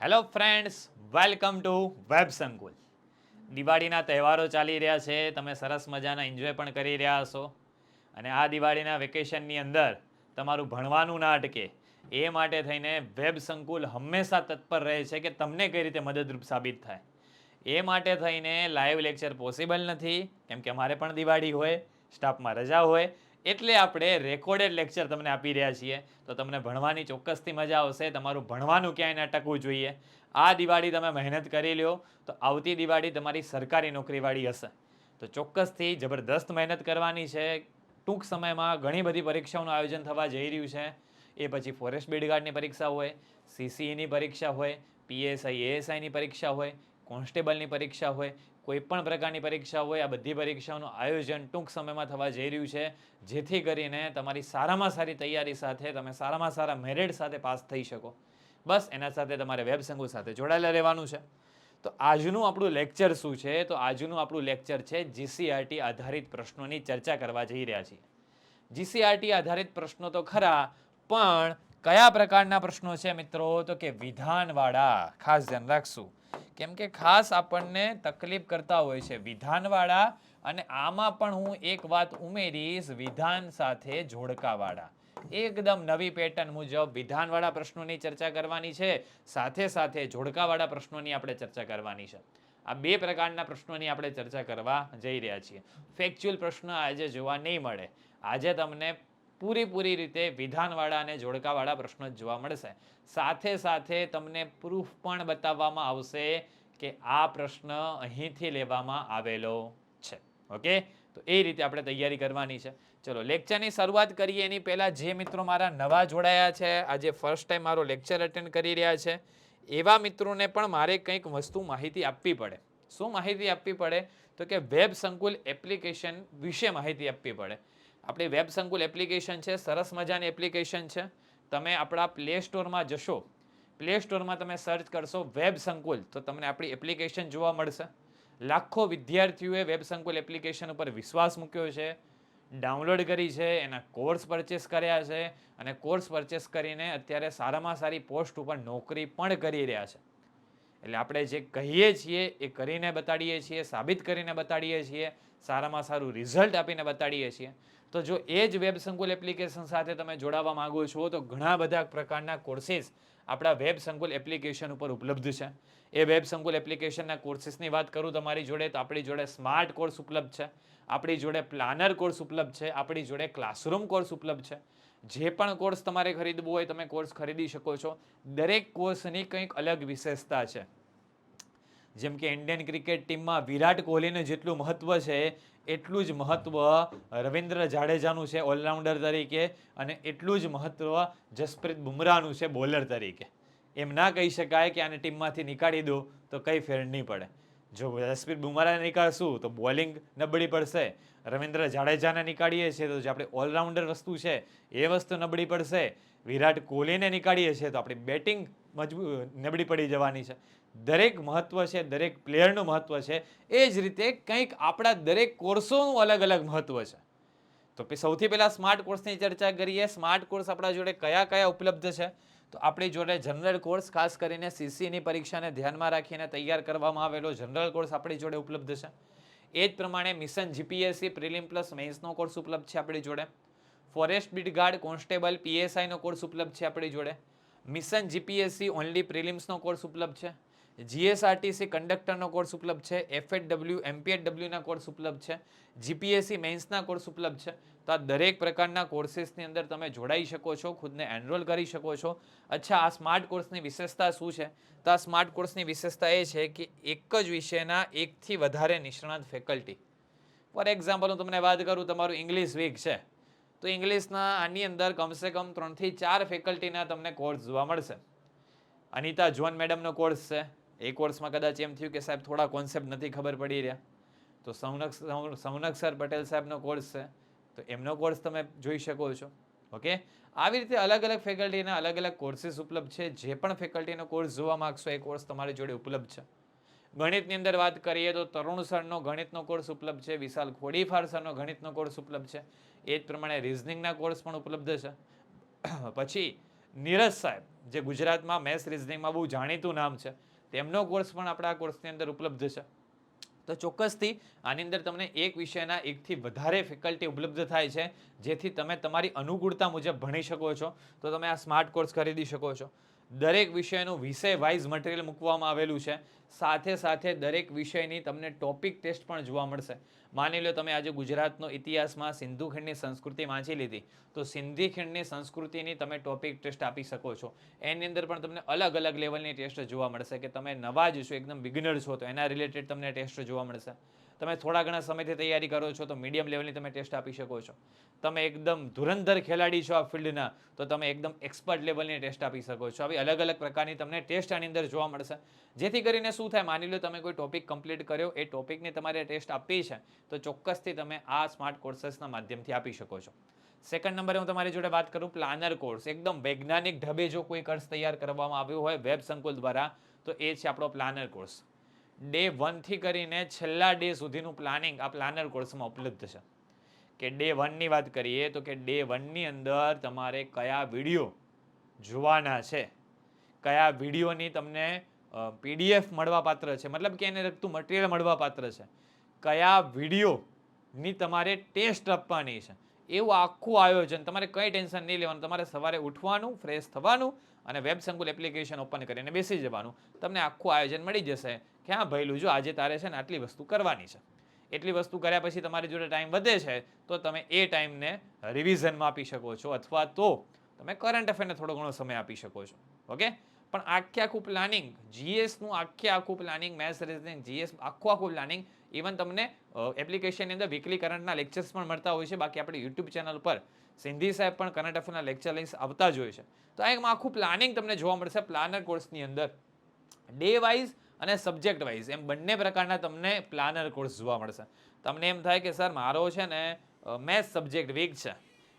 Hello friends, welcome to web સંકુલ. દિવાળીના તહેવારો ચાલી રહ્યા છે. તમે સરસ મજાના એન્જોય પણ કરી રહ્યા હશો. અને આ દિવાળીના વેકેશનની અંદર તમારું ભણવાનું ના અટકે એ માટે થઈને વેબ સંકુલ હંમેશા તત્પર રહે છે કે તમને કઈ રીતે મદદરૂપ સાબિત થાય. એ માટે થઈને લાઈવ લેક્ચર પોસિબલ નથી, કેમ કે અમારે પણ દિવાળી હોય, સ્ટાફમાં રજા હોય, એટલે આપણે રેકોર્ડેડ લેક્ચર તમને આપી રહ્યા છીએ. તો તમને ભણવાની ચોક્કસથી મજા આવશે. તમારું ભણવાનું ક્યાંય ન અટકવું જોઈએ. આ દિવાળી તમે મહેનત કરી લ્યો તો આવતી દિવાળી તમારી સરકારી નોકરીવાળી હશે. તો ચોક્કસથી જબરદસ્ત મહેનત કરવાની છે. ટૂંક સમયમાં ઘણી બધી પરીક્ષાઓનું આયોજન થવા જઈ રહ્યું છે. એ પછી ફોરેસ્ટ બીડગાર્ડની પરીક્ષા હોય, સીસીઈની પરીક્ષા હોય, પીએસઆઈ એએસઆઈની પરીક્ષા હોય, કોન્સ્ટેબલની પરીક્ષા હોય, કોઈ પણ પ્રકારની પરીક્ષા હોય, આ બધી પરીક્ષાઓનું આયોજન ટૂંક સમયમાં થવા જઈ રહ્યું છે, જેથી કરીને તમારી સારામાં સારી તૈયારી સાથે તમે સારામાં સારા મેરિટ સાથે પાસ થઈ શકો. બસ એના સાથે તમારે વેબ સંકુલ સાથે જોડાયેલા રહેવાનું છે. તો આજનું આપણું લેક્ચર શું છે? તો આજનું આપણું લેક્ચર છે જીસીઆરટી આધારિત પ્રશ્નોની ચર્ચા કરવા જઈ રહ્યા છીએ. જીસીઆરટી આધારિત પ્રશ્નો તો ખરા, પણ કયા પ્રકારના પ્રશ્નો છે મિત્રો? તો કે વિધાનવાળા. ખાસ ધ્યાન રાખશું, કેમ કે ખાસ આપણને તકલીફ કરતા હોય છે વિધાનવાળા. અને આમાં પણ હું એક વાત ઉમેરીશ, વિધાન સાથે જોડકાવાળા. એકદમ નવી પેટર્ન મુજબ વિધાનવાળા પ્રશ્નોની ચર્ચા કરવાની છે, સાથે સાથે જોડકાવાળા પ્રશ્નોની આપણે ચર્ચા કરવાની છે. આ બે પ્રકારના પ્રશ્નોની આપણે ચર્ચા કરવા જઈ રહ્યા છીએ. ફેક્ચ્યુઅલ પ્રશ્ન આજે જોવા નહીં મળે. આજે તમને પૂરી રીતે વિધાનવાળા અને જોડકાવાળા પ્રશ્નો જોવા મળશે. સાથે સાથે તમને પ્રૂફ પણ બતાવવામાં આવશે કે આ પ્રશ્ન અહીંથી લેવામાં આવેલો છે. ઓકે, તો એ રીતે આપણે તૈયારી કરવાની છે. ચલો લેક્ચરની શરૂઆત કરીએ એની પહેલા જે મિત્રો મારા નવા જોડાયા છે, આજે ફર્સ્ટ ટાઈમ મારો લેક્ચર અટેન્ડ કરી રહ્યા છે, એવા મિત્રોને પણ મારે કંઈક વસ્તુ માહિતી આપવી પડે. શું માહિતી આપવી પડે? તો કે વેબ સંકુલ એપ્લિકેશન વિશે માહિતી આપવી પડે. આપણી વેબ સંકુલ એપ્લિકેશન છે, સરસ મજાની એપ્લિકેશન છે. તમે આપણા પ્લે સ્ટોરમાં જશો, પ્લે સ્ટોરમાં તમે સર્ચ કરશો વેબ સંકુલ, તો તમને આપણી એપ્લિકેશન જોવા મળશે. લાખો વિદ્યાર્થીઓએ વેબ સંકુલ એપ્લિકેશન ઉપર વિશ્વાસ મૂક્યો છે, ડાઉનલોડ કરી છે, એના કોર્સ પરચેસ કર્યા છે, અને કોર્સ પરચેસ કરીને અત્યારે સારામાં સારી પોસ્ટ ઉપર નોકરી પણ કરી રહ્યા છે. એટલે આપણે જે કહીએ છીએ એ કરીને બતાડીએ છીએ, સાબિત કરીને બતાડીએ છીએ, સારામાં સારું રિઝલ્ટ આપીને બતાડીએ છીએ. તો જો એ જ વેબ સંકુલ એપ્લિકેશન સાથે તમે જોડાવા માંગો છો, તો ઘણા બધા પ્રકારના કોર્સીસ આપણા વેબ સંકુલ એપ્લિકેશન ઉપર ઉપલબ્ધ છે. એ વેબ સંકુલ એપ્લિકેશનના કોર્સીસની વાત કરું તમારી જોડે, તો આપણી જોડે સ્માર્ટ કોર્સ ઉપલબ્ધ છે, આપણી જોડે પ્લાનર કોર્સ ઉપલબ્ધ છે, આપણી જોડે ક્લાસરૂમ કોર્સ ઉપલબ્ધ છે. જે પણ કોર્સ તમારે ખરીદવો હોય તમે કોર્સ ખરીદી શકો છો. દરેક કોર્સની કંઈક અલગ વિશેષતા છે. જેમ કે ઇન્ડિયન ક્રિકેટ ટીમમાં વિરાટ કોહલીને જેટલું મહત્વ છે, એટલું જ મહત્વ રવિન્દ્ર જાડેજાનું છે ઓલરાઉન્ડર તરીકે, અને એટલું જ મહત્વ જસપ્રીત બુમરાહનું છે બોલર તરીકે. એમ ના કહી શકાય કે આને ટીમમાંથી નીકાળી દો તો કંઈ ફેર નહીં પડે. જો જસપ્રીત બુમરાહને નીકાળશું તો બોલિંગ નબળી પડશે, રવિન્દ્ર જાડેજાને નીકાળીએ છીએ તો જે આપણે ઓલરાઉન્ડર વસ્તુ છે એ વસ્તુ નબળી પડશે, વિરાટ કોહલીને નીકાળીએ છીએ તો આપણી બેટિંગ નબળી પડી જવાની છે. દરેક મહત્વ છે, દરેક પ્લેયરનું મહત્વ છે. એ જ રીતે કંઈક આપણા દરેક કોર્સોનું અલગ અલગ મહત્વ છે. તો સૌથી પહેલા સ્માર્ટ કોર્સની ચર્ચા કરીએ. સ્માર્ટ કોર્સ આપણા જોડે કયા કયા ઉપલબ્ધ છે? તો આપણી જોડે જનરલ કોર્સ, ખાસ કરીને સીસીની પરીક્ષાને ધ્યાનમાં રાખીને તૈયાર કરવામાં આવેલો જનરલ કોર્સ આપણી જોડે ઉપલબ્ધ છે. એ જ પ્રમાણે મિશન જીપીએસસી પ્રિલિમ પ્લસ મેઇન્સનો કોર્સ ઉપલબ્ધ છે આપણી જોડે. ફોરેસ્ટ બીટગાર્ડ, કોન્સ્ટેબલ, પીએસઆઈનો કોર્સ ઉપલબ્ધ છે આપણી જોડે. મિશન જીપીએસસી ઓનલી પ્રિલિમ્સનો કોર્સ ઉપલબ્ધ છે. જીએસઆરટીસી કંડક્ટરનો કોર્સ ઉપલબ્ધ છે. એફએડબલ્યુ, એમપીએડબલ્યુના કોર્સ ઉપલબ્ધ છે. જીપીએસસી મેઇન્સના કોર્સ ઉપલબ્ધ છે. તો આ દરેક પ્રકારના કોર્સીસની અંદર તમે જોડાઈ શકો છો, ખુદને એનરોલ કરી શકો છો. અચ્છા, આ સ્માર્ટ કોર્સની વિશેષતા શું છે? તો આ સ્માર્ટ કોર્સની વિશેષતા એ છે કે એક જ વિષયના એકથી વધારે નિષ્ણાત ફેકલ્ટી. ફોર એક્ઝામ્પલ હું તમને વાત કરું, તમારું ઇંગ્લિશ વીક છે, તો ઇંગ્લિશના આની અંદર કમસે કમ 3 થી 4 ફેકલ્ટીના તમને કોર્સ જોવા મળશે. અનિતા જોન મેડમનો કોર્સ છે. એ કોર્સમાં કદાચ એમ થયું કે સાહેબ થોડા કોન્સેપ્ટ નથી ખબર પડી રહ્યા, તો સૌનક સર પટેલ સાહેબનો કોર્સ છે, તો એમનો કોર્સ તમે જોઈ શકો છો. ઓકે, આવી રીતે અલગ અલગ ફેકલ્ટીના અલગ અલગ કોર્સીસ ઉપલબ્ધ છે. જે પણ ફેકલ્ટીનો કોર્સ જોવા માંગશો એ કોર્સ તમારી જોડે ઉપલબ્ધ છે. ગણિતની અંદર વાત કરીએ તો તરુણ સરનો ગણિતનો કોર્સ ઉપલબ્ધ છે, વિશાલ ખોડીફાર સરનો ગણિતનો કોર્સ ઉપલબ્ધ છે. એ જ પ્રમાણે રિઝનિંગના કોર્સ પણ ઉપલબ્ધ છે. પછી નીરજ સાહેબ, જે ગુજરાતમાં મેથ્સ રિઝનિંગમાં બહુ જાણીતું નામ છે, તેમનો કોર્સ પણ આપણા કોર્સની અંદર ઉપલબ્ધ છે. તો ચોક્કસથી આની અંદર તમને એક વિષયના એકથી વધારે ફેકલ્ટી ઉપલબ્ધ થાય છે, જેથી તમે તમારી અનુકૂળતા મુજબ ભણી શકો છો. તો તમે આ સ્માર્ટ કોર્સ ખરીદી શકો છો. દરેક વિષયનું વિષય વાઇઝ મટીરિયલ મૂકવામાં આવેલું છે. સાથે સાથે દરેક વિષયની તમને ટોપિક ટેસ્ટ પણ જોવા મળશે. માની લો તમે આજે ગુજરાતનો ઇતિહાસમાં સિંધુ ખીણની સંસ્કૃતિ વાંચી લીધી, તો સિંધી ખીણની સંસ્કૃતિની તમે ટોપિક ટેસ્ટ આપી શકો છો. એની અંદર પણ તમને અલગ અલગ લેવલની ટેસ્ટ જોવા મળશે કે તમે નવા જ છો, એકદમ બિગિનર છો, તો એના રિલેટેડ તમને ટેસ્ટ જોવા મળશે. તમે થોડા ઘણા સમયથી તૈયારી કરો છો તો મીડિયમ લેવલની તમે ટેસ્ટ આપી શકો છો. તમે એકદમ ધુરંધર ખેલાડી છો આ ફિલ્ડના, તો તમે એકદમ એક્સપર્ટ લેવલની ટેસ્ટ આપી શકો છો. આવી અલગ અલગ પ્રકારની તમને ટેસ્ટ આની અંદર જોવા મળશે. જેથી કરીને શું થાય, માની લો તમે કોઈ ટોપિક કમ્પ્લીટ કર્યો, એ ટોપિકની તમારે ટેસ્ટ આપવી છે, તો ચોક્કસથી તમે આ સ્માર્ટ કોર્सेसના માધ્યમથી આપી શકો છો. સેકન્ડ નંબરે હું તમારી જોડે વાત કરું પ્લાનર કોર્સ. એકદમ વૈજ્ઞાનિક ઢબે જો કોઈ કોર્સ તૈયાર કરવામાં આવ્યો હોય વેબ સંકુલ દ્વારા, તો એ છે આપણો પ્લાનર કોર્સ. ડે 1 થી કરીને છેલ્લા ડે સુધીનું પ્લાનિંગ આ પ્લાનર કોર્સમાં ઉપલબ્ધ છે. કે ડે 1 ની વાત કરીએ તો કે ડે 1 ની અંદર તમારે કયા વિડીયો જોવાના છે, કયા વિડીયોની તમને પીડીએફ મળવાપાત્ર છે, મતલબ કે એને લગતું મટીરિયલ મળવાપાત્ર છે, કયા વિડીયોની તમારે ટેસ્ટ આપવાની છે, એવું આખું આયોજન. તમારે કંઈ ટેન્શન નહીં લેવાનું. તમારે સવારે ઉઠવાનું, ફ્રેશ થવાનું અને વેબ સંકુલ એપ્લિકેશન ઓપન કરીને બેસી જવાનું. તમને આખું આયોજન મળી જશે કે હા ભઈલું, જો આજે તારે છે ને આટલી વસ્તુ કરવાની છે. એટલી વસ્તુ કર્યા પછી તમારી જોડે ટાઈમ વધે છે, તો તમે એ ટાઈમને રિવિઝનમાં આપી શકો છો, અથવા તો તમે કરંટ અફેરને થોડો ઘણો સમય આપી શકો છો. ઓકે, પણ આખું પ્લાનિંગ, જીએસનું આખું પ્લાનિંગ, મેથ્સ રિઝનિંગ, જીએસ આખું પ્લાનિંગ, ઇવન તમને એપ્લિકેશનની અંદર વીકલી કરંટના લેક્ચર્સ પણ મળતા હોય છે. બાકી આપણી યુટ્યુબ ચેનલ પર સિંધી સાહેબ પણ કરંટ અફેરના લેક્ચર લઈને આવતા જ હોય છે. તો આ એમાં આખું પ્લાનિંગ તમને જોવા મળશે પ્લાનર કોર્સની અંદર. ડે વાઇઝ અને સબ્જેક્ટ વાઇઝ એમ બંને પ્રકારના તમને પ્લાનર કોર્સ જોવા મળશે. તમને એમ થાય કે સર મારો છે ને મેથ્સ સબ્જેક્ટ વીક છે,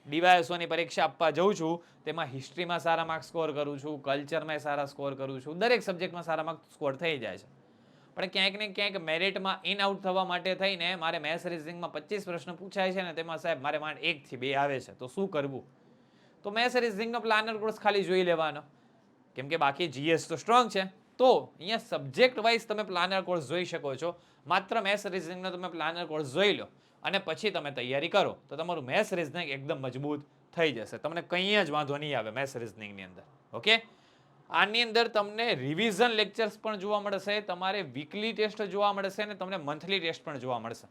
ડીવાયએસઓની પરીક્ષા આપવા જઉં છું, તેમાં હિસ્ટ્રીમાં સારા માર્ક્સ સ્કોર કરું છું, કલ્ચરમાં સારા સ્કોર કરું છું, દરેક સબ્જેક્ટમાં સારા માર્ક્સ સ્કોર થઈ જાય છે, પણ ક્યાંક ને ક્યાંક મેરિટમાં ઇન આઉટ થવા માટે થઈને મારે મેથ્સ રિઝનિંગમાં 25 પ્રશ્ન પૂછાય છે ને તેમાં સાહેબ મારે માંડ 1 થી 2 આવે છે, તો શું કરવું? તો મેથ્સ રિઝનિંગનો પ્લાનર કોર્સ ખાલી જોઈ લેવાનો, કેમ કે બાકી જીએસ તો સ્ટ્રોંગ છે. તો અહીંયા સબ્જેક્ટ વાઇઝ તમે પ્લાનર કોર્સ જોઈ શકો છો. માત્ર મેથ્સ રિઝનિંગનો તમે પ્લાનર કોર્સ જોઈ લો અને પછી તમે તૈયારી કરો, તો તમારું મેથ્સ રિઝનિંગ એકદમ મજબૂત થઈ જશે. તમને કંઈ જ વાંધો નહીં આવે મેથ્સ રિઝનિંગની અંદર. ઓકે, આની અંદર તમને રિવિઝન લેક્ચર્સ પણ જોવા મળશે, તમારે વીકલી ટેસ્ટ જોવા મળશે અને તમને મંથલી ટેસ્ટ પણ જોવા મળશે.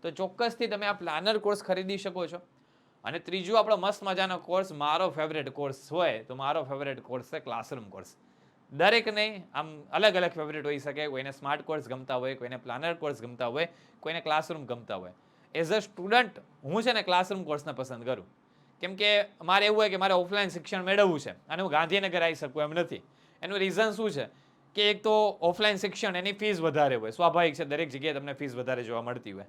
તો ચોક્કસથી તમે આ પ્લાનર કોર્સ ખરીદી શકો છો. અને ત્રીજો આપણો મસ્ત મજાનો કોર્સ, મારો ફેવરેટ કોર્સ હોય તો મારો ફેવરેટ કોર્સ છે ક્લાસરૂમ કોર્સ. દરેકને આમ અલગ અલગ ફેવરેટ હોઈ શકે. કોઈને સ્માર્ટ કોર્સ ગમતા હોય, કોઈને પ્લાનર કોર્સ ગમતા હોય, કોઈને ક્લાસરૂમ ગમતા હોય. એઝ અ સ્ટુડન્ટ હું છે ને ક્લાસરૂમ કોર્સને પસંદ કરું, કેમ કે મારે એવું હોય કે મારે ઓફલાઈન શિક્ષણ મેળવવું છે અને હું ગાંધીનગર આવી શકું એમ નથી. એનું રીઝન શું છે કે એક તો ઓફલાઈન શિક્ષણ એની ફીસ વધારે હોય, સ્વાભાવિક છે, દરેક જગ્યાએ તમને ફીસ વધારે જોવા મળતી હોય.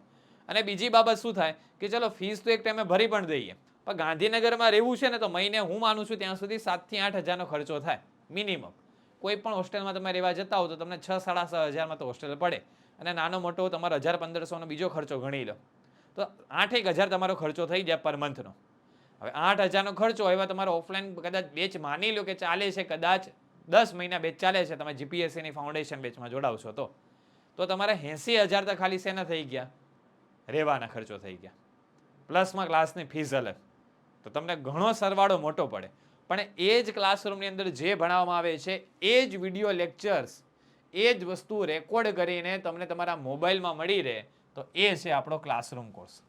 અને બીજી બાબત શું થાય કે ચલો ફીસ તો એક ટાઈમે ભરી પણ દઈએ, પણ ગાંધીનગરમાં રહેવું છે ને તો મહિને હું માનું છું ત્યાં સુધી 7 થી 8 હજારનો ખર્ચો થાય મિનિમમ. કોઈ પણ હોસ્ટેલમાં તમે રહેવા જતા હો તો તમને 6-6.5 હજારમાં તો હોસ્ટેલ પડે, અને નાનો મોટો તમારો 1000-1500નો બીજો ખર્ચો ગણી લો તો 8-1 હજાર તમારો ખર્ચો થઈ જાય પર મંથનો. હવે 8 હજારનો ખર્ચો, એવા તમારો ઓફલાઈન કદાચ બેચ માની લો કે ચાલે છે, કદાચ 10 મહિના બેચ ચાલે છે, તમે જીપીએસસીની ફાઉન્ડેશન બેચમાં જોડાવશો તો તમારે 80 હજાર તો ખાલી શેના થઈ ગયા? રહેવાના ખર્ચો થઈ ગયા, પ્લસમાં ક્લાસની ફીસ અલગ, તો તમને ઘણો સરવાળો મોટો પડે. પણ એ જ ક્લાસરૂમની અંદર જે ભણાવવામાં આવે છે એ જ વિડીયો લેક્ચર્સ, એ જ વસ્તુ રેકોર્ડ કરીને તમને તમારા મોબાઈલમાં મળી રહે, તો એ છે આપણો ક્લાસરૂમ કોર્સ.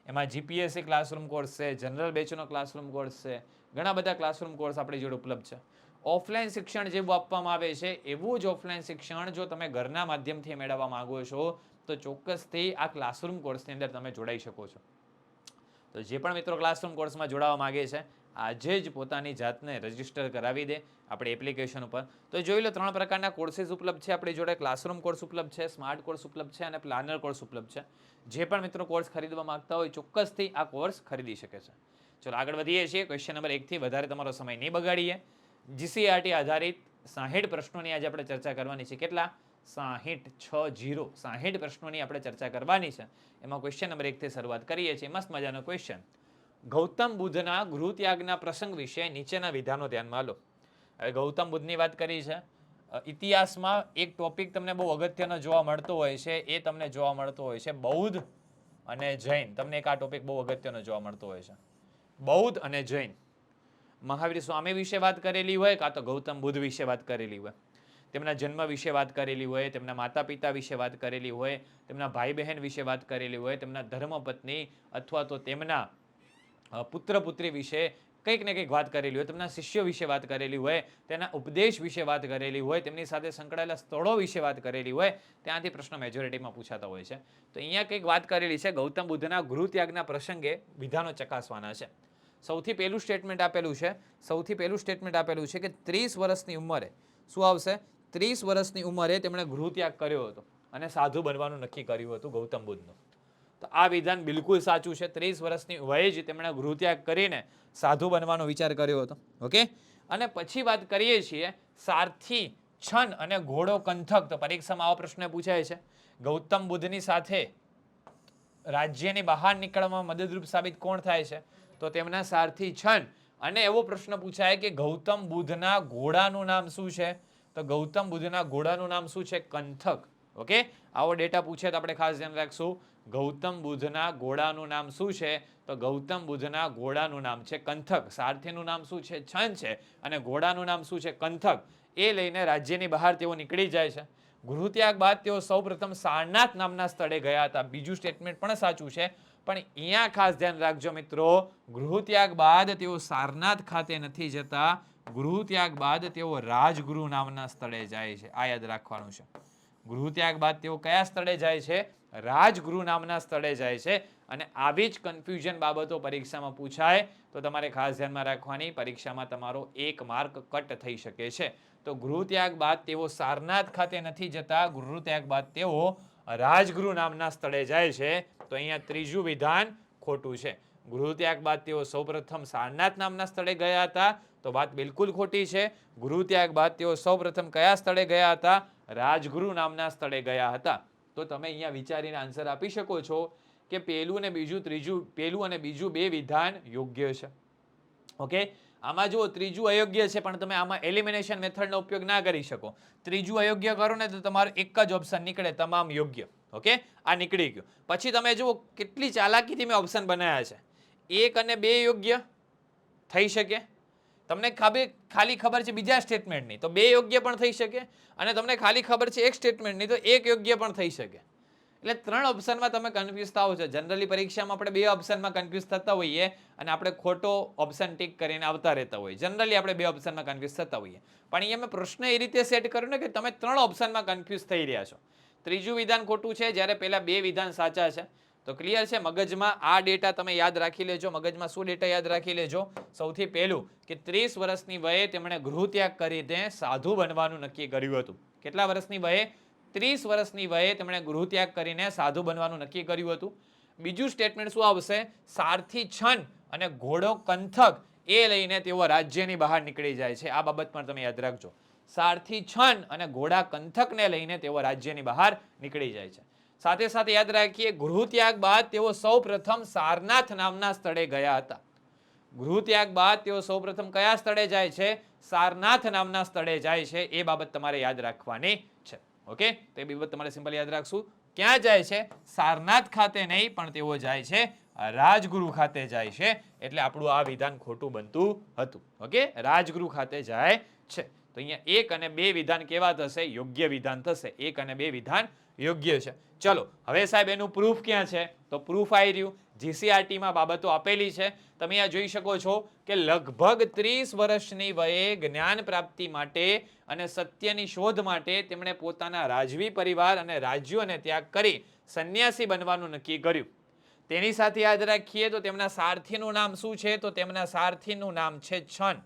એમાં જીપીએસસી ક્લાસરૂમ કોર્સ છે, જનરલ બેચનો ક્લાસરૂમ કોર્સ છે, ઘણા બધા ક્લાસરૂમ કોર્સ આપણી જોડે ઉપલબ્ધ છે. ઓફલાઈન શિક્ષણ જેવું આપવામાં આવે છે એવું જ ઓફલાઈન શિક્ષણ જો તમે ઘરના માધ્યમથી મેળવવા માંગો છો તો ચોક્કસથી આ ક્લાસરૂમ કોર્સની અંદર તમે જોડાઈ શકો છો. તો જે પણ મિત્રો ક્લાસરૂમ કોર્સમાં જોડાવા માંગે છે આજે જ પોતાની જાતને રજીસ્ટર કરાવી દે આપણી એપ્લિકેશન ઉપર. તો જોઈ લો 3 પ્રકારના કોર્सेस ઉપલબ્ધ છે આપણી જોડે. ક્લાસરૂમ કોર્સ ઉપલબ્ધ છે, સ્માર્ટ કોર્સ ઉપલબ્ધ છે અને પ્લાનર કોર્સ ઉપલબ્ધ છે. જે પણ મિત્રો કોર્સ ખરીદવા માંગતા હોય ચોક્કસથી આ કોર્સ ખરીદી શકે છે. ચલો આગળ વધીએ છીએ. ક્વેશ્ચન નંબર 1 થી વધારે તમારો સમય નહીં બગાડીએ. જીસીઆરટી આધારિત 60 પ્રશ્નોની આજે આપણે ચર્ચા કરવાની છે. કેટલા? 60 પ્રશ્નોની આપણે ચર્ચા કરવાની છે. એમાં ક્વેશ્ચન નંબર 1 થી શરૂઆત કરીએ છીએ. મસ્ત મજાનો ક્વેશ્ચન. ગૌતમ બુદ્ધના ગૃહત્યાગના પ્રસંગ વિશે નીચેના વિધાનો ધ્યાનમાં લો. હવે ગૌતમ બુદ્ધની વાત કરી છે. ઇતિહાસમાં એક ટોપિક તમને બહુ અગત્યનો જોવા મળતો હોય છે, એ તમને જોવા મળતો હોય છે બૌદ્ધ અને જૈન. તમને એક આ ટોપિક બહુ અગત્યનો જોવા મળતો હોય છે, બૌદ્ધ અને જૈન. મહાવીર સ્વામી વિશે વાત કરેલી હોય કાં તો ગૌતમ બુદ્ધ વિશે વાત કરેલી હોય, તેમના જન્મ વિશે વાત કરેલી હોય, તેમના માતા પિતા વિશે વાત કરેલી હોય, તેમના ભાઈ બહેન વિશે વાત કરેલી હોય, તેમના ધર્મપત્ની અથવા તો તેમના પુત્ર પુત્રી વિશે કંઈક ને કંઈક વાત કરેલી હોય, તેમના શિષ્યો વિશે વાત કરેલી હોય, તેના ઉપદેશ વિશે વાત કરેલી હોય, તેમની સાથે સંકળાયેલા સ્થળો વિશે વાત કરેલી હોય, ત્યાંથી પ્રશ્ન મેજોરિટીમાં પૂછાતા હોય છે. તો અહીંયા કંઈક વાત કરેલી છે ગૌતમ બુદ્ધના ગૃહત્યાગના પ્રસંગે વિધાનો ચકાસવાના છે. સૌથી પહેલું સ્ટેટમેન્ટ આપેલું છે કે 30 વર્ષની ઉંમરે શું આવશે? 30 વર્ષની ઉંમરે તેમણે ગૃહત્યાગ કર્યો હતો અને સાધુ બનવાનું નક્કી કર્યું હતું ગૌતમ બુદ્ધનું. તો આ વિધાન બિલકુલ સાચું છે. 30 વર્ષની વયે જ તેમણે ગૃહત્યાગ કરીને સાધુ બનવાનો વિચાર કર્યો હતો. ઓકે. અને પછી વાત કરીએ છીએ સારથી, છન અને ઘોડો કંથક. તો પરીક્ષામાં આવો પ્રશ્ન પૂછાય છે. ગૌતમ બુદ્ધની સાથે રાજ્યની બહાર નીકળવામાં મદદરૂપ સાબિત કોણ થાય છે? તો તેમના સારથી છન. અને એવો પ્રશ્ન પૂછાય કે ગૌતમ બુદ્ધના ઘોડાનું નામ શું છે? તો ગૌતમ બુદ્ધના ઘોડાનું નામ શું છે? કંથક. ઓકે. આવો ડેટા પૂછે તો આપણે ખાસ ધ્યાન રાખશું. ગૌતમ બુદ્ધના ઘોડાનું નામ શું છે? તો ગૌતમ બુદ્ધના ઘોડાનું નામ છે કંથક. સારથીનું નામ શું છે? છન છે. અને ઘોડાનું નામ શું છે? કંથક. એ લઈને રાજ્યની બહાર તેઓ નીકળી જાય છે. ગૃહત્યાગ બાદ તેઓ સૌપ્રથમ સારનાથ નામના સ્થળે ગયા હતા. બીજું સ્ટેટમેન્ટ પણ સાચું છે, પણ અહીંયા ખાસ ધ્યાન રાખજો મિત્રો, ગૃહત્યાગ બાદ તેઓ સારનાથ ખાતે નથી જતા. ગૃહત્યાગ બાદ તેઓ રાજગૃહ નામના સ્થળે જાય છે. આ યાદ રાખવાનું છે. ગૃહત્યાગ બાદ તેઓ કયા સ્થળે જાય છે? રાજગૃહ નામના સ્થળે જાય છે. અને આવી જ કન્ફ્યુઝન બાબતો પરીક્ષામાં પૂછાય તો તમારે ખાસ ધ્યાનમાં રાખવાની. પરીક્ષામાં તમારો 1 માર્ક કટ થઈ શકે છે. તો ગૃહત્યાગ બાદ તેઓ સારનાથ ખાતે નથી જતા. ગૃહત્યાગ બાદ તેઓ રાજગૃહ નામના સ્થળે જાય છે. તો અહીંયા ત્રીજું વિધાન ખોટું છે. ગૃહત્યાગ બાદ તેઓ સૌપ્રથમ સારનાથ નામના સ્થળે ગયા હતા. તો વાત બિલકુલ ખોટી છે. ગૃહત્યાગ બાદ તેઓ સૌપ્રથમ કયા સ્થળે ગયા હતા? રાજગૃહ નામના સ્થળે ગયા હતા. તો તમે અહીંયા વિચારીને આન્સર આપી શકો છો કે પહેલું અને બીજું બે વિધાન યોગ્ય છે. ઓકે. આમાં જુઓ ત્રીજું અયોગ્ય છે, પણ તમે આમાં એલિમિનેશન મેથડનો ઉપયોગ ના કરી શકો. ત્રીજું અયોગ્ય કરો ને તો તમારો એક જ ઓપ્શન નીકળે, તમામ યોગ્ય. ઓકે. આ નીકળી ગયું. પછી તમે જુઓ કેટલી ચાલાકીથી મેં ઓપ્શન બનાવ્યા છે. 1 અને 2 યોગ્ય થઈ શકે. તમને ખાલી ખબર છે બીજા સ્ટેટમેન્ટની તો 2 યોગ્ય પણ થઈ શકે. અને તમને ખાલી ખબર છે એક સ્ટેટમેન્ટની તો 1 યોગ્ય પણ થઈ શકે. એટલે 3 ઓપ્શનમાં તમે કન્ફ્યુઝ થાઓ છો. જનરલી પરીક્ષામાં આપણે 2 ઓપ્શનમાં કન્ફ્યુઝ થતા હોઈએ અને આપણે ખોટો ઓપ્શન ટીક કરીને આવતા રહેતા હોઈએ. જનરલી આપણે 2 ઓપ્શનમાં કન્ફ્યુઝ થતા હોઈએ. પણ અહીંયા મેં પ્રશ્ન એ રીતે સેટ કર્યો ને કે તમે 3 ઓપ્શનમાં કન્ફ્યુઝ થઈ રહ્યા છો. ત્રીજું વિધાન ખોટું છે, જ્યારે પહેલા 2 વિધાન સાચા છે. તો ક્લિયર છે. મગજમાં આ ડેટા તમે યાદ રાખી લેજો. મગજમાં શું ડેટા યાદ રાખી લેજો? સૌથી પહેલું કે 30 વર્ષની વયે તેમણે ગૃહત્યાગ કરીને સાધુ બનવાનું નક્કી કર્યું હતું. કેટલા વર્ષની વયે? 30 વર્ષની વયે તેમણે ગૃહત્યાગ કરીને સાધુ બનવાનું નક્કી કર્યું હતું. બીજું સ્ટેટમેન્ટ શું આવશે? સારથી છન અને ઘોડો કંથક એ લઈને તેઓ રાજ્યની બહાર નીકળી જાય છે. આ બાબત પણ તમે યાદ રાખજો. સારથી છન અને ઘોડા કંથકને લઈને તેઓ રાજ્યની બહાર નીકળી જાય છે. સાથે સાથે યાદ રાખીએ ગૃહત્યાગ બાદ તેઓ સૌપ્રથમ સારનાથ નામના સ્થળે ગયા હતા. ગૃહત્યાગ બાદ તેઓ સૌપ્રથમ કયા સ્થળે જાય છે? સારનાથ નામના સ્થળે જાય છે. એ બાબત તમારે યાદ રાખવાની છે. ઓકે. તો એ બાબત તમારે સિમ્પલ યાદ રાખશું. ક્યાં જાય છે? સારનાથ ખાતે નહીં, પણ તેઓ જાય છે રાજગૃહ ખાતે જાય છે. એટલે આપણું આ વિધાન ખોટું બનતું હતું. ઓકે. રાજગૃહ ખાતે જાય છે. તો અહીંયા 1 અને 2 વિધાન કેવા થશે? યોગ્ય વિધાન થશે. 1 અને 2 વિધાન યોગ્ય છે. ચલો હવે સાહેબ એનું પ્રૂફ ક્યાં છે? તો પ્રૂફ આવી રહ્યું. જીસીઆરટીમાં બાબતો આપેલી છે. તમે આ જોઈ શકો છો કે લગભગ 30 વર્ષની વયે જ્ઞાન પ્રાપ્તિ માટે અને સત્યની શોધ માટે તેમણે પોતાના રાજવી પરિવાર અને રાજ્યોને ત્યાગ કરી સંન્યાસી બનવાનું નક્કી કર્યું. તેની સાથે યાદ રાખીએ તો તેમના સારથીનું નામ શું છે? તો તેમના સારથીનું નામ છે છન.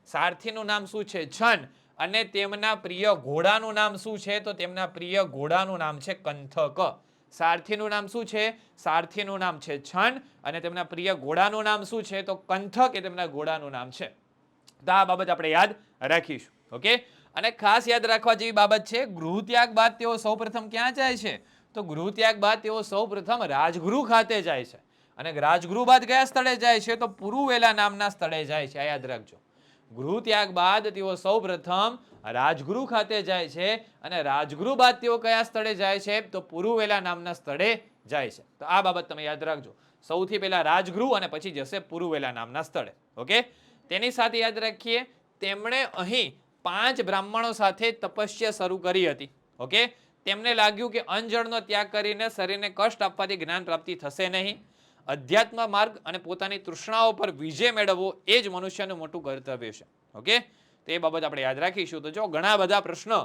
સારથીનું નામ શું છે? છન. અને તેમના પ્રિય ઘોડાનું નામ શું છે? તો તેમના પ્રિય ઘોડાનું નામ છે કંથક. સારથીનું નામ શું છે? સારથીનું નામ છે છન. અને તેમના પ્રિય ઘોડાનું નામ શું છે? તો કંથક એ તેમના ઘોડાનું નામ છે. તો આ બાબત આપણે યાદ રાખીશું. ઓકે. અને ખાસ યાદ રાખવા જેવી બાબત છે, ગૃહત્યાગ બાદ તેઓ સૌપ્રથમ ક્યાં જાય છે? તો ગૃહત્યાગ બાદ તેઓ સૌપ્રથમ રાજગૃહ ખાતે જાય છે. અને રાજગૃહ બાદ કયા સ્થળે જાય છે? તો પુરુવેલા નામના સ્થળે જાય છે. આ યાદ રાખજો. ગૃહ ત્યાગ બાદ તેઓ સૌ પ્રથમ રાજગૃહ ખાતે જાય છે અને રાજગૃહ બાદ તેઓ કયા સ્થળે જાય છે? તો પુરુવેલા નામના સ્થળે જાય છે. તો આ બાબત તમે યાદ રાખજો. સૌથી પહેલા રાજગૃહ અને પછી જશે પુરુવેલા નામના સ્થળે. ઓકે, તેની સાથે યાદ રાખીએ તેમણે અહીં 5 બ્રાહ્મણો સાથે તપસ્યા શરૂ કરી હતી. ઓકે, તેમને લાગ્યું કે અનજળનો ત્યાગ કરીને શરીરને કષ્ટ આપવાથી જ્ઞાન પ્રાપ્તિ થશે નહીં. અધ્યાત્મ માર્ગ અને પોતાની તૃષ્ણાઓ પર વિજય મેળવવો એ જ મનુષ્યનું મોટું કર્તવ્ય છે. ઓકે, તો એ બાબત આપણે યાદ રાખીશું. તો જો ઘણા બધા પ્રશ્નો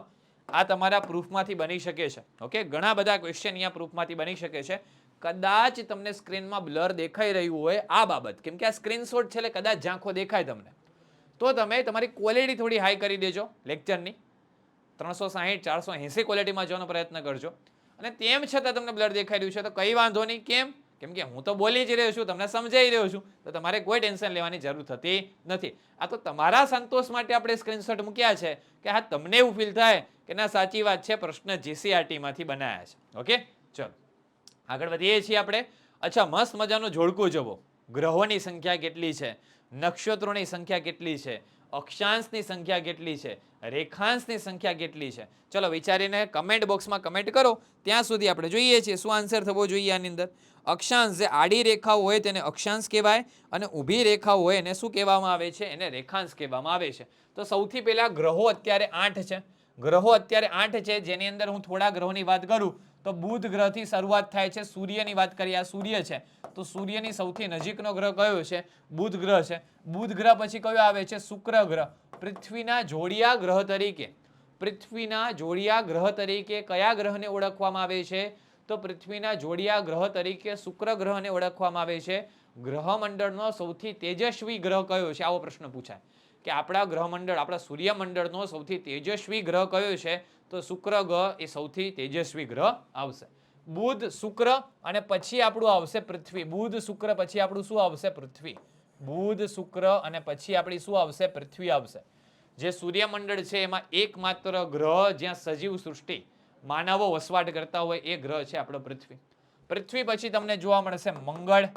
આ તમારા પ્રૂફમાંથી બની શકે છે. ઓકે, ઘણા બધા ક્વેશ્ચન અહીંયા પ્રૂફમાંથી બની શકે છે. કદાચ તમને સ્ક્રીનમાં બ્લર દેખાઈ રહ્યું હોય આ બાબત, કેમ કે આ સ્ક્રીનશોટ છે એટલે કદાચ ઝાંખો દેખાય તમને, તો તમે તમારી ક્વોલિટી થોડી હાઈ કરી દેજો લેક્ચરની. 360 480 ક્વોલિટીમાં જવાનો પ્રયત્ન કરજો. અને તેમ છતાં તમને બ્લર દેખાઈ રહ્યું છે તો કઈ વાંધો નહીં. કેમ કે હું તો બોલી જ રહ્યો છું, તમને સમજાઈ રહ્યો છું, તો તમારે કોઈ ટેન્શન લેવાની જરૂર થતી નથી. આ તો તમારા સંતોષ માટે આપણે સ્ક્રીનશોટ મૂક્યા છે કે હા તમને એવું ફીલ થાય કે ના સાચી વાત છે, પ્રશ્ન જીસીઆરટી માંથી બનાયા છે. ઓકે, ચલો આગળ વધીએ છીએ આપણે. અચ્છા, મસ્ત મજાનું જોડકું જુઓ. ગ્રહોની સંખ્યા કેટલી છે, નક્ષત્રોની સંખ્યા કેટલી છે, અક્ષાંશની સંખ્યા કેટલી છે, રેખાંશની સંખ્યા કેટલી છે? ચલો વિચારીને કમેન્ટ બોક્સમાં કમેન્ટ કરો. ત્યાં સુધી આપણે જોઈએ છીએ શું આન્સર થવો જોઈએ આની અંદર. અક્ષાંશ જે આડી રેખાઓ હોય તેને અક્ષાંશ કહેવાય અને ઊભી રેખાઓ હોય એને શું કહેવામાં આવે છે? એને રેખાંશ કહેવામાં આવે છે. તો સૌથી પહેલા ગ્રહો અત્યારે 8 છે. ગ્રહો અત્યારે 8 છે, જેની અંદર હું થોડા ગ્રહોની વાત કરું તો બુધ ગ્રહથી શરૂઆત થાય છે. સૂર્યની વાત કરીએ, આ સૂર્ય છે તો સૂર્યની સૌથી નજીકનો ગ્રહ કયો છે? બુધ ગ્રહ છે. બુધ ગ્રહ પછી કયો આવે છે? શુક્ર ગ્રહ. પૃથ્વીના જોડિયા ગ્રહ તરીકે, પૃથ્વીના જોડિયા ગ્રહ તરીકે કયા ગ્રહને ઓળખવામાં આવે છે? તો પૃથ્વીના જોડિયા ગ્રહ તરીકે શુક્ર ગ્રહને ઓળખવામાં આવે છે. ગ્રહમંડળનો સૌથી તેજસ્વી ગ્રહ કયો છે? આવો પ્રશ્ન પૂછાય કે આપણા ગ્રહમંડળ, આપણા સૂર્યમંડળનો સૌથી તેજસ્વી ગ્રહ કયો છે? તો શુક્ર ગ્રહ એ સૌથી તેજસ્વી ગ્રહ આવશે. બુધ, શુક્ર અને પછી આપણું આવશે પૃથ્વી. બુધ, શુક્ર પછી આપણું શું આવશે? પૃથ્વી. બુધ, શુક્ર અને પછી આપણી શું આવશે? પૃથ્વી આવશે. જે સૂર્યમંડળ છે એમાં એકમાત્ર ગ્રહ જ્યાં સજીવ સૃષ્ટિ માનવો વસવાટ કરતા હોય એ ગ્રહ છે આપણો પૃથ્વી. પૃથ્વી પછી તમને જોવા મળશે મંગળ.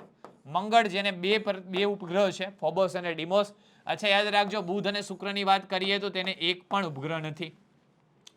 મંગળ જેને બે ઉપગ્રહ છે, ફોબોસ અને ડિમોસ. અચ્છા, યાદ રાખજો બુધ અને શુક્રની વાત કરીએ તો તેને એક પણ ઉપગ્રહ નથી.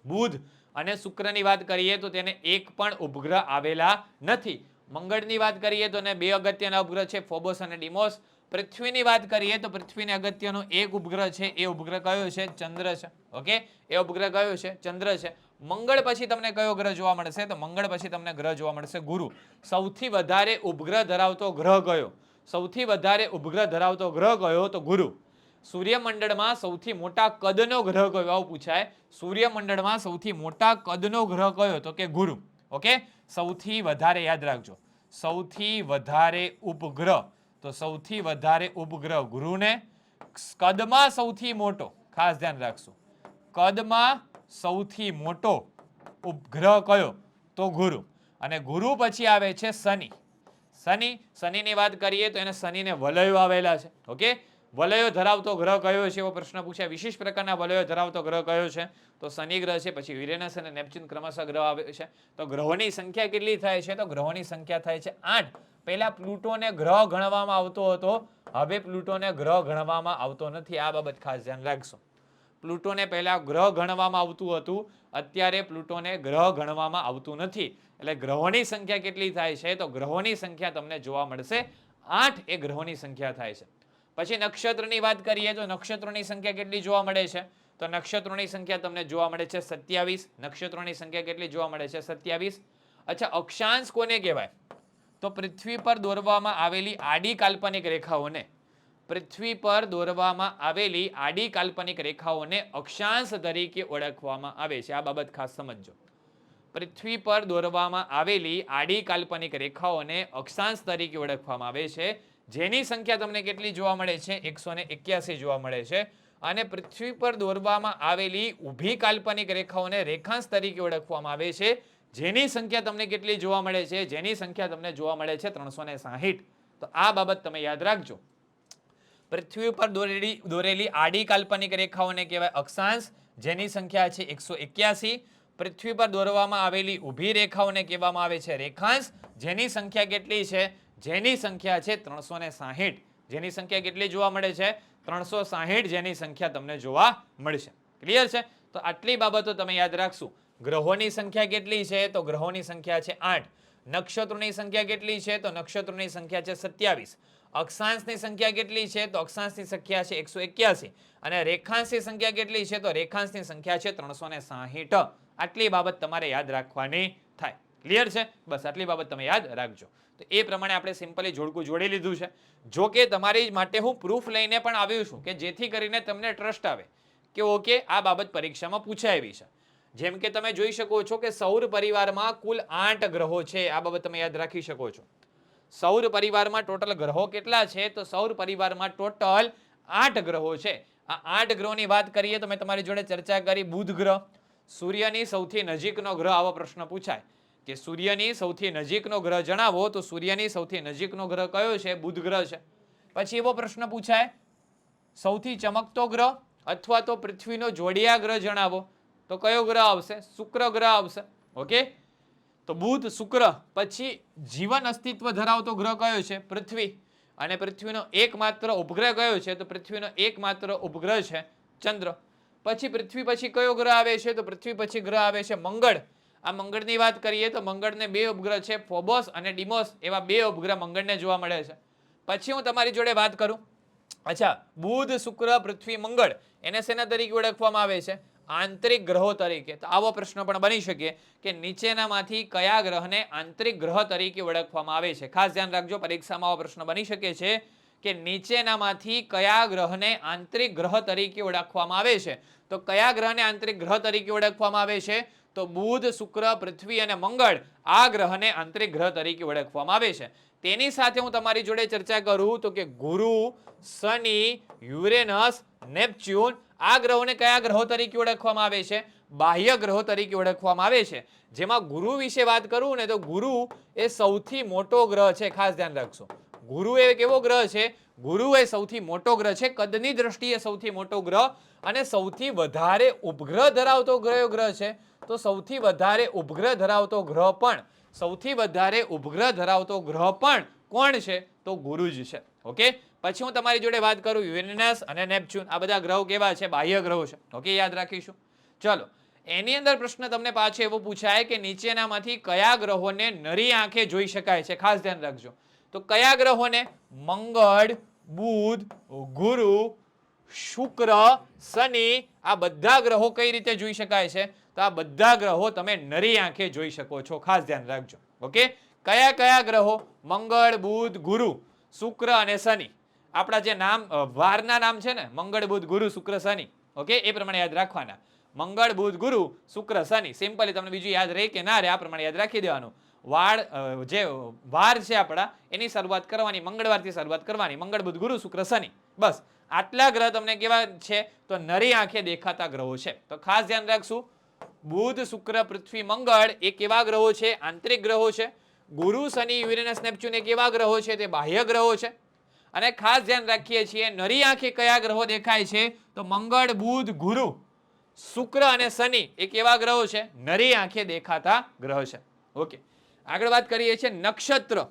બુધ અને શુક્રની વાત કરીએ તો તેને એક પણ ઉપગ્રહ આવેલા નથી. મંગળની વાત કરીએ તો બે અગત્યના ઉપગ્રહ છે, ફોબોસ અને ડિમોસ. પૃથ્વીની વાત કરીએ તો પૃથ્વીને અગત્યનો એક ઉપગ્રહ છે. એ ઉપગ્રહ કયો છે? ચંદ્ર છે. ઓકે, એ ઉપગ્રહ કયો છે? ચંદ્ર છે. મંગળ પછી તમને કયો ગ્રહ જોવા મળશે? તો મંગળ પછી તમને ગ્રહ જોવા મળશે ગુરુ. સૌથી વધારે ઉપગ્રહ ધરાવતો ગ્રહ કયો? સૌથી વધારે ઉપગ્રહ ધરાવતો ગ્રહ કયો? તો ગુરુ. સૂર્યમંડળમાં સૌથી મોટા કદનો ગ્રહ કયો? આવું પૂછાય. સૂર્યમંડળમાં સૌથી મોટા કદનો ગ્રહ કયો? તો કે ગુરુ. ઓકે, સૌથી વધારે યાદ રાખજો, સૌથી વધારે ઉપગ્રહ, તો સૌથી વધારે ઉપગ્રહ ગુરુને. કદમાં સૌથી મોટો, ખાસ ધ્યાન રાખશું, કદમાં સૌથી મોટો ઉપગ્રહ કયો? તો ગુરુ. અને ગુરુ પછી આવે છે શનિ. શનિની વાત કરીએ તો એને શનિને વલયો આવેલા છે. ઓકે, વલયો ધરાવતો ગ્રહ કયો છે? એવો પ્રશ્ન પૂછાય. વિશિષ્ટ પ્રકારના વલયો ધરાવતો ગ્રહ કયો છે? તો શનિ ગ્રહ છે. પછી યુરેનસ અને નેપચ્યુન ક્રમશઃ ગ્રહ આવે છે. તો ગ્રહોની સંખ્યા કેટલી થાય છે? તો ગ્રહોની સંખ્યા થાય છે 8. પહેલા પ્લુટોને ગ્રહ ગણવામાં આવતો હતો, હવે પ્લુટોને ગ્રહ ગણવામાં આવતો નથી. આ બાબત ખાસ ધ્યાન રાખશો. પ્લુટોને પહેલા ગ્રહ ગણવામાં આવતું હતું, અત્યારે પ્લુટોને ગ્રહ ગણવામાં આવતું નથી. એટલે ગ્રહોની સંખ્યા કેટલી થાય છે? તો ગ્રહોની સંખ્યા તમને જોવા મળશે 8 એ ગ્રહોની સંખ્યા થાય છે. પછી નક્ષત્રની વાત કરીએ તો નક્ષત્રોની સંખ્યા કેટલી જોવા મળે છે? તો નક્ષત્રોની સંખ્યા તમને જોવા મળે છે 27. નક્ષત્રોની સંખ્યા કેટલી જોવા મળે છે? 27. અચ્છા, અક્ષાંશ કોને કહેવાય? તો પૃથ્વી પર દોરવામાં આવેલી આડી કાલ્પનિક રેખાઓને, પૃથ્વી પર દોરવામાં આવેલી આડી કાલ્પનિક રેખાઓને અક્ષાંશ તરીકે ઓળખવામાં આવે છે. આ બાબત ખાસ સમજજો. પૃથ્વી પર દોરવામાં આવેલી આડી કાલ્પનિક રેખાઓને અક્ષાંશ તરીકે ઓળખવામાં આવે છે. જેની સંખ્યા તમને કેટલી જોવા મળે છે? 181 જોવા મળે છે. અને પૃથ્વી પર દોરવામાં આવેલી ઊભી કાલ્પનિક રેખાઓને રેખાંશ તરીકે ઓળખવામાં આવે છે. જેની સંખ્યા તમને કેટલી જોવા મળે છે? જેની સંખ્યા તમને જોવા મળે છે 360. તો આ બાબત તમે યાદ રાખજો. પૃથ્વી પર દોરેલી આડી કાલ્પનિક રેખાઓને કહેવાય અક્ષાંશ, જેની સંખ્યા છે 181. પૃથ્વી પર દોરવામાં આવેલી ઊભી રેખાઓને કહેવામાં આવે છે રેખાંશ, જેની સંખ્યા કેટલી છે? જેની સંખ્યા છે 360. જેની સંખ્યા કેટલી જોવા મળે છે? 360 જેની સંખ્યા તમને જોવા મળશે. ક્લિયર છે? તો આટલી બાબતો તમે યાદ રાખશું. ગ્રહોની સંખ્યા કેટલી છે? તો ગ્રહોની સંખ્યા છે 8. નક્ષત્રોની સંખ્યા કેટલી છે? તો નક્ષત્રોની સંખ્યા છે 27. અક્ષાંશની સંખ્યા કેટલી છે? તો અક્ષાંશની સંખ્યા છે 181. અને રેખાંશની સંખ્યા કેટલી છે? તો રેખાંશની સંખ્યા છે 360. આટલી બાબત તમારે યાદ રાખવાની થાય. ક્લિયર છે? બસ આટલી બાબત તમે યાદ રાખજો. તો એ પ્રમાણે આપણે સિમ્પલી જોડકું જોડી લીધું છે. જો કે તમારી માટે હું પ્રૂફ લઈને પણ આવ્યો છું કે જેથી કરીને તમને ટ્રસ્ટ આવે કે ઓકે આ બાબત પરીક્ષામાં પૂછાયેલી છે. જેમ કે તમે જોઈ શકો છો કે સૌર પરિવારમાં કુલ 8 ગ્રહો છે. આ બાબત તમે યાદ રાખી શકો છો. સૌર પરિવારમાં ટોટલ ગ્રહો કેટલા છે? તો સૌર પરિવારમાં ટોટલ 8 ગ્રહો છે. આ 8 ગ્રહોની વાત કરીએ તો મેં તમારી જોડે ચર્ચા કરી બુધ ગ્રહ, સૂર્યની સૌથી નજીકનો ગ્રહ. આવો પ્રશ્ન પૂછાય કે સૂર્યની સૌથી નજીકનો ગ્રહ જણાવો, તો સૂર્યની સૌથી નજીકનો ગ્રહ કયો છે? બુધ ગ્રહ છે. પછી એવો પ્રશ્ન પૂછાય સૌથી ચમકતો ગ્રહ અથવા તો પૃથ્વીનો જોડિયા ગ્રહ જણાવો, તો કયો ગ્રહ આવશે? શુક્ર ગ્રહ આવશે. ઓકે, તો બુધ, શુક્ર. પછી જીવન અસ્તિત્વ ધરાવતો ગ્રહ કયો છે? પૃથ્વી. અને પૃથ્વીનો એકમાત્ર ઉપગ્રહ કયો છે? તો પૃથ્વીનો એકમાત્ર ઉપગ્રહ છે ચંદ્ર. પછી પૃથ્વી પછી કયો ગ્રહ આવે છે? તો પૃથ્વી પછી ગ્રહ આવે છે મંગળ. આ મંગળની વાત કરીએ તો મંગળને 2 ઉપગ્રહ છે, ફોબોસ અને ડિમોસ. એવા 2 ઉપગ્રહ મંગળને જોવા મળે છે. પછી હું તમારી જોડે વાત કરું, અચ્છા, બુધ, શુક્ર, પૃથ્વી, મંગળ એને શેના તરીકે ઓળખવામાં આવે છે? આંતરિક ગ્રહો તરીકે. તો આવો પ્રશ્ન પણ બની શકે કે નીચેનામાંથી કયા ગ્રહને આંતરિક ગ્રહ તરીકે ઓળખવામાં આવે છે? ખાસ ધ્યાન રાખજો, પરીક્ષામાં આવો પ્રશ્ન બની શકે છે કે નીચેનામાંથી કયા ગ્રહને આંતરિક ગ્રહ તરીકે ઓળખવામાં આવે છે? તો કયા ગ્રહને આંતરિક ગ્રહ તરીકે ઓળખવામાં આવે છે? તો બુધ, શુક્ર, પૃથ્વી અને મંગળ આ ગ્રહને આંતરિક ગ્રહ તરીકે ઓળખવામાં આવે છે. તેની સાથે હું તમારી જોડે ચર્ચા કરું તો કે ગુરુ, શનિ, યુરેનસ, નેપચ્યુન આ ગ્રહોને કયા ગ્રહો તરીકે ઓળખવામાં આવે છે? બાહ્ય ગ્રહો તરીકે ઓળખવામાં આવે છે. જેમાં ગુરુ વિશે વાત કરું ને તો ગુરુ એ સૌથી મોટો ગ્રહ છે. ખાસ ધ્યાન રાખજો, ગુરુ એ કેવો ગ્રહ છે? ગુરુ એ સૌથી મોટો ગ્રહ છે, કદની દ્રષ્ટિએ સૌથી મોટો ગ્રહ અને સૌથી વધારે ઉપગ્રહ ધરાવતો ગ્રહ છે. તો સૌથી વધારે ઉપગ્રહ ધરાવતો ગ્રહ પણ કોણ છે? તો ગુરુ જ છે. ઓકે, પછી હું તમારી જોડે વાત કરું યુરેનસ અને નેપચ્યુન. આ બધા ગ્રહો કેવા છે? બાહ્ય ગ્રહો છે. ઓકે, યાદ રાખીશું. ચલો, એની અંદર પ્રશ્ન તમને પાછો એવો પૂછાય કે નીચેનામાંથી કયા ગ્રહોને નરી આંખે જોઈ શકાય છે? ખાસ ધ્યાન રાખજો. તો કયા ગ્રહોને? મંગળ, બુધ, ગુરુ, શુક્ર, શનિ આ બધા ગ્રહો કઈ રીતે જોઈ શકાય છે? તો આ બધા ગ્રહો તમે નરી આંખે જોઈ શકો છો. ખાસ ધ્યાન રાખજો. ઓકે, કયા કયા ગ્રહો? મંગળ, બુધ, ગુરુ, શુક્ર અને શનિ. આપણા જે નામ વારના નામ છે ને, મંગળ, બુધ, ગુરુ, શુક્ર, શનિ. ઓકે, એ પ્રમાણે યાદ રાખવાના. મંગળ, બુધ, ગુરુ, શુક્ર, શનિ. સિમ્પલી તમને બીજું યાદ રહે કે ના રહે આ પ્રમાણે યાદ રાખી દેવાનું. જે વાર છે આપણા એની શરૂઆત કરવાની મંગળવારથી શરૂઆત કરવાની. મંગળ, બુધ, ગુરુ, શુક્ર, શનિ. બસ આટલા ગ્રહ તમને કેવા છે? તો નરી આંખે દેખાતા ગ્રહો છે. તો ખાસ ધ્યાન રાખશું, બુધ, શુક્ર, પૃથ્વી, મંગળ એ કેવા ગ્રહો છે? આંતરિક ગ્રહો છે. ગુરુ, શનિ, યુરેનસ, નેપચ્યુન એ કેવા ગ્રહો છે? તે બાહ્ય ગ્રહો છે. અને ખાસ ધ્યાન રાખીએ છીએ નરી આંખે કયા ગ્રહો દેખાય છે? તો મંગળ, બુધ, ગુરુ, શુક્ર અને શનિ એ કેવા ગ્રહો છે? નરી આંખે દેખાતા ગ્રહ છે. ઓકે, આગળ વાત કરીએ છીએ નક્ષત્ર.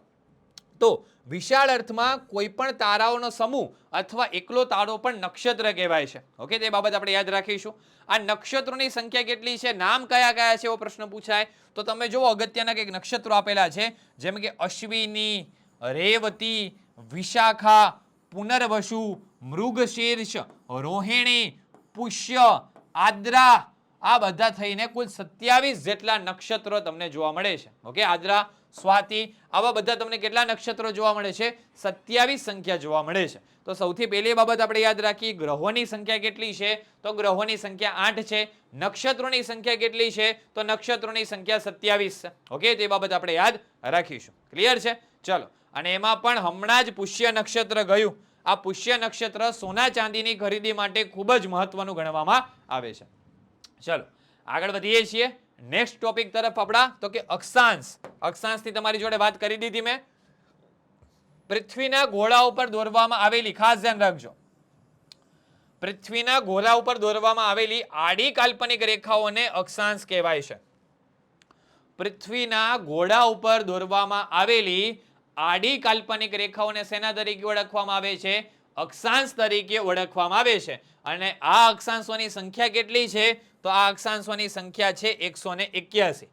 તો વિશાળ અર્થમાં કોઈ પણ તારાઓનો સમૂહ અથવા એકલો તારો પણ નક્ષત્ર કહેવાય છે. ઓકે, તે બાબત આપણે યાદ રાખીશું. આ નક્ષત્રોની સંખ્યા કેટલી છે? નામ કયા કયા છે? એવો પ્રશ્ન પૂછાય તો તમે જુઓ અગત્યના કંઈક નક્ષત્રો આપેલા છે, જેમ કે અશ્વિની, રેવતી, વિશાખા, પુનર્વસુ, મૃગશીર્ષ, રોહિણી, પુષ્ય, આદ્રા આ બધા થઈને કુલ 27 જેટલા નક્ષત્રો તમને જોવા મળે છે. ઓકે, આદ્રા, સ્વાતિ આવા બધા તમને કેટલા નક્ષત્રો જોવા મળે છે? 27 સંખ્યા જોવા મળે છે. તો સૌથી પહેલી બાબત આપણે યાદ રાખી, ગ્રહોની સંખ્યા કેટલી છે? તો ગ્રહોની સંખ્યા 8 છે. નક્ષત્રોની સંખ્યા કેટલી છે? તો નક્ષત્રોની સંખ્યા 27 છે. ઓકે, તે બાબત આપણે યાદ રાખીશું. ક્લિયર છે? ચલો, અને એમાં પણ હમણાં જ પુષ્ય નક્ષત્ર ગયું. આ પુષ્ય નક્ષત્ર સોના ચાંદીની ખરીદી માટે ખૂબ જ મહત્વનું ગણવામાં આવે છે. ચલો આગળ વધીએ છીએ નેક્સ્ટ ટોપિક તરફ આપણા, તો કે અક્ષાંશ. અક્ષાંશની તમારી જોડે વાત કરી દીધી મેં. પૃથ્વીના ગોળા ઉપર દોરવામાં આવેલી, ખાસ ધ્યાન રાખજો, પૃથ્વીના ગોળા ઉપર દોરવામાં આવેલી આડી કાલ્પનિક રેખાઓને અક્ષાંશ કહેવાય છે. પૃથ્વીના ગોળા ઉપર દોરવામાં આવેલી આડી કાલ્પનિક રેખાઓને શેના તરીકે ઓળખવામાં આવે છે? અક્ષાંશ તરીકે ઓળખવામાં આવે છે. અને આ અક્ષાંશોની સંખ્યા કેટલી છે? તો આ અક્ષાંશોની સંખ્યા છે 181.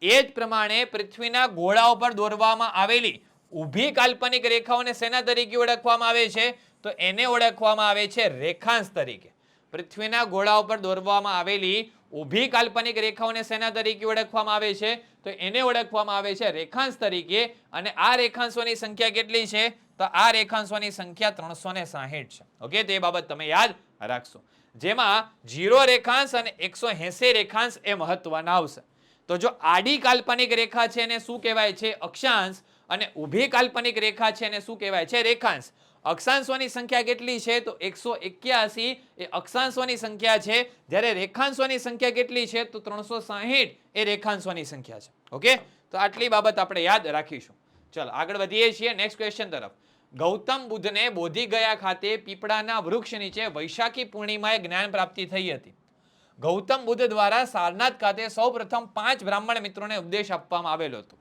એ જ પ્રમાણે પૃથ્વીના ગોળા ઉપર દોરવામાં આવેલી ઊભી કાલ્પનિક રેખાઓને શેના તરીકે ઓળખવામાં આવે છે? તો એને ઓળખવામાં આવે છે રેખાંશ તરીકે. પૃથ્વીના ગોળા ઉપર દોરવામાં આવેલી ઊભી કાલ્પનિક રેખાઓને શેના તરીકે ઓળખવામાં આવે છે? તો એને ઓળખવામાં આવે છે રેખાંશ તરીકે. અને આ રેખાંશોની સંખ્યા કેટલી છે? તો આ રેખાંશોની સંખ્યા 360 છે. ઓકે, તો એ બાબત તમે યાદ રાખશો. જેમાં 0 રેખાંશ અને 180 રેખાંશ એ મહત્વના આવશે. તો જો આડી કાલ્પનિક રેખા છે એને શું કહેવાય છે? અક્ષાંશ. અને ઊભી કાલ્પનિક રેખા છે એને શું કહેવાય છે? રેખાંશ. અક્ષાંશોની સંખ્યા કેટલી છે? તો 181 એ અક્ષાંશોની સંખ્યા છે. જ્યારે રેખાંશોની સંખ્યા કેટલી છે? તો 360 એ રેખાંશોની સંખ્યા છે. ઓકે, તો આટલી બાબત આપણે યાદ રાખીશું. ચલો આગળ વધીએ છીએ નેક્સ્ટ ક્વેશ્ચન તરફ. ગૌતમ બુદ્ધને બોધિગયા ખાતે પીપળાના વૃક્ષ નીચે વૈશાખી પૂર્ણિમાએ જ્ઞાન પ્રાપ્તિ થઈ હતી. ગૌતમ બુદ્ધ દ્વારા સારનાથ ખાતે સૌપ્રથમ 5 બ્રાહ્મણ મિત્રોને ઉપદેશ આપવામાં આવેલો હતો.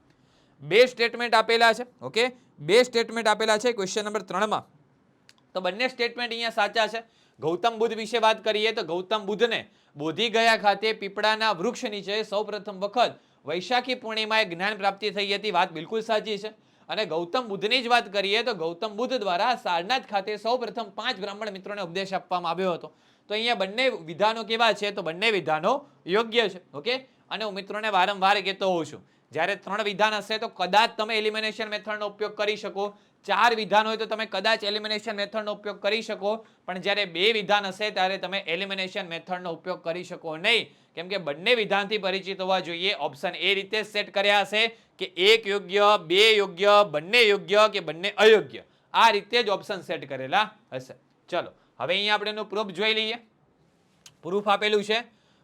2 સ્ટેટમેન્ટ આપેલા છે. ઓકે, 2 સ્ટેટમેન્ટ આપેલા છે ક્વેશ્ચન નંબર 3 માં. તો બંને સ્ટેટમેન્ટ અહીંયા સાચા છે. ગૌતમ બુદ્ધ વિશે વાત કરીએ તો ગૌતમ બુદ્ધને બોધિગયા ખાતે પીપળાના વૃક્ષ નીચે સૌપ્રથમ વખત વૈશાખી પૂર્ણિમાએ જ્ઞાન પ્રાપ્તિ થઈ હતી. વાત બિલકુલ સાચી છે. અને ગૌતમ બુદ્ધની જ વાત કરીએ તો ગૌતમ બુદ્ધ દ્વારા સારનાથ ખાતે સૌપ્રથમ 5 બ્રાહ્મણ મિત્રોને ઉપદેશ આપવામાં આવ્યો હતો. તો અહીંયા બંને વિધાનો કેવા છે? તો બંને વિધાનો યોગ્ય છે. ઓકે, અને હું મિત્રોને વારંવાર કહેતો હોઉં છું, જ્યારે 3 વિધાન હશે તો કદાચ તમે એલિમિનેશન મેથડનો ઉપયોગ કરી શકો. 4 વિધાન હોય તો તમે કદાચ એલિમિનેશન મેથડનો ઉપયોગ કરી શકો. પણ જ્યારે 2 વિધાન હશે ત્યારે તમે એલિમિનેશન મેથડનો ઉપયોગ કરી શકો નહીં. કેમ કે બંને વિધાનથી પરિચિત હોવા જોઈએ. ઓપ્શન એ રીતે સેટ કર્યા હશે કે 1 યોગ્ય, 2 યોગ્ય, બંને યોગ્ય કે બંને અયોગ્ય. આ રીતે જ ઓપ્શન સેટ કરેલા હશે. ચલો હવે અહીંયા આપણે એનું પ્રૂફ જોઈ લઈએ. પ્રૂફ આપેલું છે.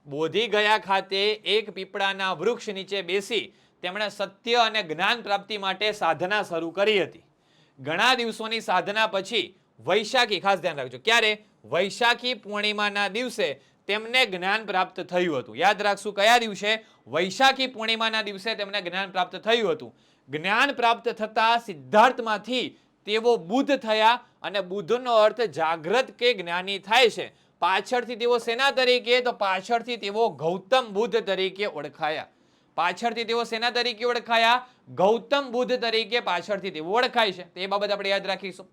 બોધિગયા ખાતે એક પીપળાના વૃક્ષ નીચે બેસી તેમણે સત્ય અને જ્ઞાન પ્રાપ્તિ માટે સાધના શરૂ કરી હતી. ઘણા દિવસોની સાધના પછી વૈશાખી, ખાસ ધ્યાન રાખજો, ક્યારે? વૈશાખી પૂર્ણિમાના દિવસે તેમને જ્ઞાન પ્રાપ્ત થયું હતું. યાદ રાખશું કયા દિવસે? વૈશાખી પૂર્ણિમાના દિવસે તેમને જ્ઞાન પ્રાપ્ત થયું હતું. જ્ઞાન પ્રાપ્ત થતા સિદ્ધાર્થમાંથી તેઓ બુદ્ધ થયા. અને બુદ્ધનો અર્થ જાગ્રત કે જ્ઞાની થાય છે. પાછળથી તેઓ સેના તરીકે? તો પાછળથી તેઓ ગૌતમ બુદ્ધ તરીકે ઓળખાયા. પાછળથી તેઓ સેના તરીકે ઓળખાયા? ગૌતમ બુદ્ધ તરીકે પાછળથી તેઓ ઓળખાય છે. તે બાબત આપણે યાદ રાખીશું.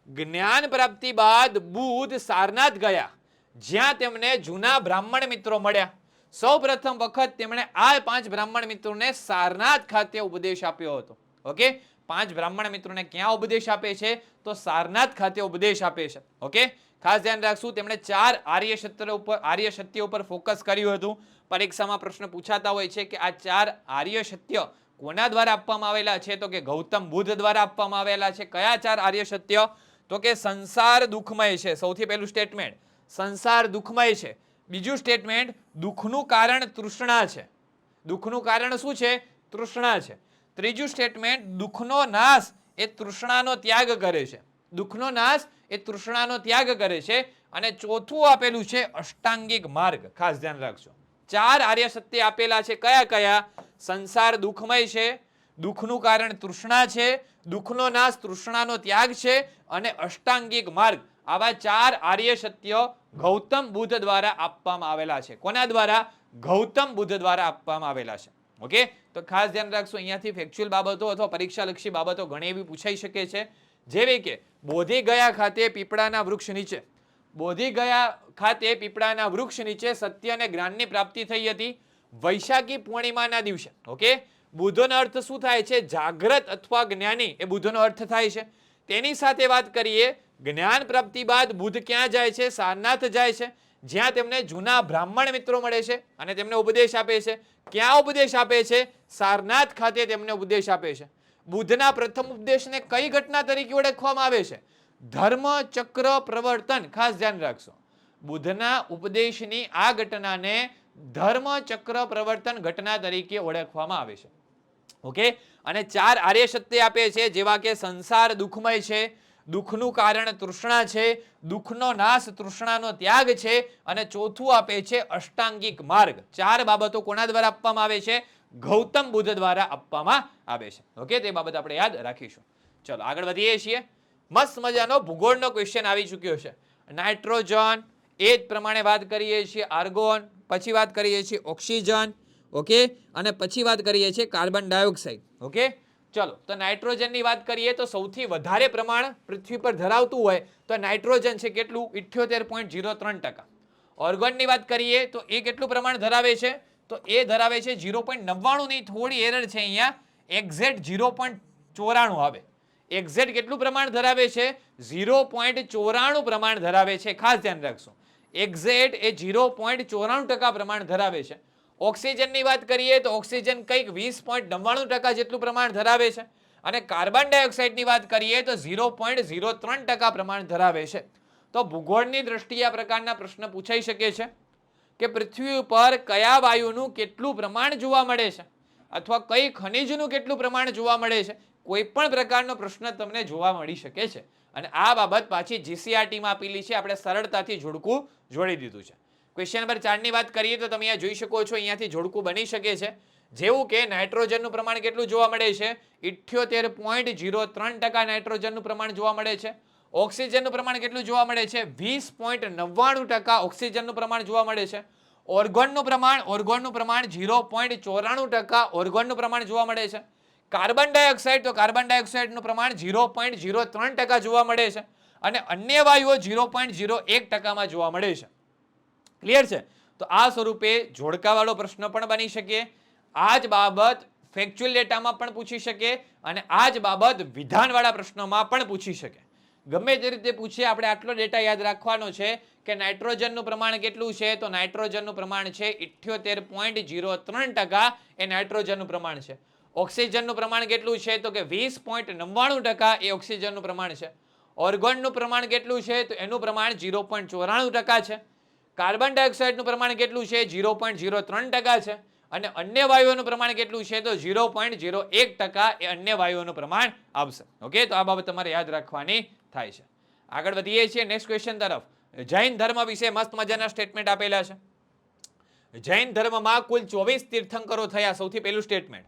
જ્ઞાન પ્રાપ્તિ બાદ બુદ્ધ સારનાથ ગયા, જ્યાં તેમને જૂના બ્રાહ્મણ મિત્રો મળ્યા. સૌપ્રથમ વખત તેમણે આ 5 બ્રાહ્મણ મિત્રોને સારનાથ ખાતે ઉપદેશ આપ્યો હતો. ઓકે, 5 બ્રાહ્મણ મિત્રોને ક્યાં ઉપદેશ આપે છે? તો સારનાથ ખાતે ઉપદેશ આપે છે. ઓકે, ખાસ ધ્યાન રાખશું. તેમણે 4 આર્ય સત્ય ઉપર ફોકસ કર્યું હતું. પરીક્ષામાં પ્રશ્ન પૂછાતા હોય છે કે આ 4 આર્ય સત્ય કોના દ્વારા આપવામાં આવેલા છે? તો કે ગૌતમ બુદ્ધ દ્વારા આપવામાં આવેલા છે. કયા 4 આર્ય સત્ય? તો કે સંસાર દુઃખમય છે. સૌથી પહેલું સ્ટેટમેન્ટ સંસાર દુઃખમય છે. બીજું સ્ટેટમેન્ટ દુઃખનું કારણ તૃષ્ણા છે. દુઃખનું કારણ શું છે? તૃષ્ણા છે. ત્રીજું સ્ટેટમેન્ટ દુઃખનો નાશ એ તૃષ્ણાનો ત્યાગ કરે છે. દુઃખનો નાશ એ તૃષ્ણાનો ત્યાગ કરે છે. અને ચોથું આપેલું છે અષ્ટાંગિક માર્ગ. ખાસ ધ્યાન રાખજો. 4 આર્ય સત્ય આપેલા છે. કયા કયા? સંસાર દુઃખમય છે, દુઃખનું કારણ તૃષ્ણા છે, દુઃખનો નાશ તૃષ્ણાનો ત્યાગ છે, અને અષ્ટાંગિક માર્ગ. આવા 4 આર્ય સત્ય ગૌતમ બુદ્ધ દ્વારા આપવામાં આવેલા છે. કોના દ્વારા? ગૌતમ બુદ્ધ દ્વારા આપવામાં આવેલા છે. ઓકે, તો ખાસ ધ્યાન રાખશો. અહીંયાથી ફેક્ચ્યુઅલ બાબતો અથવા પરીક્ષાલક્ષી બાબતો ઘણી એવી પૂછાઈ શકે છે. જેવી કે બોધિગયા ખાતે પીપળાના વૃક્ષ નીચે, બોધિગયા ખાતે પીપળાના વૃક્ષ નીચે સત્ય અને જ્ઞાનની પ્રાપ્તિ થઈ હતી વૈશાખી પૂર્ણિમાના દિવસે. ઓકે, બુદ્ધનો અર્થ શું થાય છે? જાગ્રત અથવા જ્ઞાની, એ બુદ્ધનો અર્થ થાય છે. તેની સાથે વાત કરીએ, જ્ઞાન પ્રાપ્તિ બાદ બુદ્ધ ક્યાં જાય છે? સારનાથ જાય છે, જ્યાં તેમને જૂના બ્રાહ્મણ મિત્રો મળે છે અને તેમને ઉપદેશ આપે છે. ક્યાં ઉપદેશ આપે છે? સારનાથ ખાતે તેમને ઉપદેશ આપે છે. બુદ્ધના પ્રથમ ઉપદેશને કઈ ઘટના તરીકે ઓળખવામાં આવે છે? ધર્મ ચક્ર પ્રવર્તન. ખાસ ધ્યાન રાખશો. બુદ્ધના ઉપદેશની આ ઘટનાને ધર્મ ચક્ર પ્રવર્તન ઘટના તરીકે ઓળખવામાં આવે છે. ઓકે, અને 4 આર્ય સત્ય આપે છે, જેવા કે સંસાર દુઃખમય છે, દુઃખનું કારણ તૃષ્ણા છે, દુઃખનો નાશ તૃષ્ણાનો ત્યાગ છે, અને ચોથું આપે છે અષ્ટાંગિક માર્ગ. 4 બાબતો કોના દ્વારા આપવામાં આવે છે? ગૌતમ બુદ્ધ દ્વારા આપવામાં આવે છે. ઓકે, તે બાબત આપણે યાદ રાખીશું. ચલો આગળ વધીએ છીએ. મસ્ત મજાનો ભૂગોળનો ક્વેશ્ચન આવી ચૂક્યો છે. નાઇટ્રોજન, એ જ પ્રમાણે વાત કરીએ છીએ આર્ગોન, પછી વાત કરીએ છીએ ઓક્સિજન, ઓકે, અને પછી વાત કરીએ છીએ કાર્બન ડાયોક્સાઇડ. ઓકે, ચલો તો નાઇટ્રોજનની વાત કરીએ તો સૌથી વધારે પ્રમાણ પૃથ્વી પર ધરાવતું હોય તો નાઇટ્રોજન છે, કેટલું? 78.03%. ઓર્ગનની વાત કરીએ તો એ કેટલું પ્રમાણ ધરાવે છે? તો એ ધરાવે છે 0.99 ની થોડી એરર છે અહીંયા, એક્ઝેક્ટ 0.94 આવે. એક્ઝેક્ટ કેટલું પ્રમાણ ધરાવે છે? 0.94 પ્રમાણ ધરાવે છે. ખાસ ધ્યાન રાખશો, એક્ઝેક્ટ એ 0.94% પ્રમાણ ધરાવે છે. ઓક્સિજનની વાત કરીએ તો ઓક્સિજન કંઈક 20.99% જેટલું પ્રમાણ ધરાવે છે. અને કાર્બન ડાયોક્સાઇડની વાત કરીએ તો 0.03% પ્રમાણ ધરાવે છે. તો ભૂગોળની દ્રષ્ટિએ આ પ્રકારના પ્રશ્ન પૂછાઈ શકે છે કે પૃથ્વી ઉપર કયા વાયુનું કેટલું પ્રમાણ જોવા મળે છે, અથવા કઈ ખનિજનું કેટલું પ્રમાણ જોવા મળે છે. કોઈ પણ પ્રકારનો પ્રશ્ન તમને જોવા મળી શકે છે. અને આ બાબત પાછી જીસીઆરટીમાં આપેલી છે, આપણે સરળતાથી જોડકું જોડી દીધું છે. ક્વેશ્ચન નંબર 4 ની વાત કરીએ તો તમે અહીંયા જોઈ શકો છો, અહીંયાથી જોડકું બની શકે છે. જેવું કે નાઇટ્રોજનનું પ્રમાણ કેટલું જોવા મળે છે? 78.03% નાઇટ્રોજનનું પ્રમાણ જોવા મળે છે. ઓક્સિજનનું પ્રમાણ કેટલું જોવા મળે છે? 20.99% ઓક્સિજનનું પ્રમાણ જોવા મળે છે. ઓર્ગનનું પ્રમાણ 0.94% ઓર્ગનનું પ્રમાણ જોવા મળે છે. કાર્બન ડાયોક્સાઇડ તો કાર્બન ડાયોક્સાઇડનું પ્રમાણ 0.03% જોવા મળે છે. અને અન્ય વાયુઓ 0.01%માં જોવા મળે છે. ક્લિયર છે? તો આ સ્વરૂપે જોડકાવાળો પ્રશ્ન પણ બની શકે. આ જ બાબત ફેક્ચ્યુઅલ ડેટામાં પણ પૂછી શકે અને આ જ બાબત વિધાનવાળા પ્રશ્નોમાં પણ પૂછી શકે. ગમે તે રીતે પૂછે, આપણે આટલો ડેટા યાદ રાખવાનો છે કે નાઇટ્રોજનનું પ્રમાણ કેટલું છે? તો નાઇટ્રોજનનું પ્રમાણ છે 78.03% એ નાઇટ્રોજનનું પ્રમાણ છે. ઓક્સિજનનું પ્રમાણ કેટલું છે? તો કે 20.99% એ ઓક્સિજનનું પ્રમાણ છે. ઓર્ગનનું પ્રમાણ કેટલું છે? તો એનું પ્રમાણ 0.94% છે. કાર્બન ડાયોક્સાઇડનું પ્રમાણ કેટલું છે? 0.03% છે. અને અન્ય વાયુઓનું પ્રમાણ કેટલું છે? તો 0.01% એ અન્ય વાયુઓનું પ્રમાણ આવશે. ઓકે, તો આ બાબત તમારે યાદ રાખવાની થાય છે. આગળ વધીએ છીએ નેક્સ્ટ ક્વેશ્ચન તરફ. જૈન ધર્મ વિશે મસ્ત મજાના સ્ટેટમેન્ટ આપેલા છે. જૈન ધર્મમાં કુલ 24 તીર્થંકરો થયા. સૌથી પહેલું સ્ટેટમેન્ટ,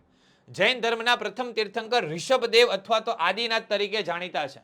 જૈન ધર્મના પ્રથમ તીર્થંકર ઋષભદેવ અથવા તો આદિનાથ તરીકે જાણીતા છે.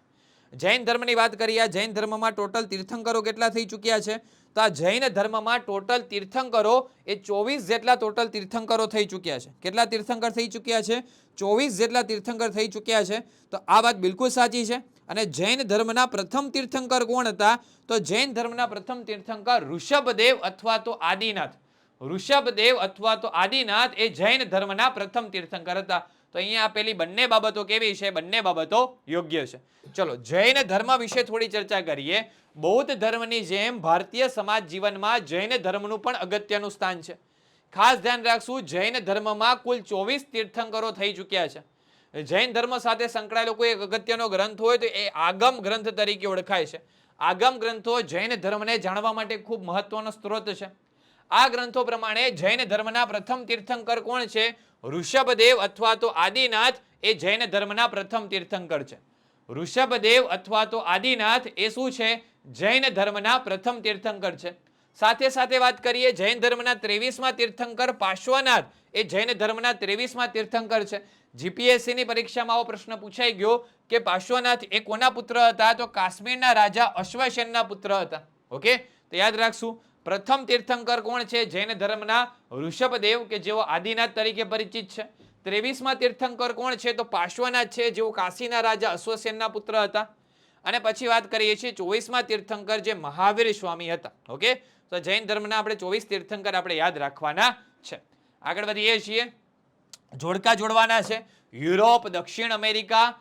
જૈન ધર્મની વાત કરીએ, જૈન ધર્મમાં ટોટલ તીર્થંકરો કેટલા થઈ ચૂક્યા છે? તો આ જૈન ધર્મમાં ટોટલ તીર્થંકરો એ 24 જેટલા ટોટલ તીર્થંકરો થઈ ચૂક્યા છે. કેટલા તીર્થંકર થઈ ચૂક્યા છે? 24 જેટલા તીર્થંકર થઈ ચૂક્યા છે. તો આ વાત બિલકુલ સાચી છે. અને જૈન ધર્મના પ્રથમ તીર્થંકર કોણ હતા? તો જૈન ધર્મના પ્રથમ તીર્થંકર ઋષભદેવ અથવા તો આદિનાથ. ઋષભદેવ અથવા તો આદિનાથ એ જૈન ધર્મના પ્રથમ તીર્થંકર હતા. તો અહીંયા આપેલી બંને બાબતો કેવી છે? બંને બાબતો યોગ્ય છે. ચલો જૈન ધર્મ વિશે થોડી ચર્ચા કરીએ. બૌદ્ધ ધર્મની જેમ ભારતીય સમાજ જીવનમાં જૈન ધર્મનું પણ અગત્યનું સ્થાન છે. ખાસ ધ્યાન રાખશું, જૈન ધર્મમાં કુલ 24 તીર્થંકરો થઈ ચૂક્યા છે. જૈન ધર્મ સાથે સંકળાયેલો કોઈ એક અગત્યનો ગ્રંથ હોય તો એ આગમ ગ્રંથ તરીકે ઓળખાય છે. આગમ ગ્રંથો જૈન ધર્મને જાણવા માટે ખૂબ મહત્વનો સ્ત્રોત છે. આ ગ્રંથો પ્રમાણે જૈન ધર્મના પ્રથમ તીર્થંકર કોણ છે? ઋષભદેવ અથવા તો આદિનાથ એ જૈન ધર્મના પ્રથમ તીર્થંકર છે. ઋષભદેવ અથવા તો આદિનાથ એ શું છે? જૈન ધર્મના પ્રથમ તીર્થંકર છે. સાથે સાથે વાત કરીએ, જૈન ધર્મના 23મા તીર્થંકર પાર્શ્વનાથ એ જૈન ધર્મના 23મા તીર્થંકર છે. જીપીએસસીની પરીક્ષામાં આવો પ્રશ્ન પૂછાઈ ગયો કે પાર્શ્વનાથ એ કોના પુત્ર હતા? તો કાશ્મીરના રાજા અશ્વસેનના પુત્ર હતા. ઓકે, તો યાદ રાખશું. પ્રથમ તીર્થંકર કોણ છે? જૈન ધર્મના ઋષભદેવ કે જેઓ આદિનાથ તરીકે પરિચિત છે. 23મા તીર્થંકર કોણ છે? તો પાર્શ્વનાથ છે, જેઓ કાશીના રાજા અશ્વસેનના પુત્ર હતા. અને પછી વાત કરીએ છીએ 24મા તીર્થંકર જે મહાવીર સ્વામી હતા. ઓકે, તો જૈન ધર્મના આપણે 24 તીર્થંકર આપણે યાદ રાખવાના છે. આગળ વધીએ છીએ, જોડકા જોડવાના છે. યુરોપ, દક્ષિણ અમેરિકા,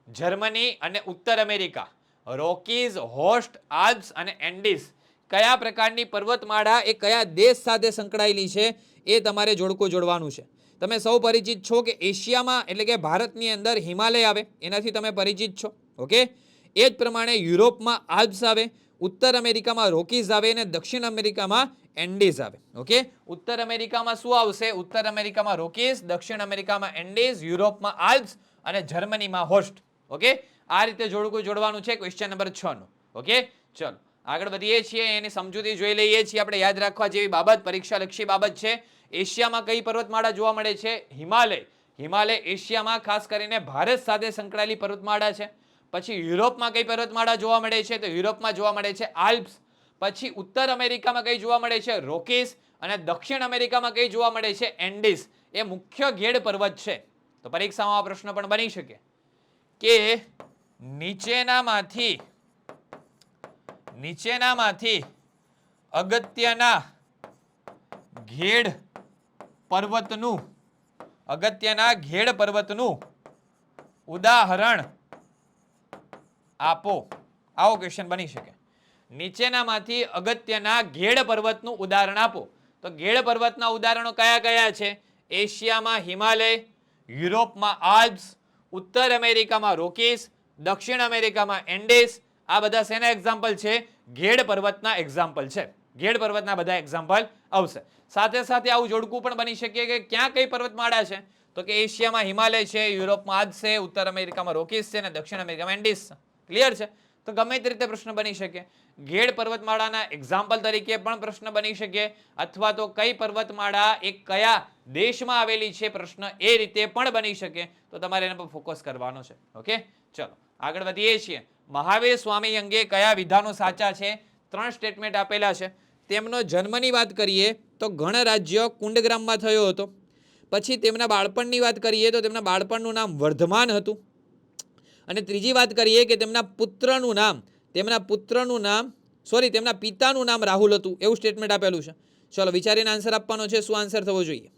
જર્મની અને ઉત્તર અમેરિકા, રોકીઝ, હોસ્ટ, આલ્પ્સ અને એન્ડીઝ કયા પ્રકારની પર્વતમાળા એ કયા દેશ સાથે સંકળાયેલી છે એ તમારે જોડકું જોડવાનું છે. તમે સૌ પરિચિત છો કે એશિયામાં એટલે કે ભારતની અંદર હિમાલય આવે, એનાથી તમે પરિચિત છો. ઓકે, એ જ પ્રમાણે યુરોપમાં આલ્પ્સ આવે, ઉત્તર અમેરિકામાં રોકીઝ આવે અને દક્ષિણ અમેરિકામાં એન્ડીઝ આવે. ઓકે, ઉત્તર અમેરિકામાં શું આવશે? ઉત્તર અમેરિકામાં રોકીઝ, દક્ષિણ અમેરિકામાં એન્ડીઝ, યુરોપમાં આલ્પ્સ અને જર્મનીમાં હોસ્ટ. ઓકે, આ રીતે જોડકું જોડવાનું છે ક્વેશ્ચન નંબર 6 નું. ઓકે, ચલો આગળ વધીએ છીએ, એની સમજૂતી જોઈ લઈએ છીએ. આપણે યાદ રાખવા જેવી બાબત, પરીક્ષા લક્ષી બાબત છે. એશિયામાં કઈ પર્વતમાળા જોવા મળે છે? હિમાલય. હિમાલય એશિયામાં ખાસ કરીને ભારત સાથે સંકળાયેલી પર્વતમાળા છે. પછી યુરોપમાં કઈ પર્વતમાળા જોવા મળે છે? તો યુરોપમાં જોવા મળે છે આલ્પ્સ. પછી ઉત્તર અમેરિકામાં કઈ જોવા મળે છે? રોકીસ. અને દક્ષિણ અમેરિકામાં કઈ જોવા મળે છે? એન્ડીઝ. એ મુખ્ય ઘેડ પર્વત છે. તો પરીક્ષામાં આ પ્રશ્ન પણ બની શકે કે નીચેનામાંથી અગત્યના ઘેડ પર્વતનું ઉદાહરણ આપો. આવો ક્વેશ્ચન બની શકે. નીચેનામાંથી અગત્યના ઘેડ પર્વતનું ઉદાહરણ આપો. તો ઘેડ પર્વતના ઉદાહરણો કયા કયા છે? એશિયામાં હિમાલય, યુરોપમાં આલ્પ્સ, ઉત્તર અમેરિકામાં રોકીસ, દક્ષિણ અમેરિકામાં એન્ડીઝ. આ બધા શેના એક્ઝામ્પલ છે? ઘેડ પર્વતના એક્ઝામ્પલ છે. ઘેડ પર્વતના બધા એક્ઝામ્પલ આવશે. સાથે સાથે આવું જોડકું પણ બની શકે કે ક્યાં કઈ પર્વતમાળા છે? તો કે એશિયામાં હિમાલય છે, યુરોપમાં આલ્પ્સ છે, ઉત્તર અમેરિકામાં રોકીસ છે અને દક્ષિણ અમેરિકામાં એન્ડીઝ છે. ક્લિયર છે? તો ગમે તે રીતે પ્રશ્ન બની શકે. ઘેડ પર્વતમાળાના એક્ઝામ્પલ તરીકે પણ પ્રશ્ન બની શકે, અથવા તો કઈ પર્વતમાળા એ કયા દેશમાં આવેલી છે પ્રશ્ન એ રીતે પણ બની શકે. તો તમારે એના પર ફોકસ કરવાનો છે. ઓકે, ચલો આગળ વધીએ છીએ. મહાવીર સ્વામી અંગે કયા વિધાનો સાચા છે? 3 સ્ટેટમેન્ટ આપેલા છે. તેમનો જન્મની વાત કરીએ તો ગણરાજ્ય કુંડગ્રામમાં થયો હતો. પછી તેમના બાળપણની વાત કરીએ તો તેમના બાળપણનું નામ વર્ધમાન હતું. અને ત્રીજી વાત કરીએ કે તેમના પિતાનું નામ રાહુલ હતું. એવું સ્ટેટમેન્ટ આપેલું છે. ચલો વિચારીને આન્સર આપવાનો છે. શું આન્સર થવો જોઈએ?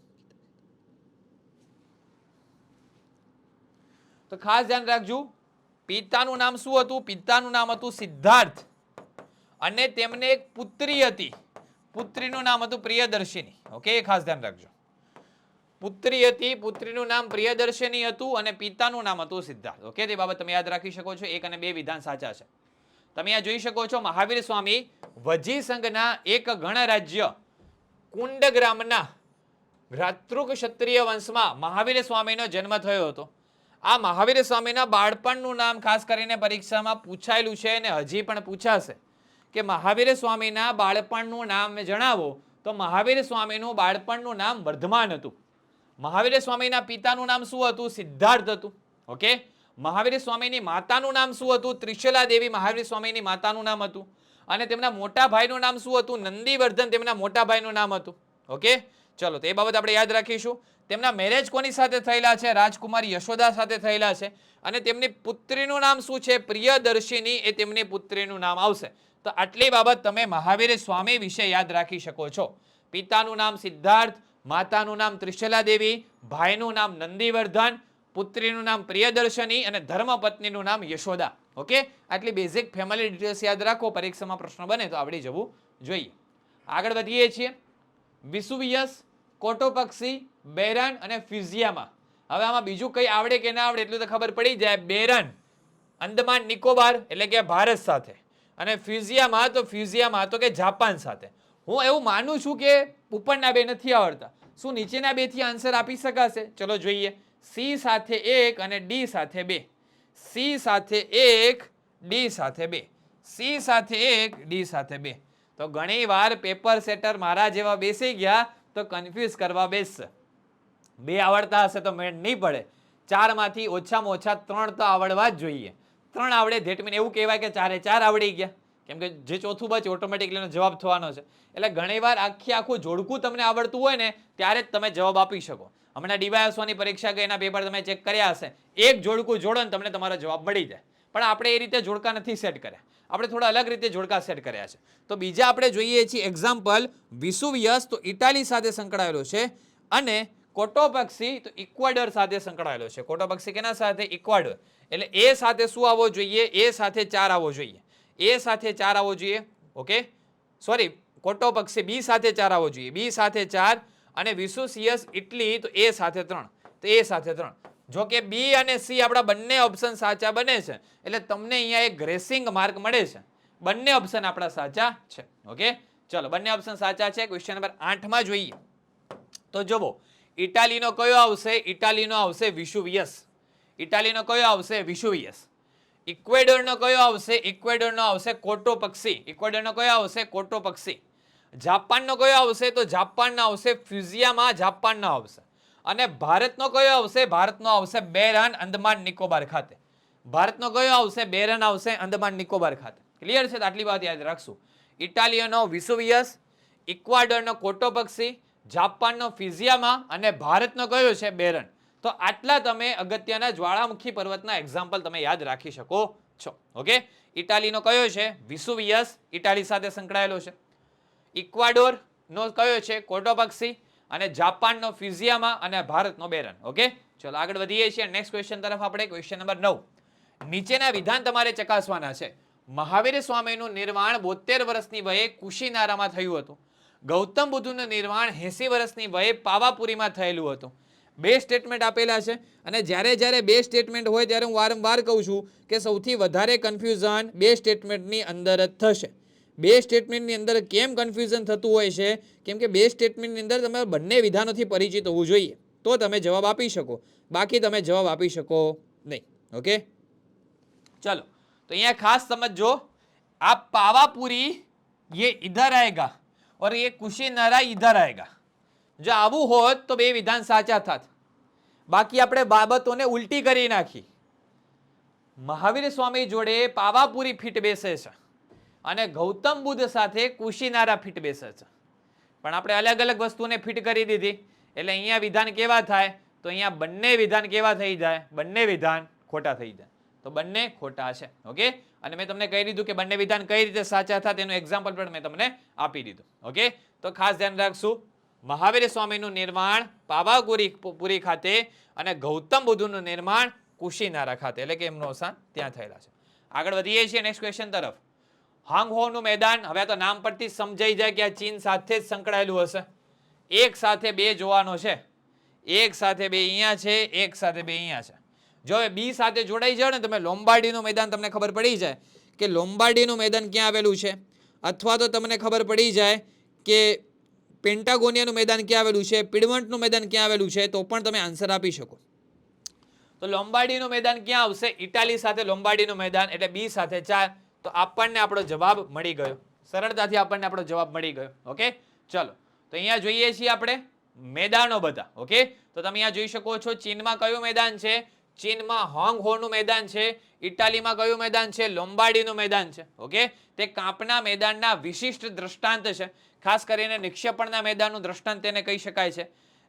તો ખાસ ધ્યાન રાખજો. પિતાનું નામ શું હતું? પિતાનું નામ હતું સિદ્ધાર્થ. અને તેમને એક પુત્રી હતી. પુત્રીનું નામ હતું પ્રિયદર્શિની. ઓકે, ખાસ ધ્યાન રાખજો. પુત્રી હતી, પુત્રીનું નામ પ્રિયદર્શિની હતું અને પિતાનું નામ હતું સિદ્ધાર્થ. ઓકે, તે બાબત તમે યાદ રાખી શકો છો. 1 અને 2 વિધાન સાચા છે. તમે આ જોઈ શકો છો. મહાવીર સ્વામી વજી સંઘના એક ગણરાજ્ય કુંડગ્રામના ભ્રાતૃક ક્ષત્રિય વંશમાં મહાવીર સ્વામીનો જન્મ થયો હતો. આ મહાવીર સ્વામીના બાળપણનું નામ ખાસ કરીને પરીક્ષામાં પૂછાયેલું છે અને હજી પણ પૂછાશે કે મહાવીર સ્વામીના બાળપણનું નામ જણાવો. તો મહાવીર સ્વામીનું બાળપણનું નામ વર્ધમાન હતું. મહાવીર સ્વામીના પિતાનું નામ શું હતું? સિદ્ધાર્થ હતું. ઓકે, મહાવીર સ્વામીની માતાનું નામ શું હતું? ત્રિશલા દેવી મહાવીર સ્વામીની માતાનું નામ હતું. અને તેમના મોટા ભાઈનું નામ શું હતું? નંદીવર્ધન તેમના મોટા ભાઈનું નામ હતું. ઓકે, ચલો તો એ બાબત આપણે યાદ રાખીશું. તેમના મેરેજ કોની સાથે થયેલા છે? રાજકુમારી યશોદા સાથે થયેલા છે. અને તેમની પુત્રીનું નામ શું છે? પ્રિયદર્શિની. એ તેમની પુત્રીનું નામ આવશે. તો આટલી બાબત તમે મહાવીર સ્વામી વિશે યાદ રાખી શકો છો. પિતાનું નામ સિદ્ધાર્થ, માતાનું નામ ત્રિશલા દેવી, ભાઈનું નામ નંદીવર્ધન, પુત્રીનું નામ પ્રિયદર્શની અને ધર્મપત્નીનું નામ યશોદા. ઓકે, આટલી બેઝિક ફેમિલી ડિટેલ્સ યાદ રાખો. પરીક્ષામાં પ્રશ્ન બને તો આવડી જવું જોઈએ. આગળ વધીએ છીએ. વિસુવિયસ, કોટોપક્ષી, બેરન અને ફ્યુઝિયામા. હવે આમાં બીજું કઈ આવડે કે ના આવડે એટલું તો ખબર પડી જાય. બેરન અંદમાન નિકોબાર એટલે કે ભારત સાથે, અને ફ્યુઝિયામા તો કે જાપાન સાથે. હું એવું માનું છું કે ઉપરના બે નથી આવડતા. શું નીચેના બે થી આન્સર આપી શકાશે? ચલો જોઈએ. સી સાથે 1 અને ડી સાથે 2. સી સાથે 1, ડી સાથે 2. સી સાથે 1, ડી સાથે 2. તો ઘણી વાર પેપર સેટર મારા જેવા બેસી ગયા તો કન્ફ્યુઝ કરવા બેસશે. 2 આવડતા હશે તો મેળ નહીં પડે. 4 માંથી ઓછામાં ઓછા 3 તો આવડવા જ જોઈએ. 3 આવડે ધેટ મીન એવું કહેવાય કે 4 આવડી ગયા. કેમ કે જે ચોથું બચે ઓટોમેટિકલી જવાબ થવાનો છે. એટલે ઘણીવાર આખું જોડકું તમને આવડતું હોય ને ત્યારે જ તમે જવાબ આપી શકો. હમણાં ડીવાયએસઓની પરીક્ષા ગઈ એના પેપર તમે ચેક કર્યા હશે. એક જોડકું જોડો ને તમને તમારો જવાબ મળી જાય. પણ આપણે એ રીતે જોડકા નથી સેટ કર્યા. આપણે થોડા અલગ રીતે જોડકા સેટ કર્યા છે. તો બીજા આપણે જોઈએ છીએ એક્ઝામ્પલ. વિસુવિયસ તો ઇટાલી સાથે સંકળાયેલો છે અને કોટોપક્ષી તો ઇક્વાડોર સાથે સંકળાયેલો છે. કોટોપક્ષી કેના સાથે? ઇક્વાડોર. એટલે એ સાથે શું આવવો જોઈએ? એ સાથે 4 આવવો જોઈએ. એ સાથે 4 આવવો જોઈએ. ઓકે, સોરી, કોટોપક્ષી બી સાથે 4 આવવો જોઈએ. બી સાથે 4 અને વિસુવિયસ ઇટલી તો એ સાથે 3. તો એ સાથે 3. જો કે બી અને સી આપણા બંને ઓપ્શન સાચા બને છે. એટલે તમને અહીંયા એક ગ્રેસિંગ માર્ક મળે છે. બંને ઓપ્શન આપણા સાચા છે. ઓકે, ચલો બંને ઓપ્શન સાચા છે. ક્વેશ્ચન નંબર 8 માં જોઈએ. તો જુઓ, ઇટાલીનો કયો આવશે? ઇટાલીનો આવશે વિસુવિયસ. ઇટાલીનો કયો આવશે? વિસુવિયસ. ઇક્વેડોરનો કયો આવશે? ઇક્વેડોરનો આવશે કોટોપક્ષી. ઇક્વેડોરનો કયો આવશે? કોટોપક્ષી. જાપાનનો કયો આવશે? તો જાપાનનો આવશે ફ્યુઝિયામા. જાપાનનો આવશે. અને ભારતનો કયો આવશે? ભારતનો આવશે બેરન, અંદમાન નિકોબાર ખાતે. ભારતનો કયો આવશે? બેરન આવશે અંદમાન નિકોબાર ખાતે. ક્લિયર છે? તો આટલી વાત યાદ રાખશું. ઇટાલીનો વિસુવિયસ, ઇક્વાડોરનો કોટોપક્ષી, જાપાનનો ફિઝિયામા અને ભારતનો કયો છે? બેરન. તો આટલા તમે અગત્યના જ્વાળામુખી પર્વતના એક્ઝામ્પલ તમે યાદ રાખી શકો છો. ઓકે, ઇટાલીનો કયો છે? વિસુવિયસ, ઇટાલી સાથે સંકળાયેલો છે. ઇક્વાડોરનો કયો છે? કોટોપક્ષી, અને જાપાનનો ફિઝિયામા અને ભારતનો બેરન. ઓકે, ચલો આગળ વધીએ છીએ નેક્સ્ટ ક્વેશ્ચન તરફ. આપણે ક્વેશ્ચન નંબર 9. નીચેના વિધાન તમારે ચકાસવાના છે. મહાવીર સ્વામીનું નિર્વાણ 72 વર્ષની વયે કુશીનારામાં થયું હતું. ગૌતમ બુદ્ધનું નિર્વાણ 80 વર્ષની વયે પાવાપુરીમાં થયેલું હતું. બે સ્ટેટમેન્ટ આપેલા છે અને જ્યારે બે સ્ટેટમેન્ટ હોય ત્યારે હું વારંવાર કહું છું કે સૌથી વધારે કન્ફ્યુઝન બે સ્ટેટમેન્ટની અંદર જ થશે. બે સ્ટેટમેન્ટની અંદર કેમ કન્ફ્યુઝન થતું હોય છે? કેમ કે બે સ્ટેટમેન્ટની અંદર તમે બંને વિધાનોથી પરિચિત હોવું જોઈએ તો તમે જવાબ આપી શકો, બાકી તમે જવાબ આપી શકો નહીં. ઓકે, ચલો તો અહીંયા ખાસ સમજો, આ પાવાપુરી ये इधर आएगा और ये कुशीनारा इधर आएगा. જો આવું હોત તો બે વિધાન સાચા થાત, બાકી આપણે બાબતોને ઉલટી કરી નાખી. મહાવીર સ્વામી જોડે પાવાપુરી ફીટ બેસે છે અને ગૌતમ બુદ્ધ સાથે કુશીનારા ફીટ બેસે છે, પણ આપણે અલગ અલગ વસ્તુને ફીટ કરી દીધી એટલે અહીંયા વિધાન કેવા થાય? તો અહીંયા બંને વિધાન કેવા થઈ જાય? બંને વિધાન ખોટા થઈ જાય. તો બંને ખોટા છે. ઓકે, અને મેં તમને કહી દીધું કે બંને વિધાન કઈ રીતે સાચા થાય તેનું એક્ઝામ્પલ પણ મેં તમને આપી દીધું. ઓકે, તો ખાસ ધ્યાન રાખશું, મહાવીર સ્વામીનું નિર્માણ પાવાપુરી ખાતે અને ગૌતમ બુદ્ધનું નિર્માણ કુશીનારા ખાતે, એટલે કે એમનો અવસાન ત્યાં થયેલા છે. આગળ વધીએ છીએ નેક્સ્ટ ક્વેશ્ચન તરફ. હાંગહોનું મેદાન, હવે તો નામ પરથી સમજાઈ જાય કે આ ચીન સાથે જ સંકળાયેલું હશે. એક સાથે બે જોવાનો છે, એક સાથે બે અહીંયા છે, એક સાથે બે અહીંયા છે. જો બી સાથે જોડાઈ જાવ ને તમે, લોમ્બાર્ડીનું મેદાન તમને ખબર પડી જાય કે લોમ્બાર્ડીનું મેદાન ક્યાં આવેલું છે, અથવા તો તમને ખબર પડી જાય કે પેન્ટાગોનિયાનું મેદાન ક્યાં આવેલું છે, પિડમન્ટનું મેદાન ક્યાં આવેલું છે, તો પણ તમે આન્સર આપી શકો. તો લોમ્બાર્ડીનું મેદાન ક્યાં આવશે? ઇટાલી સાથે લોમ્બાર્ડીનું મેદાન, એટલે બી સાથે 4. તો આપણને આપણો જવાબ મળી ગયો, સરળતાથી આપણને આપણો જવાબ મળી ગયો. ઓકે, ચલો તો અહીંયા જોઈએ છીએ આપણે મેદાનો બધા. ઓકે, તો તમે અહીંયા જોઈ શકો છો, ચીનમાં કયું મેદાન છે? ચીનમાં હોંગહોનું મેદાન છે. ઇટાલીમાં કયું મેદાન છે? લોમ્બાર્ડીનું મેદાન છે. ઓકે, તે કાંપના મેદાનના વિશિષ્ટ દ્રષ્ટાંત છે. ખાસ કરીને નિક્ષેપણના મેદાનનું દ્રષ્ટાંત તેને કહી શકાય છે.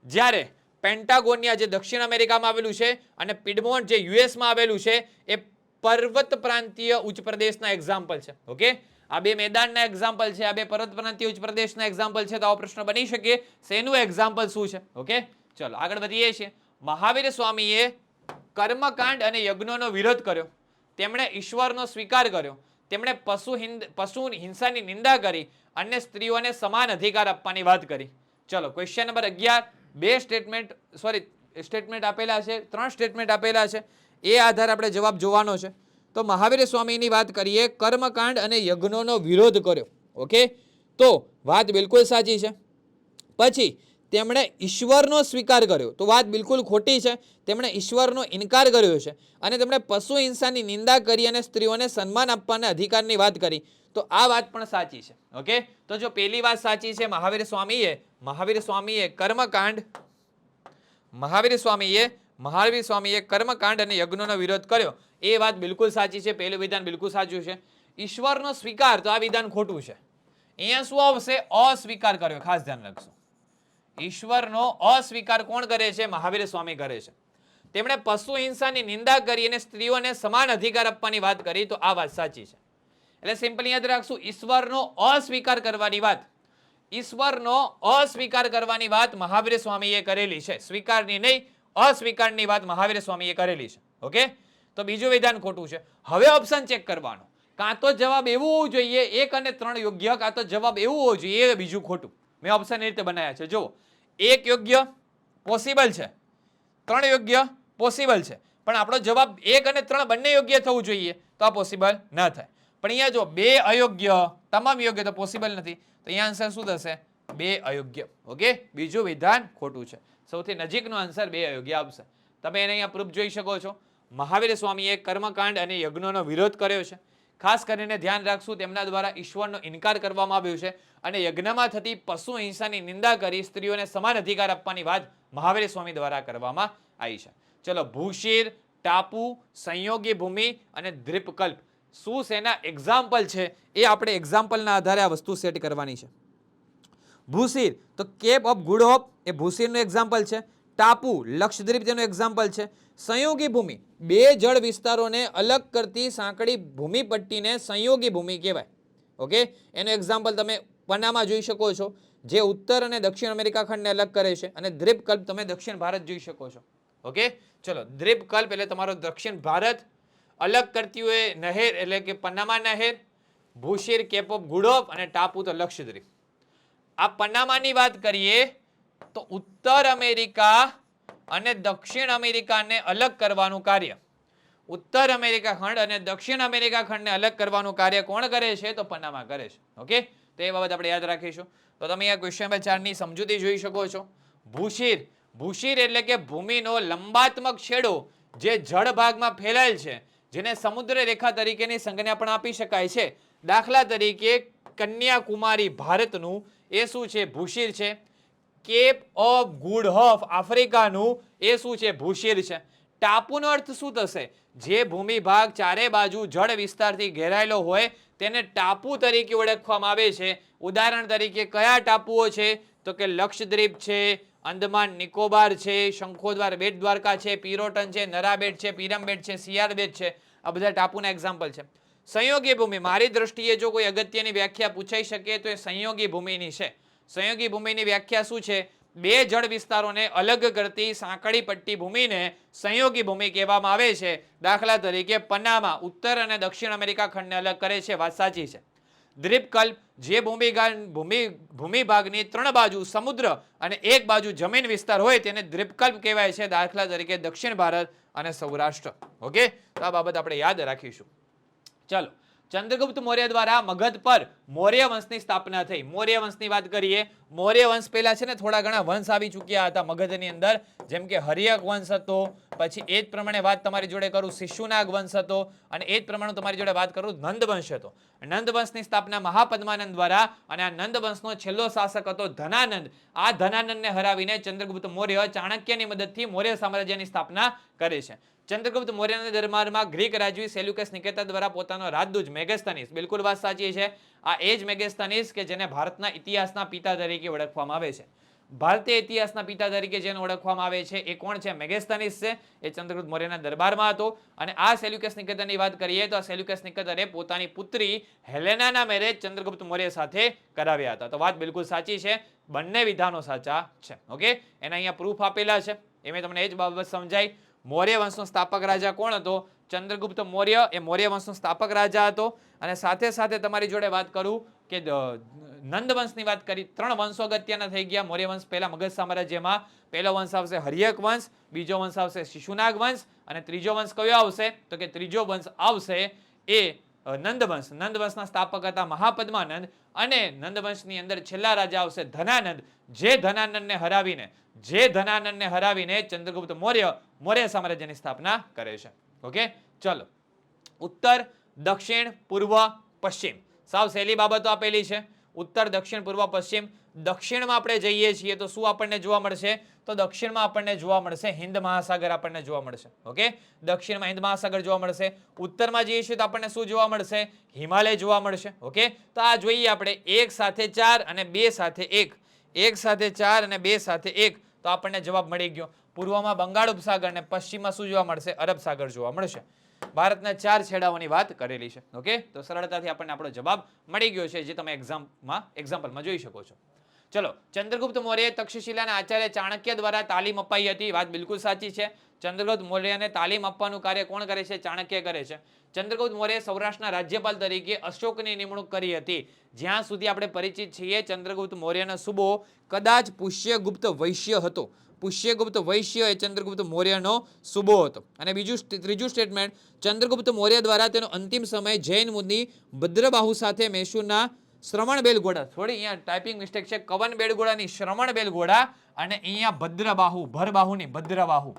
જ્યારે પેન્ટાગોનિયા જે દક્ષિણ અમેરિકામાં આવેલું છે અને પિડમોન્ટ જે યુએસમાં આવેલું છે એ પર્વત પ્રાંતીય ઉચ્ચ પ્રદેશના એક્ઝામ્પલ છે. ઓકે, આ બે મેદાનના એક્ઝામ્પલ છે, આ બે પર્વત પ્રાંતીય ઉચ્ચ પ્રદેશના એક્ઝામ્પલ છે. તો આવો પ્રશ્ન બની શકે, શેનું એક્ઝામ્પલ શું છે? ઓકે, ચલો આગળ વધીએ છીએ. મહાવીર સ્વામીએ કર્મકાંડ અને યજ્ઞોનો વિરોધ કર્યો, તેમણે ઈશ્વરનો સ્વીકાર કર્યો, તેમણે પશુ હિંસાની નિંદા કરી અને સ્ત્રીઓને સમાન અધિકાર આપવાની વાત કરી. ચલો ક્વેશ્ચન નંબર 11. બે સ્ટેટમેન્ટ આપેલા છે, 3 સ્ટેટમેન્ટ આપેલા છે, એ આધારે આપણે જવાબ જોવાનો છે. તો મહાવીર સ્વામીની વાત કરીએ, કર્મકાંડ અને યજ્ઞોનો વિરોધ કર્યો. ઓકે, તો વાત બિલકુલ સાચી છે. પછી તેમણે ઈશ્વરનો સ્વીકાર કર્યો, તો વાત બિલકુલ ખોટી છે. તેમણે ઈશ્વરનો ઇનકાર કર્યો છે અને તેમણે પશુ હિંસાની નિંદા કરી અને સ્ત્રીઓને સન્માન આપવાના અધિકારની વાત કરી, તો આ વાત પણ સાચી છે. ઓકે, તો જો પહેલી વાત સાચી છે, મહાવીર સ્વામીએ કર્મકાંડ અને યજ્ઞોનો વિરોધ કર્યો, એ વાત બિલકુલ સાચી છે. પહેલું વિધાન બિલકુલ સાચું છે. ઈશ્વરનો સ્વીકાર, તો આ વિધાન ખોટું છે. અહીંયા શું આવશે? અસ્વીકાર કર્યો. ખાસ ધ્યાન રાખજો, ઈશ્વરનો અસ્વીકાર કોણ કરે છે? મહાવીર સ્વામી કરે છે. તેમણે પશુ હિંસાની નિંદા કરી અને સ્ત્રીઓને સમાન અધિકાર આપવાની વાત કરી, તો આ વાત સાચી છે. એટલે સિમ્પલી યાદ રાખશું, ઈશ્વરનો અસ્વીકાર કરવાની વાત મહાવીર સ્વામીએ કરેલી છે. સ્વીકારની નહીં, અસ્વીકારની વાત મહાવીર સ્વામીએ કરેલી છે. ઓકે, તો બીજું વિધાન ખોટું છે. હવે ઓપ્શન ચેક કરવાનો, કાં તો જવાબ એવું હોવું જોઈએ 1 અને 3 યોગ્ય, કાં તો જવાબ એવું હોવું જોઈએ બીજું ખોટું. મેં ઓપ્શન એ રીતે બનાવ્યા છે. જુઓ, 1 યોગ્ય પોસિબલ છે, 3 યોગ્ય પોસિબલ છે, પણ આપણો જવાબ 1 અને 3 બંને યોગ્ય થવું જોઈએ, તો આ પોસિબલ ન થાય. પણ અહીંયા જો 2 અયોગ્ય, તમામ યોગ્ય, તો પોસિબલ નથી. તો અહીંયા આન્સર શું થશે? 2 અયોગ્ય. ઓકે, બીજું વિધાન ખોટું છે. સૌથી નજીકનો આન્સર 2 અયોગ્ય આવશે. તમે એને અહીંયા પ્રૂફ જોઈ શકો છો. મહાવીર સ્વામીએ કર્મકાંડ અને યજ્ઞોનો વિરોધ કર્યો છે. ખાસ કરીને ધ્યાન રાખશું, તેમના દ્વારા ઈશ્વરનો ઇનકાર કરવામાં આવ્યો છે અને યજ્ઞમાં થતી પશુ હિંસાની નિંદા કરી સ્ત્રીઓને સમાન અધિકાર આપવાની વાત મહાવીર સ્વામી દ્વારા કરવામાં આવી છે. ચલો, ભૂશીર, ટાપુ, સંયોગી ભૂમિ અને દ્વીપકલ્પ શું શેના એક્ઝામ્પલ છે એ આપણે એક્ઝામ્પલના આધારે આ વસ્તુ સેટ કરવાની છે. ભૂશીર તો કેપ ઓફ ગુડ હોપ એ ભૂશીરનું એક્ઝામ્પલ છે. ટાપુ લક્ષદ્વીપ તેનું એક્ઝામ્પલ છે. સંયોગી ભૂમિ બે જળ વિસ્તારોને અલગ કરતી સાંકડી ભૂમિપટ્ટીને સંયોગી ભૂમિ કહેવાય. ઓકે, એનું એક્ઝામ્પલ તમે પનામા જોઈ શકો છો, જે ઉત્તર અને દક્ષિણ અમેરિકા ખંડને અલગ કરે છે, અને દ્વીપકલ્પ તમે દક્ષિણ ભારત જોઈ શકો છો. ઓકે, ચલો, દ્વીપકલ્પ એટલે તમારો દક્ષિણ ભારત, અલગ કરતી હોય નહેર એટલે કે પનામા નહેર, ભૂશીર કેપ ઓફ ગુડ હોપ અને ટાપુ તો લક્ષદ્વીપ. આ પનામાની વાત કરીએ તો ઉત્તર અમેરિકા અને દક્ષિણ અમેરિકાને અલગ કરવાનું કાર્ય, ઉત્તર અમેરિકા ખંડ અને દક્ષિણ અમેરિકા ખંડને અલગ કરવાનું કાર્ય કોણ કરે છે? તો પનામા કરે છે. ઓકે, તો એ બાબત આપણે યાદ રાખીશું. તો તમે આ ક્વેશ્ચન નંબર 4 ની સમજૂતી જોઈ શકો છો. ભૂશીર, ભૂશીર એટલે કે ભૂમિનો લંબાત્મક છેડો જે જળ ભાગમાં ફેલાયેલ છે, જેને સમુદ્ર રેખા તરીકેની સંજ્ઞા પણ આપી શકાય છે. દાખલા તરીકે કન્યાકુમારી ભારતનું એ શું છે? ભૂશીર છે. કેપ ઓફ ગુડ હોપ આફ્રિકાનું એ શું છે? ભૂશીર છે. ટાપુનો અર્થ શું થશે? જે ભૂમિ ભાગ ચારે બાજુ જળ વિસ્તારથી ઘેરાયેલો હોય તેને ટાપુ તરીકે ઓળખવામાં આવે છે. ઉદાહરણ તરીકે કયા ટાપુઓ છે? તો કે લક્ષદ્વીપ છે, અંદમાન નિકોબાર છે, શંખોદ્વાર બેટ દ્વારકા છે, પિરોટન છે, નરા બેટ છે, પીરમ બેટ છે, સિયાર બેટ છે. આ બધા ટાપુના એક્ઝામ્પલ છે. સંયોગી ભૂમિ, મારી દ્રષ્ટિએ જો કોઈ અગત્યની વ્યાખ્યા પૂછાઈ શકે તો એ સંયોગી ભૂમિની છે. સંયોગી ભૂમિની વ્યાખ્યા શું છે? બે જળ વિસ્તારોને અલગ કરતી સાંકડી પટ્ટી ભૂમિને સંયોગી ભૂમિ કહેવામાં આવે છે. દાખલા તરીકે પનામા ઉત્તર અને દક્ષિણ અમેરિકા ખંડને અલગ કરે છે. વાત સાચી છે. દ્વીપકલ્પ જે ભૂમિ ભાગની 3 બાજુ સમુદ્ર અને 1 બાજુ જમીન વિસ્તાર હોય તેને દ્વીપકલ્પ કહેવાય છે. દાખલા તરીકે દક્ષિણ ભારત અને સૌરાષ્ટ્ર. ઓકે, તો આ બાબત આપણે યાદ રાખીશું. ચાલો, ચંદ્રગુપ્ત મૌર્ય દ્વારા મગધ પર મૌર્ય વંશની સ્થાપના થઈ. મૌર્ય વંશની વાત કરીએ, મૌર્ય વંશ પહેલા છે ને થોડા ઘણા વંશ આવી ચૂક્યા હતા મગધની અંદર, જેમ કે હર્યક વંશ હતો, પછી એ જ પ્રમાણે વાત તમારી જોડે કરું શિશુનાગ વંશ હતો, અને એ જ પ્રમાણે તમારી જોડે વાત કરું નંદ વંશ હતો. નંદ વંશની સ્થાપના મહાપદ્માનંદ દ્વારા, અને આ નંદ વંશનો છેલ્લો શાસક હતો ધનાનંદ. આ ધનાનંદને હરાવીને ચંદ્રગુપ્ત મૌર્ય ચાણક્યની મદદથી મૌર્ય સામ્રાજ્યની સ્થાપના કરે છે. ચંદ્રગુપ્ત મૌર્યના દરબારમાં ગ્રીક રાજવી સેલ્યુકસ નિકેટર દ્વારા પોતાનો રાજદૂત મેગેસ્થનીસ, બિલકુલ વાત સાચી છે, આ એ જ મેગેસ્થનીસ કે જેને ભારતના ઇતિહાસના પિતા તરીકે ઓળખવામાં આવે છે. ભારતીય ઇતિહાસના પિતા તરીકે જેને ઓળખવામાં આવે છે એ કોણ છે? મેગેસ્થનીસ છે. એ ચંદ્રગુપ્ત મૌર્યના દરબારમાં હતો. અને આ સેલ્યુકસ નિકેટરની વાત કરીએ તો આ સેલ્યુકસ નિકેટરે પોતાની પુત્રી હેલેનાના મેરેજ ચંદ્રગુપ્ત મૌર્ય સાથે કરાવ્યા હતા. તો વાત બિલકુલ સાચી છે, બંને વિધાનો સાચા છે. ઓકે, એના અહીંયા પ્રૂફ આપેલા છે, એ મેં તમને એ જ બાબત સમજાઈ. મૌર્ય વંશનો સ્થાપક રાજા કોણ હતો? ચંદ્રગુપ્ત મૌર્ય એ મૌર્ય વંશનો સ્થાપક રાજા હતો. અને સાથે સાથે તમારી જોડે વાત કરું કે નંદ વંશની વાત કરી, 3 વંશો અગત્યના થઈ ગયા મૌર્ય વંશ પહેલા મગધ સામ્રાજ્યમાં. પહેલો વંશ આવશે હર્યક વંશ, બીજો વંશ આવશે શિશુનાગ વંશ, અને ત્રીજો વંશ કયો આવશે? તો કે ત્રીજો વંશ આવશે એ નંદ વંશ. નંદ વંશના સ્થાપક હતા મહાપદ્માનંદ, અને નંદ વંશની અંદર છેલ્લા રાજા આવશે ધનાનંદ. જે ધનાનંદને હરાવીને ચંદ્રગુપ્ત મૌર્ય સામ્રાજ્યની સ્થાપના કરે છે. ઓકે, ચલો, ઉત્તર, દક્ષિણ, પૂર્વ, પશ્ચિમ, સાવ સહેલી બાબતો આપેલી છે. ઉત્તર, દક્ષિણ, પૂર્વ, પશ્ચિમ. દક્ષિણમાં આપણે જઈએ છીએ તો શું આપણને જોવા મળશે? તો દક્ષિણમાં આપણને જોવા મળશે હિન્દ મહાસાગર આપણને જોવા મળશે. ઓકે, દક્ષિણમાં હિન્દ મહાસાગર જોવા મળશે. ઉત્તરમાં જઈએ છીએ તો આપણને શું જોવા મળશે? હિમાલય જોવા મળશે. ઓકે, તો આ જોઈએ આપણે 1 સાથે 4 અને 2 સાથે 1, 1 સાથે 4 અને 2 સાથે 1, તો આપણને જવાબ મળી ગયો. પૂર્વમાં બંગાળ ઉપસાગર અને પશ્ચિમમાં શું જોવા મળશે? અરબ સાગર જોવા મળશે. ભારતના 4 છેડાઓની વાત કરેલી છે. ઓકે, તો સરળતાથી આપણને આપણો જવાબ મળી ગયો છે, જે તમે એક્ઝામ્પલમાં જોઈ શકો છો. ચલો, ચંદ્રગુપ્ત મૌર્ય તક્ષશિલાના આચાર્ય ચાણક્ય દ્વારા તાલીમ અપાઈ હતી. વાત બિલકુલ સાચી છે. ચંદ્રગુપ્ત મૌર્યને તાલીમ આપવાનું કાર્ય કોણ કરે છે? ચાણક્ય કરે છે. ચંદ્રગુપ્ત મૌર્ય સૌરાષ્ટ્રના રાજ્યપાલ તરીકે અશોકની નિમણૂક કરી હતી. જ્યાં સુધી આપણે પરિચિત છીએ, ચંદ્રગુપ્ત મૌર્યનો સુબો કદાચ પુષ્યગુપ્ત વૈશ્ય હતો. પુષ્યગુપ્ત વૈશ્ય એ ચંદ્રગુપ્ત મૌર્યનો સુબો હતો. અને ત્રીજું સ્ટેટમેન્ટ, ચંદ્રગુપ્ત મૌર્ય દ્વારા તેનો અંતિમ સમય જૈન મુનિ ભદ્રબાહુ સાથે મૈસૂરના શ્રવણ બેલગોળા, થોડી અહીંયા ટાઈપિંગ મિસ્ટેક છે, કવન બેલગોળાની શ્રવણ બેલગોળા, અને અહીંયા ભદ્રબાહુ, ભરબાહુની ભદ્રબાહુ.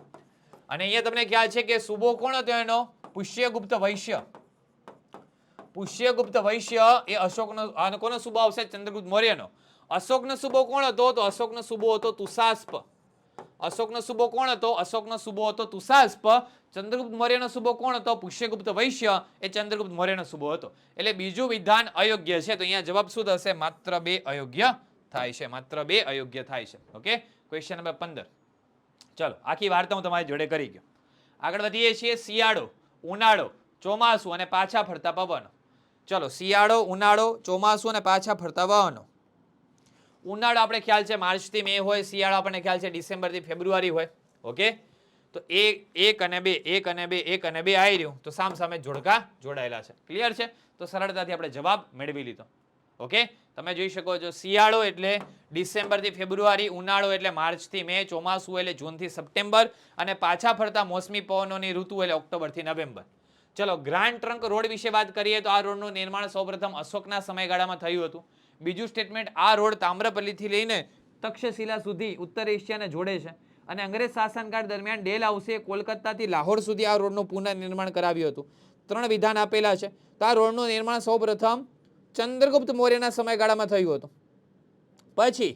અને અહીંયા તમને ખ્યાલ છે કે સુબો કોણ હતો એનો? પુષ્યગુપ્ત વૈશ્ય. પુષ્યગુપ્ત વૈશ્ય એ અશોકનો, અને કોનો સુબો આવશે? ચંદ્રગુપ્ત મૌર્યનો. અશોકનો સુબો કોણ હતો? તો અશોકનો સુબો હતો તુષાસ્પ. અશોકનો સુબો કોણ હતો? અશોકનો સુબો હતો તુષાસ્પ. ચંદ્રગુપ્ત મૌર્યનો સુબો કોણ હતો? પુષ્યગુપ્ત વૈશ્ય. એ ચંદ્રગુપ્ત મૌર્યનો સુબો હતો. એટલે બીજું વિધાન અયોગ્ય છે. તો અહીંયા જવાબ શું થશે? માત્ર 2 અયોગ્ય થાય છે. માત્ર 2 અયોગ્ય થાય છે. Okay, question number 15. ચલો, આખી વાર્તા હું તમારી જોડે કરી ગયો. આગળ વધીએ છીએ. શિયાળો, ઉનાળો, ચોમાસું અને પાછા ફરતા પવનો. ચલો, શિયાળો, ઉનાળો, ચોમાસું અને પાછા ફરતા પવનો. ઉનાળો આપણે ખ્યાલ છે માર્ચ થી મે હોય. શિયાળો આપણને ખ્યાલ છે ડિસેમ્બર થી ફેબ્રુઆરી હોય. ઓકે, તો 1 અને 2 1 અને 2 1 અને 2 આવી રહ્યું તો સામ સામે જોડકા જોડાયેલા છે. ક્લિયર છે? તો સરળતાથી આપણે જવાબ મેળવી લીધો. ઓકે, તમે જોઈ શકો છો શિયાળો એટલે ડિસેમ્બર થી ફેબ્રુઆરી, ઉનાળો એટલે માર્ચ થી મે, ચોમાસું એટલે જૂન થી સપ્ટેમ્બર અને પાછા ફરતા મોસમી પવનોની ઋતુ એટલે ઓક્ટોબર થી નવેમ્બર. ચલો, ગ્રાન્ડ ટ્રંક રોડ વિશે વાત કરીએ તો આ રોડનું નિર્માણ સૌપ્રથમ અશોકના સમયગાળામાં થયું હતું. બીજું સ્ટેટમેન્ટ, આ રોડ તામ્રપલ્લીથી લઈને તક્ષશિલા સુધી ઉત્તર એશિયાને જોડે છે અને અંગ્રેજ શાસનકાળ દરમિયાન ડેલ હાઉસે કોલકાતાથી લાહોર સુધી આ રોડનું પુનઃનિર્માણ કરાવ્યું હતું. 3 વિધાન આપેલા છે. તો આ રોડનું નિર્માણ સૌપ્રથમ ચંદ્રગુપ્ત મૌર્યના સમયગાળામાં થયું હતું. પછી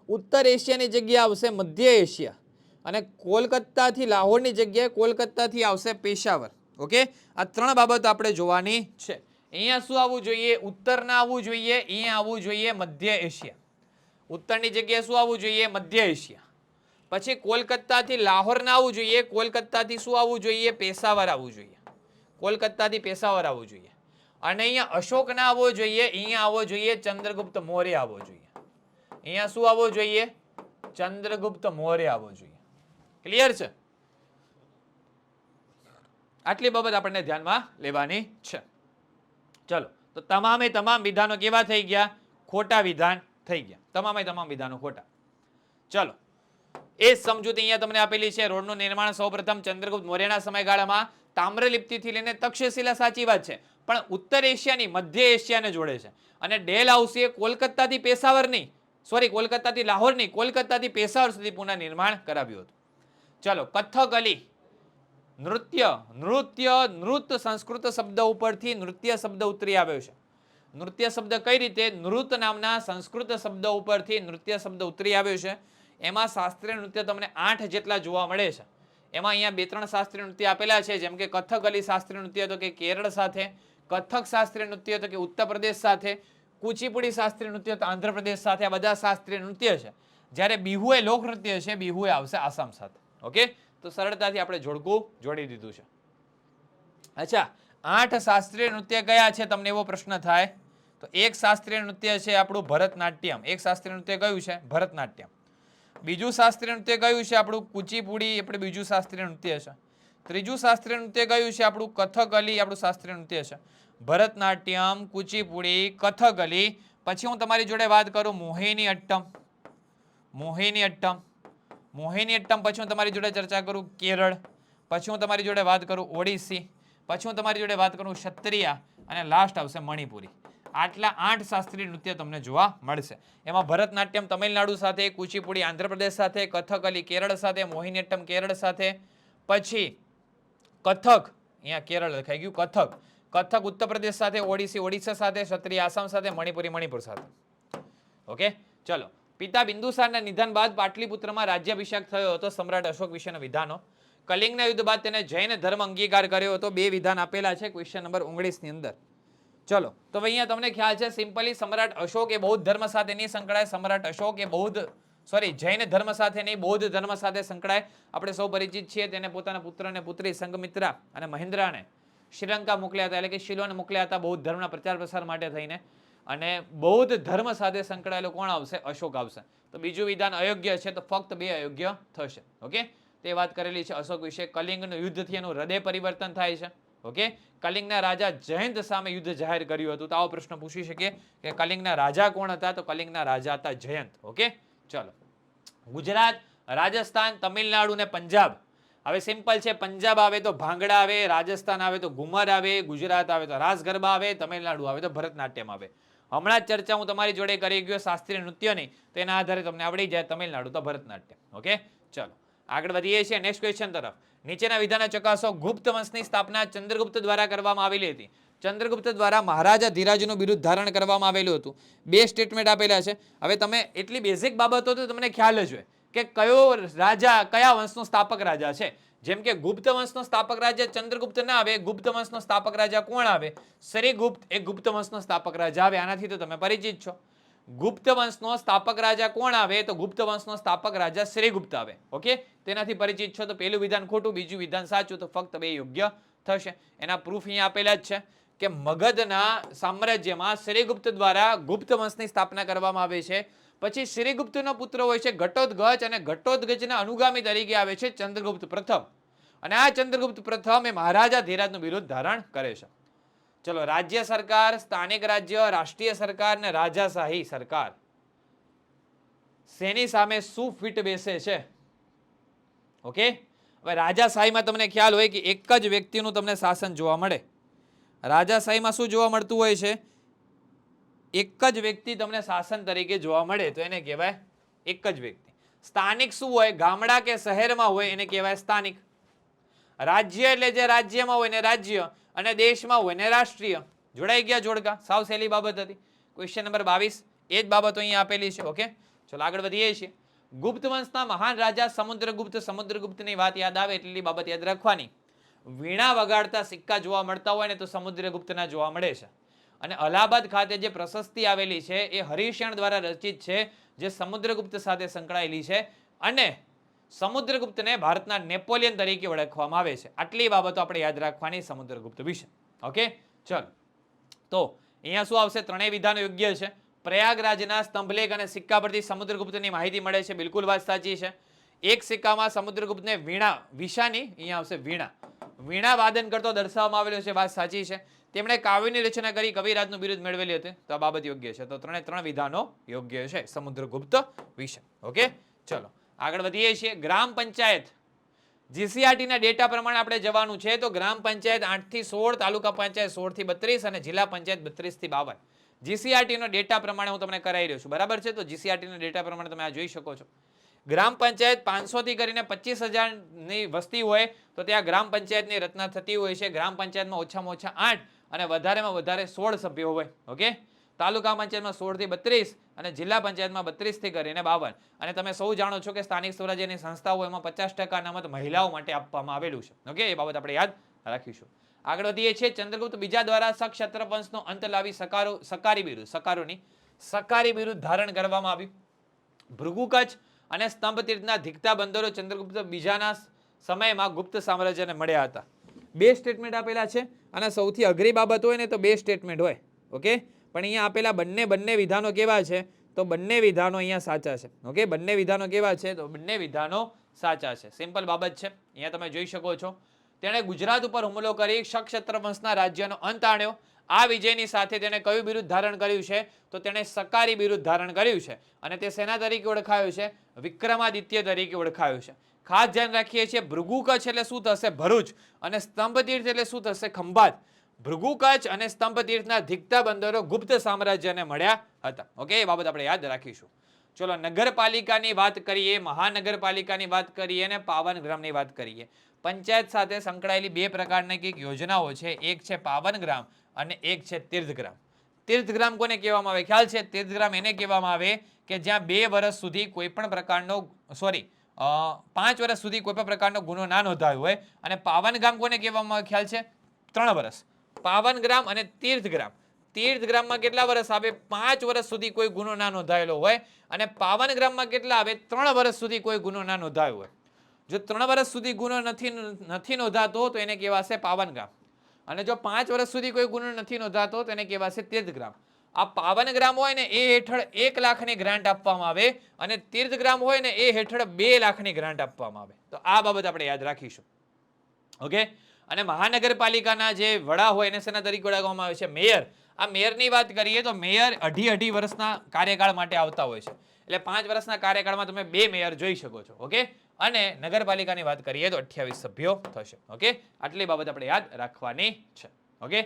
ઉત્તર એશિયાની જગ્યાએ આવશે મધ્ય એશિયા અને કોલકાતાથી લાહોરની જગ્યાએ કોલકાતાથી આવશે પેશાવર. ઓકે, આ 3 બાબતો આપણે જોવાની છે. અહીંયા શું આવવું જોઈએ? ઉત્તર ના આવવું જોઈએ. અહીંયા આવવું જોઈએ મધ્ય એશિયા. ઉત્તરની જગ્યાએ શું આવવું જોઈએ? મધ્ય એશિયા. પછી કોલકાતાથી લાહોર ના આવવું જોઈએ. કોલકાતાથી શું આવવું જોઈએ? પેશાવર આવવું જોઈએ. કોલકાતાથી પેશાવર આવવું જોઈએ. અને અહીંયા અશોક ના આવવો જોઈએ. અહીંયા આવવો જોઈએ ચંદ્રગુપ્ત મૌર્ય આવવો જોઈએ. અહીંયા શું આવવો જોઈએ? ચંદ્રગુપ્ત મૌર્ય આવવો જોઈએ. ક્લિયર છે? આટલી બાબત આપણને ધ્યાનમાં લેવાની છે. ચલો, તો તમામે તમામ વિધાનો કેવા થઈ ગયા? ખોટા વિધાન થઈ ગયા. તમામે તમામ વિધાનો ખોટા. ચલો, એ સમજૂતી અહીંયા તમને આપેલી છે. રોડનું નિર્માણ સૌપ્રથમ ચંદ્રગુપ્ત મૌર્યના સમયગાળામાં, તામ્રલિપ્તિથી લઈને તક્ષશિલા સાચી વાત છે, પણ ઉત્તર એશિયાની મધ્ય એશિયાને જોડે છે. અને ડેલ હાઉસે કોલકાતાથી પેશાવર નહીં, સોરી કોલકાતાથી લાહોર નહીં, કોલકાતાથી પેશાવર સુધી પુનઃનિર્માણ કરાવ્યું હતું. ચલો, કથકલી નૃત્ય, નૃત સંસ્કૃત શબ્દ ઉપરથી નૃત્ય શબ્દ ઉતરી આવ્યો છે. નૃત્ય શબ્દ કઈ રીતે? નૃત નામના સંસ્કૃત શબ્દ ઉપરથી નૃત્ય શબ્દ ઉતરી આવ્યો છે. એમાં શાસ્ત્રીય નૃત્ય તમને 8 જેટલા જોવા મળે છે. એમાં અહીંયા 2-3 શાસ્ત્રીય નૃત્ય આપેલા છે, જેમ કે કથકલી શાસ્ત્રીય નૃત્ય તો કે કેરળ સાથે, કથક શાસ્ત્રીય નૃત્ય તો કે ઉત્તર પ્રદેશ સાથે, કુચીપુડી શાસ્ત્રીય નૃત્ય તો આંધ્રપ્રદેશ સાથે. આ બધા શાસ્ત્રીય નૃત્ય છે. જ્યારે બિહુ એ લોકનૃત્ય છે, બિહુ એ આવશે આસામ સાથે. ઓકે, તો સરળતાથી આપણે જોડકું જોડી દીધું છે. અચ્છા, 8 શાસ્ત્રીય નૃત્ય કયા છે? તમને એવો પ્રશ્ન થાય તો એક શાસ્ત્રીય નૃત્ય છે આપણું ભરતનાટ્યમ. એક શાસ્ત્રીય નૃત્ય કયું છે? ભરતનાટ્યમ. બીજું શાસ્ત્રીય નૃત્ય કયું છે? આપણું કુચીપુડી, આપણે બીજું શાસ્ત્રીય નૃત્ય છે. ત્રીજું શાસ્ત્રીય નૃત્ય કયું છે? આપણું કથકલી, આપણું શાસ્ત્રીય નૃત્ય છે. ભરતનાટ્યમ, કુચીપુડી, કથકલી. પછી હું તમારી જોડે વાત કરું મોહિની અટ્ટમ. મોહિની અટ્ટમ, મોહિની અટ્ટમ. પછી હું તમારી જોડે ચર્ચા કરું કેરળ. પછી હું તમારી જોડે વાત કરું ઓડિસી. પછી હું તમારી જોડે વાત કરું ક્ષત્રિયા અને લાસ્ટ આવશે મણિપુરી. આટલા 8 શાસ્ત્રીય નૃત્ય તમને જોવા મળશે. એમાં ભરતનાટ્યમ તમિલનાડુ સાથે, કુચીપુડી આંધ્રપ્રદેશ સાથે, કથકલી કેરળ સાથે, મોહિનીઅટ્ટમ કેરળ સાથે, પછી કથક, અહીંયા કેરળ લખાઈ ગયું, કથક, કથક ઉત્તર પ્રદેશ સાથે, ઓડિસી ઓડિશા સાથે, ક્ષત્રિય આસામ સાથે, મણિપુરી મણિપુર સાથે. ઓકે, ચલો. પિતા બિંદુસારના નિધન બાદ પાટલીપુત્રમાં રાજ્યાભિષેક થયો હતો સમ્રાટ અશોક વિશેના વિધાનો. કલિંગના યુદ્ધ બાદ તેને જૈન ધર્મ અંગીકાર કર્યો હતો. 2 વિધાન આપેલા છે ક્વેશ્ચન નંબર 19 ની અંદર. ચલો, તો અહીંયા તમને ખ્યાલ છે સિમ્પલી સમ્રાટ અશોક એ બૌદ્ધ ધર્મ સાથે નહીં સંકળાય. સમ્રાટ અશોક એ જૈન ધર્મ સાથે નહીં, બૌદ્ધ ધર્મ સાથે સંકળાય. આપણે સૌ પરિચિત છીએ. તેને પોતાના પુત્ર અને પુત્રી સંઘમિત્રા અને મહેન્દ્રાને શ્રીલંકા મોકલ્યા હતા, એટલે કે શિલોન મોકલ્યા હતા બૌદ્ધ ધર્મના પ્રચાર પ્રસાર માટે થઈને. અને બૌદ્ધ ધર્મ સાથે સંકળાયેલો કોણ આવશે? અશોક આવશે. તો બીજું વિધાન અયોગ્ય છે, તો ફક્ત 2 અયોગ્ય થશે. ઓકે, તે વાત કરેલી છે અશોક વિશે. કલિંગનું યુદ્ધથી એનું હૃદય પરિવર્તન થાય છે. ઓકે, કલિંગના રાજા જયંત સામે યુદ્ધ જાહેર કર્યું હતું. તો આવો પ્રશ્ન પૂછી શકીએ કે કલિંગના રાજા કોણ હતા? તો કલિંગના રાજા હતા જયંત. ઓકે, ચલો. ગુજરાત, રાજસ્થાન, તમિલનાડુ ને પંજાબ. હવે સિમ્પલ છે. પંજાબ આવે તો ભાંગડા આવે, રાજસ્થાન આવે તો ઘુમર આવે, ગુજરાત આવે તો રાસ ગરબા આવે, તમિલનાડુ આવે તો ભરતનાટ્યમ આવે. હમણાં જ ચર્ચા હું તમારી જોડે કરી ગયો શાસ્ત્રીય નૃત્યની, તો એના આધારે તમને આવડી જાય તમિલનાડુ તો ભરતનાટ્યમ. ઓકે, ચલો આગળ વધીએ છીએ નેક્સ્ટ ક્વેશ્ચન તરફ. નીચેના વિધાનો ચકાસો. ગુપ્ત વંશની સ્થાપના ચંદ્રગુપ્ત દ્વારા કરવામાં આવેલી હતી. ચંદ્રગુપ્ત દ્વારા મહારાજા ધીરાજનું બિરુદ ધારણ કરવામાં આવેલું હતું. 2 સ્ટેટમેન્ટ આપેલા છે. હવે તમે એટલી બેઝિક બાબતો તો તમને ખ્યાલ જ હોય કે કયો રાજા કયા વંશનો સ્થાપક રાજા છે. જેમ કે ગુપ્ત વંશનો સ્થાપક રાજા ચંદ્રગુપ્ત ના આવે, ગુપ્ત વંશનો સ્થાપક રાજા કોણ આવે? શ્રીગુપ્ત એ ગુપ્ત વંશનો સ્થાપક રાજા આવે. આનાથી તો તમે પરિચિત છો. ગુપ્ત વંશનો સ્થાપક રાજા કોણ આવે? તો ગુપ્ત વંશનો સ્થાપક રાજા શ્રીગુપ્ત આવે. ઓકે, તેનાથી પરિચિત છો. તો પહેલું વિધાન ખોટું, બીજું વિધાન સાચું, તો ફક્ત બે યોગ્ય થશે. એના પ્રૂફ અહીંયા આપેલા જ છે કે મગધના સામ્રાજ્યમાં શ્રીગુપ્ત દ્વારા ગુપ્ત વંશની સ્થાપના કરવામાં આવે છે. પછી શ્રીગુપ્તનો પુત્ર હોય છે ઘટોત્કચ, અને ઘટોત્કચના અનુગામી તરીકે આવે છે ચંદ્રગુપ્ત પ્રથમ. અને આ ચંદ્રગુપ્ત પ્રથમ એ મહારાજા ધીરાજનું બિરુદ ધારણ કરે છે. ચલો, રાજ્ય સરકાર, સ્થાનિક રાજ્ય, રાષ્ટ્રીય સરકાર ને રાજાશાહી સરકાર, શેની સામે શું ફિટ બેસે છે? ઓકે, હવે રાજાશાહીમાં તમને ખ્યાલ હોય કે એક જ વ્યક્તિનું તમને શાસન જોવા મળે. રાજાશાહીમાં શું જોવા મળતું હોય છે? એક જ વ્યક્તિ તમને શાસન તરીકે જોવા મળે, તો એને કહેવાય એક જ વ્યક્તિ. સ્થાનિક શું હોય? ગામડા કે શહેરમાં હોય એને કહેવાય સ્થાનિક. રાજ્ય એટલે જે રાજ્યમાં હોય ને રાજ્ય, અને દેશમાં હોય ને રાષ્ટ્રીય. જોડાઈ ગયા જોડકા? સાવ સહેલી બાબત હતી. ક્વેશ્ચન નંબર 22 એ જ બાબતો અહીંયા આપેલી છે. ઓકે, ચલો આગળ વધીએ છીએ. ગુપ્ત વંશના મહાન રાજા સમુદ્રગુપ્ત. સમુદ્રગુપ્તની વાત યાદ આવે એટલી બાબત યાદ રાખવાની. વીણા વગાડતા સિક્કા જોવા મળતા હોય ને તો સમુદ્રગુપ્તના જોવા મળે છે. અને અલ્હાબાદ ખાતે જે પ્રશસ્તિ આવેલી છે એ હરિશણ દ્વારા રચિત છે, જે સમુદ્રગુપ્ત સાથે સંકળાયેલી છે. અને સમુદ્રગુપ્તને ભારતના નેપોલિયન તરીકે ઓળખવામાં આવે છે. આટલી બાબતો આપણે યાદ રાખવાની સમુદ્રગુપ્ત વિશે. ઓકે, ચલો, તો અહીંયા શું આવશે? ત્રણેય વિધાનો યોગ્ય છે. પ્રયાગરાજના સ્તંભલેખ અને સિક્કા પરથી સમુદ્રગુપ્તની માહિતી મળે છે. બિલકુલ વાત સાચી છે. એક સિક્કામાં સમુદ્રગુપ્તને વીણા, વિશાની અહીંયા આવશે વીણા, વીણા વાદન કરતો દર્શાવવામાં આવેલો છે. વાત સાચી છે. તેમણે કાવ્યની રચના કરી કવિરાજનું બિરુદ મેળવેલી હતી. તો આ બાબત યોગ્ય છે. તો ત્રણ વિધાનો યોગ્ય છે સમુદ્રગુપ્ત વિશે. ઓકે, ચલો આગળ વધીએ છીએ. ગ્રામ પંચાયત, જીસીઆરટીના ડેટા પ્રમાણે આપણે જવાનું છે. તો ગ્રામ પંચાયત 8 થી 16, તાલુકા પંચાયત 16 થી 32 અને જિલ્લા પંચાયત 32 થી 52. જીસીઆરટીનો ડેટા પ્રમાણે હું તમને કરાવી રહ્યો છું. બરાબર છે? તો જીસીઆરટીના ડેટા પ્રમાણે તમે આ જોઈ શકો છો. ગ્રામ પંચાયત 500 થી કરીને 25,000ની વસ્તી હોય તો ત્યાં ગ્રામ પંચાયતની રચના થતી હોય છે. ગ્રામ પંચાયતમાં ઓછામાં ઓછા 8 અને વધારેમાં વધારે 16 સભ્યો હોય. ઓકે, તાલુકા પંચાયતમાં 16 થી 32 અને જિલ્લા પંચાયતમાં 32 થી કરીને 52. અને તમે સૌ જાણો છો કે સ્થાનિક સ્વરાજ્યની સંસ્થાઓ એમાં 50% અનામત મહિલાઓ માટે આપવામાં આવેલું છે. ઓકે, એ બાબત આપણે યાદ રાખીશું. આગળ વધીએ છીએ. ચંદ્રગુપ્ત બીજા દ્વારા સક્ષત્ર વંશનો અંત લાવી સકારી બિરુદ, સકારી બિરુદ ધારણ કરવામાં આવ્યું. ભૃગુકચ્છ અને સ્તંભતીર્થના ધીકતા બંદરો ચંદ્રગુપ્ત બીજાના સમયમાં ગુપ્ત સામ્રાજ્યને મળ્યા હતા. બે સ્ટેટમેન્ટ આપેલા છે અને સૌથી અઘરી બાબત હોય ને તો બે સ્ટેટમેન્ટ હોય. ઓકે, પણ અહીંયા આપેલા બંને વિધાનો કેવા છે? તો બંને વિધાનો અહીંયા સાચા છે. ઓકે, બંને વિધાનો કેવા છે? તો બંને વિધાનો સાચા છે. સિમ્પલ બાબત છે. અહીંયા તમે જોઈ શકો છો. તેણે ગુજરાત ઉપર હુમલો કરી ક્ષત્રિય વંશના રાજ્યનો અંત આણ્યો. આ વિજયની સાથે તેણે કયું બિરુદ ધારણ કર્યું છે? તો તેણે સકારી બિરુદ ધારણ કર્યું છે. અને તે સેના તરીકે ઓળખાયો છે? વિક્રમાદિત્ય તરીકે ઓળખાયો છે. ખાસ ધ્યાન રાખીએ છીએ. ભૃગુકચ્છ એટલે શું થશે? ભરૂચ. અને સ્તંભતીર્થ એટલે શું થશે? ખંભાત. ભૃગુકચ્છ અને સ્તંભતીર્થના ધીકતા બંદરો ગુપ્ત સામ્રાજ્યને મળ્યા હતા. ઓકે, એ બાબત આપણે યાદ રાખીશું. ચલો, નગરપાલિકાની વાત કરીએ, મહાનગરપાલિકાની વાત કરીએ અને પાવનગ્રામની વાત કરીએ. પંચાયત સાથે સંકળાયેલી બે પ્રકારની કંઈક યોજનાઓ છે. એક છે પાવનગ્રામ અને એક છે તીર્થગ્રામ. તીર્થગ્રામ કોને કહેવામાં આવે? ખ્યાલ છે? તીર્થગ્રામ એને કહેવામાં આવે કે જ્યાં 2 વર્ષ સુધી કોઈ પણ પ્રકારનો 5 વર્ષ સુધી કોઈ પણ પ્રકારનો ગુનો ના નોંધાયો હોય. અને પાવનગ્રામ કોને કહેવામાં આવે? ખ્યાલ છે? 3 વર્ષ. પાવનગ્રામ અને તીર્થગ્રામ. તીર્થગ્રામમાં કેટલા વર્ષ આવે? 5 વર્ષ સુધી કોઈ ગુનો ના નોંધાયેલો હોય. અને પાવનગ્રામમાં કેટલા આવે? 3 વર્ષ સુધી કોઈ ગુનો ના નોંધાયો હોય. જો 3 વર્ષ સુધી ગુનો નથી નોંધાતો તો એને કહેવાશે પાવનગ્રામ. અને જો 5 વર્ષ સુધી કોઈ ગુનો નથી નોંધાતો તો એને કહેવાશે તીર્થગ્રામ. આ પાવનગ્રામ હોય ને એ હેઠળ 1 લાખની ગ્રાન્ટ આપવામાં આવે અને તીર્થગ્રામ હોય ને એ હેઠળ 2 લાખની ગ્રાન્ટ આપવામાં આવે. તો આ બાબત આપણે યાદ રાખીશું. ઓકે, અને મહાનગરપાલિકાના જે વડા હોય એને શેના તરીકે ઓળખવામાં આવે છે? મેયર. આ મેયરની વાત કરીએ તો મેયર અઢી વર્ષના કાર્યકાળ માટે આવતા હોય છે. એટલે 5 વર્ષના કાર્યકાળમાં તમે 2 મેયર જોઈ શકો છો. ઓકે, અને નગરપાલિકાની વાત કરીએ તો 28 સભ્યો થશે. ઓકે, આટલી બાબત આપણે યાદ રાખવાની છે. ઓકે,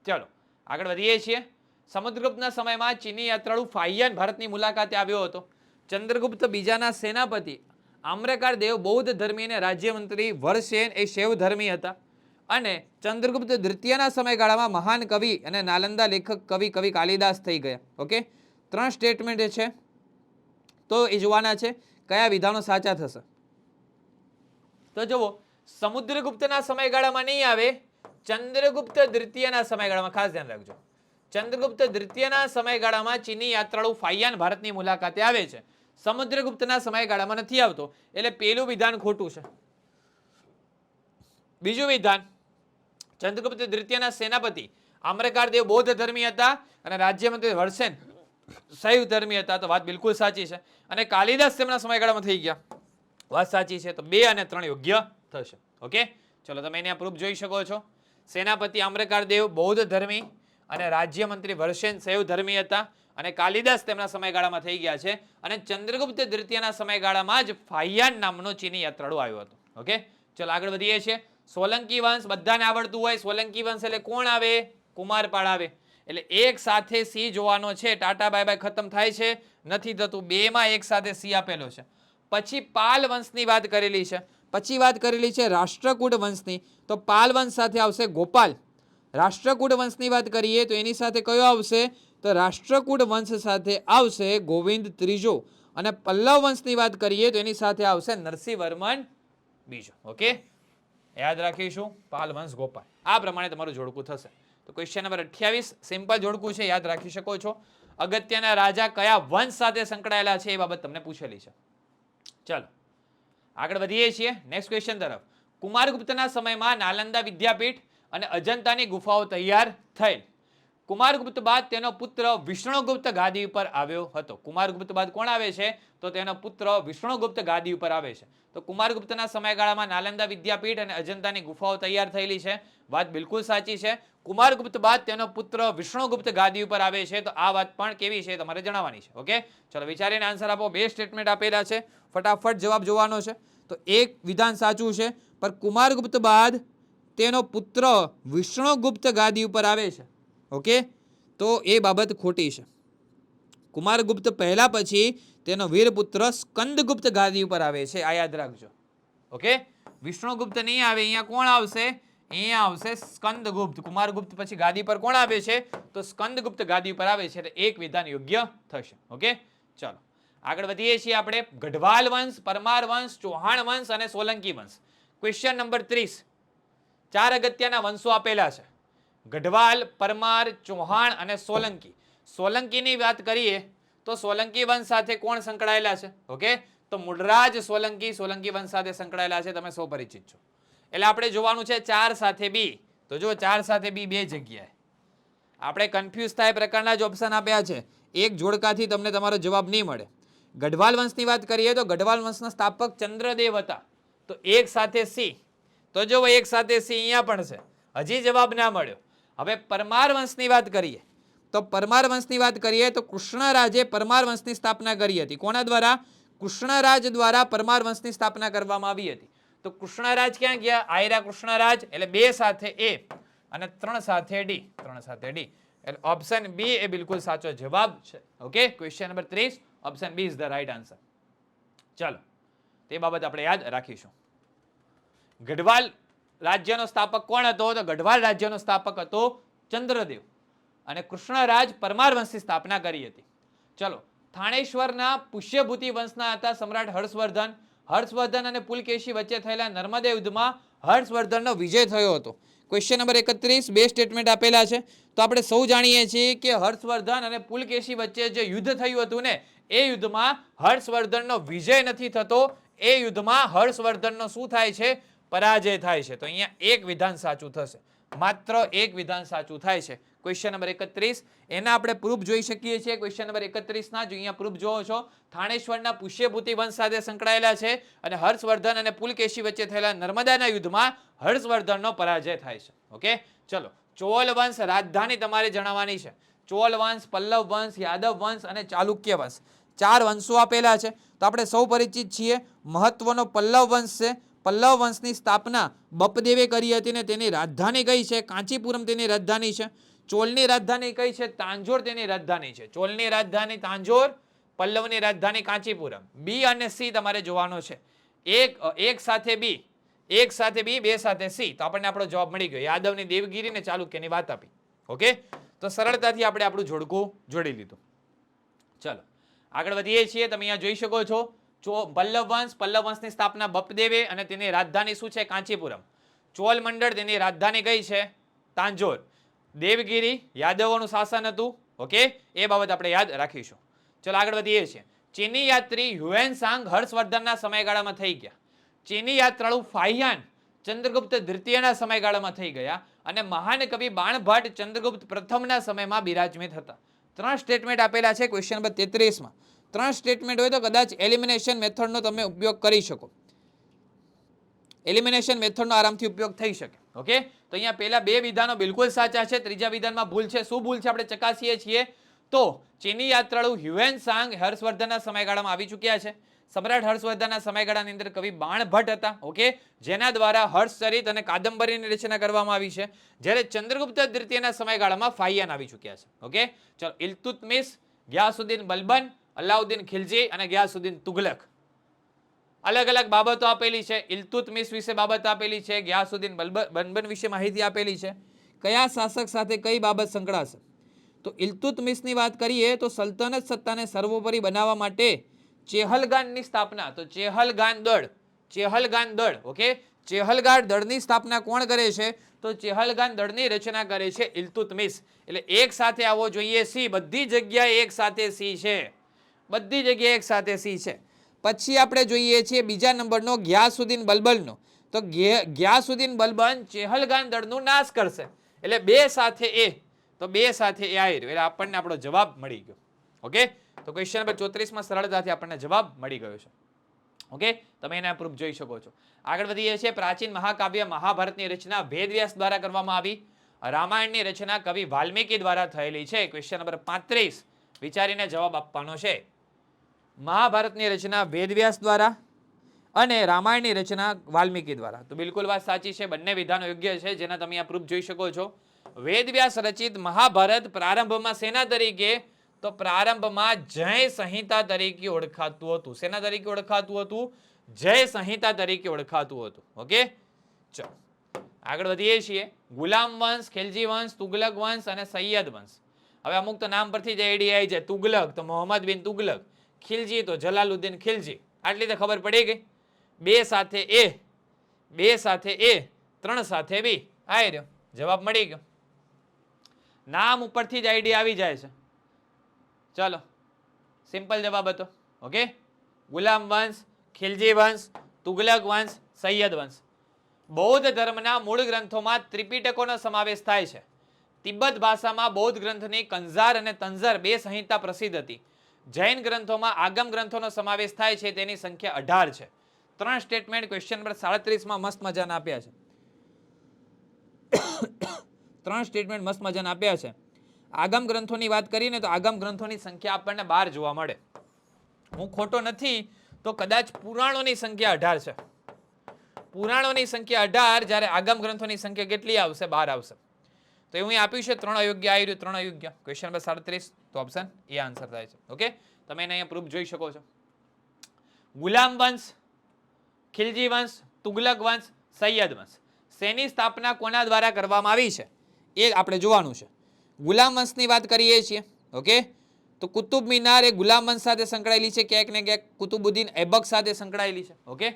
ચલો આગળ વધીએ છીએ. સમુદ્રગુપ્તના સમયમાં ચીની યાત્રાળુ ફાહિયાન ભારતની મુલાકાતે આવ્યો હતો. ચંદ્રગુપ્ત બીજાના સેનાપતિ આમ્રકાર દેવ બૌદ્ધ ધર્મી અને રાજ્યમંત્રી વરસેન એ શૈવ ધર્મી હતા. અને ચંદ્રગુપ્ત દ્વિતીયના સમયગાળામાં મહાન કવિ અને નાલંદા લેખક કવિ કાલિદાસ થઈ ગયા. ઓકે, 3 સ્ટેટમેન્ટ છે તો એ જોવાના છે. કયા વિધાનો સાચા થશે? તો જુઓ, સમુદ્રગુપ્તના સમયગાળામાં નહીં આવે, ચંદ્રગુપ્ત દ્વિતીયના સમયગાળામાં ખાસ ધ્યાન રાખજો. ચંદ્રગુપ્ત દ્વિતીયના સમયગાળામાં ચીની યાત્રાળુ ફાહિયાન ભારતની મુલાકાતે આવે છે. સમુદ્રગુપ્તના સમયગાળામાં નથી આવતો, એટલે પેલું વિધાન ખોટું છે. બીજું વિધાન, ચંદ્રગુપ્ત દ્વિતીયના સેનાપતિ આમ્રકારદેવ બૌદ્ધ ધર્મી હતા અને રાજ્યમંત્રી હર્ષેન શૈવ ધર્મી હતા. તો વાત બિલકુલ સાચી છે. અને કાલિદાસ તેમના સમયગાળામાં થઈ ગયા. વાત સાચી છે. તો 2 અને 3 યોગ્ય થશે. ઓકે, ચલો તમે અહીંયા પ્રૂફ જોઈ શકો છો. સેનાપતિ આમ્રકારદેવ બૌદ્ધ ધર્મી અને રાજ્યમંત્રી હર્ષેન શૈવ ધર્મી હતા અને કાલિદાસ તેમના સમયગાળામાં થઈ ગયા છે. અને ચંદ્રગુપ્ત દ્વિતીયના સમયગાળામાં જ ફાહિયાન નામનો ચીની યાત્રાળુ આવ્યો હતો. ઓકે, ચલો આગળ વધીએ છીએ. સોલંકી વંશ બધાને આવડતું હોય. સોલંકી વંશ એટલે કોણ આવે? કુમારપાળ આવે. એટલે એક સાથે સી જોવાનો છે. ટાટા બાય બાય ખતમ થાય છે, નથી થતું. 2 માં એક સાથે સી આપેલો છે. પછી પાલ વંશની વાત કરેલી છે. પછી વાત કરેલી છે રાષ્ટ્રકૂટ વંશની. તો પાલ વંશ સાથે આવશે ગોપાલ. રાષ્ટ્રકૂટ વંશની વાત કરીએ તો એની સાથે કયો આવશે? તો રાષ્ટ્રકૂટ વંશ સાથે આવશે ગોવિંદ ત્રીજો. અને પલ્લવ વંશની વાત કરીએ તો એની સાથે આવશે નરસિંહવર્મન બીજો. ઓકે, યાદ રાખીશું પાલ વંશ ગોપાલ. આ પ્રમાણે તમારું જોડકું થશે. તો ક્વેશ્ચન નંબર 28 સિમ્પલ જોડકું છે, યાદ રાખી શકો છો. અગત્યના રાજા કયા વંશ સાથે સંકળાયેલા છે એ બાબત તમને પૂછેલી છે. ચાલો આગળ વધીએ છીએ નેક્સ્ટ ક્વેશ્ચન તરફ. કુમારગુપ્તના સમયમાં નાલંદા વિદ્યાપીઠ અને અજંતાની ગુફાઓ તૈયાર થયેલ. કુમારગુપ્ત બાદ તેનો પુત્ર વિષ્ણુગુપ્ત ગાદી ઉપર આવ્યો હતો. કુમારગુપ્ત બાદ કોણ આવે છે? તો તેનો પુત્ર વિષ્ણુગુપ્ત ગાદી ઉપર આવે છે. તો કુમારગુપ્તના સમયગાળામાં નાલંદા વિદ્યાપીઠ અને અજંતાની ગુફાઓ તૈયાર થયેલી છે. વાત બિલકુલ સાચી છે. કુમારગુપ્ત બાદ તેનો પુત્ર વિષ્ણુગુપ્ત ગાદી ઉપર આવે છે. તો આ વાત પણ કેવી છે તમારે જણાવવાની છે. ઓકે, ચલો વિચારીને આન્સર આપો. 2 સ્ટેટમેન્ટ આપેલા છે, ફટાફટ જવાબ જોવાનો છે. તો એક વિધાન સાચું છે, પણ કુમારગુપ્ત બાદ તેનો પુત્ર વિષ્ણુગુપ્ત ગાદી ઉપર આવે છે. ઓકે, તો એ બાબત ખોટી છે. કુમારગુપ્ત પહેલા પછી તેનો વીરપુત્ર સ્કંદગુપ્ત ગાદી ઉપર આવે છે. આ યાદ રાખજો. ઓકે, વિષ્ણુગુપ્ત નહીં આવે, અહીંયા કોણ આવશે? અહીંયા આવશે સ્કંદગુપ્ત. કુમારગુપ્ત પછી ગાદી પર કોણ આવે છે? તો સ્કંદગુપ્ત ગાદી ઉપર આવે છે. એટલે એક વિધાન યોગ્ય થશે. ઓકે, ચલો આગળ વધીએ છીએ આપણે. ગઢવાલ વંશ, પરમાર વંશ, ચૌહાણ વંશ અને સોલંકી વંશ. Question number 30. 4 અગત્યના વંશો આપેલા છે. ગઢવાલ, પરમાર, ચૌહાણ અને સોલંકી. સોલંકીની વાત કરીએ તો સોલંકી વંશ સાથે કોણ સંકળાયેલા છે? ઓકે, તો મૂળરાજ સોલંકી સોલંકી વંશ સાથે સંકળાયેલા છે. તમે સૌ પરિચિત છો. એટલે આપણે જોવાનું છે 4 સાથે બી. તો જો 4 સાથે બી 2 જગ્યાએ આપણે કન્ફ્યુઝ થાય પ્રકારના જ ઓપ્શન આપ્યા છે. એક જોડકાથી તમને તમારો જવાબ નહીં મળે. ગઢવાલ વંશની વાત કરીએ તો ગઢવાલ વંશના સ્થાપક ચંદ્રદેવ હતા. તો એક સાથે સી. તો જો એક સાથે સી અહીંયા પણ છે, હજી જવાબ ના મળ્યો. હવે પરમાર વંશની વાત કરીએ તો પરમાર વંશની વાત કરીએ તો કૃષ્ણરાજે પરમાર વંશની સ્થાપના કરી હતી. કોના દ્વારા? કૃષ્ણરાજ દ્વારા પરમાર વંશની સ્થાપના કરવામાં આવી હતી. તો કૃષ્ણરાજ ક્યાં ગયા? આયરા કૃષ્ણરાજ. એટલે 2 સાથે એ અને 3 સાથે ડી. 3 સાથે ડી. એટલે ઓપ્શન બી એ બિલકુલ સાચો જવાબ છે. Okay, question number 30 option B is the right answer. ચાલો તે બાબત આપણે યાદ રાખીશું. ગઢવાલ રાજ્યનો સ્થાપક કોણ હતો? તો ગઢવાલ રાજ્યનો સ્થાપક હતો ચંદ્રદેવ અને કૃષ્ણરાજ પરમાર વંશની સ્થાપના કરી હતી. ચલો, થાણેશ્વરના પુષ્યભૂતિ વંશના હતા સમ્રાટ હર્ષવર્ધન. હર્ષવર્ધન અને પુલકેશી વચ્ચે થયેલા નર્મદા યુદ્ધમાં હર્ષવર્ધનનો વિજય થયો હતો. Question number 31. 2 સ્ટેટમેન્ટ આપેલા છે. તો આપણે સૌ જાણીએ છીએ કે હર્ષવર્ધન અને પુલકેશી વચ્ચે જે યુદ્ધ થયું હતું ને, એ યુદ્ધમાં હર્ષવર્ધનનો વિજય નથી થતો. એ યુદ્ધમાં હર્ષવર્ધનનો શું થાય છે? પરાજય થાય છે. તો અહીંયા એક વિધાન સાચું થશે. માત્ર એક વિધાન સાચું થાય છે. ક્વેશ્ચન નંબર 31 એના આપણે પ્રૂફ જોઈ શકીએ છીએ. ક્વેશ્ચન નંબર 31 ના જો અહીંયા પ્રૂફ જોવો છો, થાણેશ્વરના પુષ્યભૂતિ વંશ સાથે સંકળાયેલા છે અને હર્ષવર્ધન અને પુલકેશી વચ્ચે થયેલા નર્મદાના યુદ્ધમાં હર્ષવર્ધનનો પરાજય થાય છે. ઓકે, ચલો ચોલ વંશ રાજધાની તમારે જણાવવાની છે. ચોલ વંશ, પલ્લવ વંશ, યાદવ વંશ અને ચાલુક્ય વંશ. 4 વંશો આપેલા છે. તો આપણે સૌ પરિચિત છીએ. મહત્વનો પલ્લવ વંશ છે. પલ્લવ વંશની સ્થાપના બપદેવે કરી હતી ને તેની રાજધાની કઈ છે? કાંચીપુરમ તેની રાજધાની છે. ચોલની રાજધાની કઈ છે? તાંજોર તેની રાજધાની છે. ચોલની રાજધાની તાંજોર, પલ્લવની રાજધાની કાંચીપુરમ. બી અને સી તમારે જોવાનો છે. એક સાથે બી, એક સાથે બી, 2 સાથે સી. તો આપણને આપણો જવાબ મળી ગયો. યાદવની, દેવગીરી ને ચાલુક્યની વાત આપી. ઓકે, તો સરળતાથી આપણે આપણું જોડકું જોડી લીધું. ચલો આગળ વધીએ છીએ. તમે અહીંયા જોઈ શકો છો પલ્લવ વંશની સ્થાપના બપદેવે અને તેની રાજધાની શું છે? કાંચીપુરમ. ચોલ મંડળ તેની રાજધાની કઈ છે? તાંજોર. દેવગીરી યાદવોનું શાસન હતું. ઓકે, એ બાબત આપણે યાદ રાખીશું. ચલો આગળ વધીએ છીએ. ચીની યાત્રી હ્યુએન હર્ષવર્ધનના સમયગાળામાં થઈ ગયા. ચીની યાત્રાળુ ફાહિયાન ચંદ્રગુપ્ત દ્વિતીયના સમયગાળામાં થઈ ગયા અને મહાન કવિ બાણભટ્ટ ચંદ્રગુપ્ત પ્રથમના સમયમાં બિરાજમાન હતા. 3 સ્ટેટમેન્ટ આપેલા છે ક્વેશ્ચન નંબર 33 માં. 3 સ્ટેટમેન્ટ હોય તો કદાચ એલિમિનેશન મેથડનો તમે ઉપયોગ કરી શકો. એલિમિનેશન મેથડનો આરામથી ઉપયોગ થઈ શકે. ઓકે, તો અહીંયા પહેલા 2 વિધાનો બિલકુલ સાચા છે, ત્રીજા વિધાનમાં ભૂલ છે. શું ભૂલ છે આપણે ચકાસીએ છીએ. તો ચીની યાત્રાળુ હ્યુએન સાંગ હર્ષવર્ધનના સમયગાળામાં આવી ચૂક્યા છે. સમ્રાટ હર્ષવર્ધનના સમયગાળાની અંદર કવિ બાણભટ્ટ હતા. ઓકે, જેના દ્વારા હર્ષચરિત અને કાદંબરીની રચના કરવામાં આવી છે. જ્યારે ચંદ્રગુપ્ત દ્વિતીયના સમયગાળામાં ફાહિયાન આવી ચૂક્યા છે. ઓકે, ચલો ઇલ્તુત્મિશ, ગિયાસુદ્દીન બલબન, અલાઉદ્દીન ખિલજી અને ગિયાસુદ્દીન તુગલક. અલગ અલગ બાબતો આપેલી છે. ઇલ્તુત્મિશ વિશે બાબત આપેલી છે, ગિયાસુદ્દીન બલબન વિશે માહિતી આપેલી છે. કયા શાસક સાથે કઈ બાબત સંકળાશે? તો ઇલ્તુત્મિશની વાત કરીએ તો સલ્તનત સત્તાને સર્વોપરી બનાવવા માટે ચેહલગાનની સ્થાપના. તો ચેહલગાન દળ. ઓકે, ચેહલગાન દળની સ્થાપના કોણ કરે છે? તો ચેહલગાન દળની રચના કરે છે ઇલ્તુત્મિશ. એટલે એક સાથે આવવો જોઈએ સી. બધી જગ્યાએ એક સાથે સી છે. બધી જગ્યાએ એક સાથે સી છે. પછી આપણે જોઈએ છીએ બીજા નંબરનો ગિયાસુદ્દીન બલબનનો. તો ગિયાસુદ્દીન બલબન ચેહલગાન દળનો નાશ કરશે. એટલે 2 સાથે એ. તો 2 સાથે એ આવી રહ્યો. એટલે આપણને આપણો જવાબ મળી ગયો. ઓકે, તો ક્વેશ્ચન નંબર 34 માં સરળતાથી આપણને જવાબ મળી ગયો છે. ઓકે, તમે એના પ્રૂફ જોઈ શકો છો. આગળ વધીએ છીએ. પ્રાચીન મહાકાવ્ય મહાભારતની રચના વેદવ્યાસ દ્વારા કરવામાં આવી. રામાયણની રચના કવિ વાલ્મીકી દ્વારા થયેલી છે. ક્વેશ્ચન નંબર 35 વિચારીને જવાબ આપવાનો છે. મહાભારતની રચના વેદવ્યાસ દ્વારા અને રામાયણની રચના વાલ્મીકી દ્વારા. તો બિલકુલ વાત સાચી છે. બંને વિધાનો યોગ્ય છે, જેના તમે આ પ્રૂફ જોઈ શકો છો. વેદવ્યાસ રચિત મહાભારત પ્રારંભમાં સેના તરીકે? તો પ્રારંભમાં જય સંહિતા તરીકે ઓળખાતું હતું. શેના તરીકે ઓળખાતું હતું? જય સંહિતા તરીકે ઓળખાતું હતું. ઓકે, ચલો આગળ વધીએ છીએ. ગુલામ વંશ, ખિલજી વંશ, તુગલક વંશ અને સૈયદ વંશ. હવે અમુક તો નામ પરથી જ આઈડિયા આવી જાય. તુગલક તો મોહમ્મદ બિન તુગલક, ખિલજી તો જલાલુદ્દીન ખિલજી. આટલી તો ખબર પડી ગઈ. 2 સાથે એ, 2 સાથે એ, 3 સાથે બી. આઈ રહ્યો જવાબ મળી ગયો. નામ ઉપરથી જ આઈડિયા આવી જાય છે. ચલો સિમ્પલ જવાબ હતો. ઓકે, ગુલામ વંશ, ખિલજી વંશ, તુગલક વંશ, સૈયદ વંશ. બૌદ્ધ ધર્મના મૂળ ગ્રંથોમાં ત્રિપિટકોનો સમાવેશ થાય છે. તિબ્બત ભાષામાં બૌદ્ધ ગ્રંથની કંઝાર અને તંઝર 2 સંહિતા પ્રસિદ્ધ હતી. જૈન ગ્રંથોમાં આગમ ગ્રંથોનો સમાવેશ થાય છે. તેની સંખ્યા 18 છે. 3 સ્ટેટમેન્ટ ક્વેશ્ચન નંબર 37 માં મસ્ત મજાના આપ્યા છે. 3 સ્ટેટમેન્ટ મસ્ત મજાના આપ્યા છે. આગમ ગ્રંથોની વાત કરીને તો આગમ ગ્રંથોની સંખ્યા આપણને 12 જોવા મળે. હું ખોટો નથી તો કદાચ પુરાણોની સંખ્યા 18 છે. પુરાણોની સંખ્યા 18, જ્યારે આગમ ગ્રંથોની સંખ્યા કેટલી આવશે? 12 આવશે. તો એવું આપ્યું છે 3 અયોગ્ય આવી રહ્યું. 3 અયોગ્ય. ક્વેશ્ચન નંબર 37 તો ઓપ્શન એ આન્સર થાય છે. ઓકે, તમે એને અહીંયા પ્રૂફ જોઈ શકો છો. ગુલામ વંશ, ખિલજી વંશ, તુગલક વંશ, સૈયદ વંશ. શેની સ્થાપના કોના દ્વારા કરવામાં આવી છે એ આપણે જોવાનું છે. ગુલામ વંશની વાત કરીએ છીએ. ઓકે, તો કુતુબ મિનાર એ ગુલામ વંશ સાથે સંકળાયેલી છે. ક્યાંક ને ક્યાંક કુતુબુદ્દીન એબક સાથે સંકળાયેલી છે. ઓકે,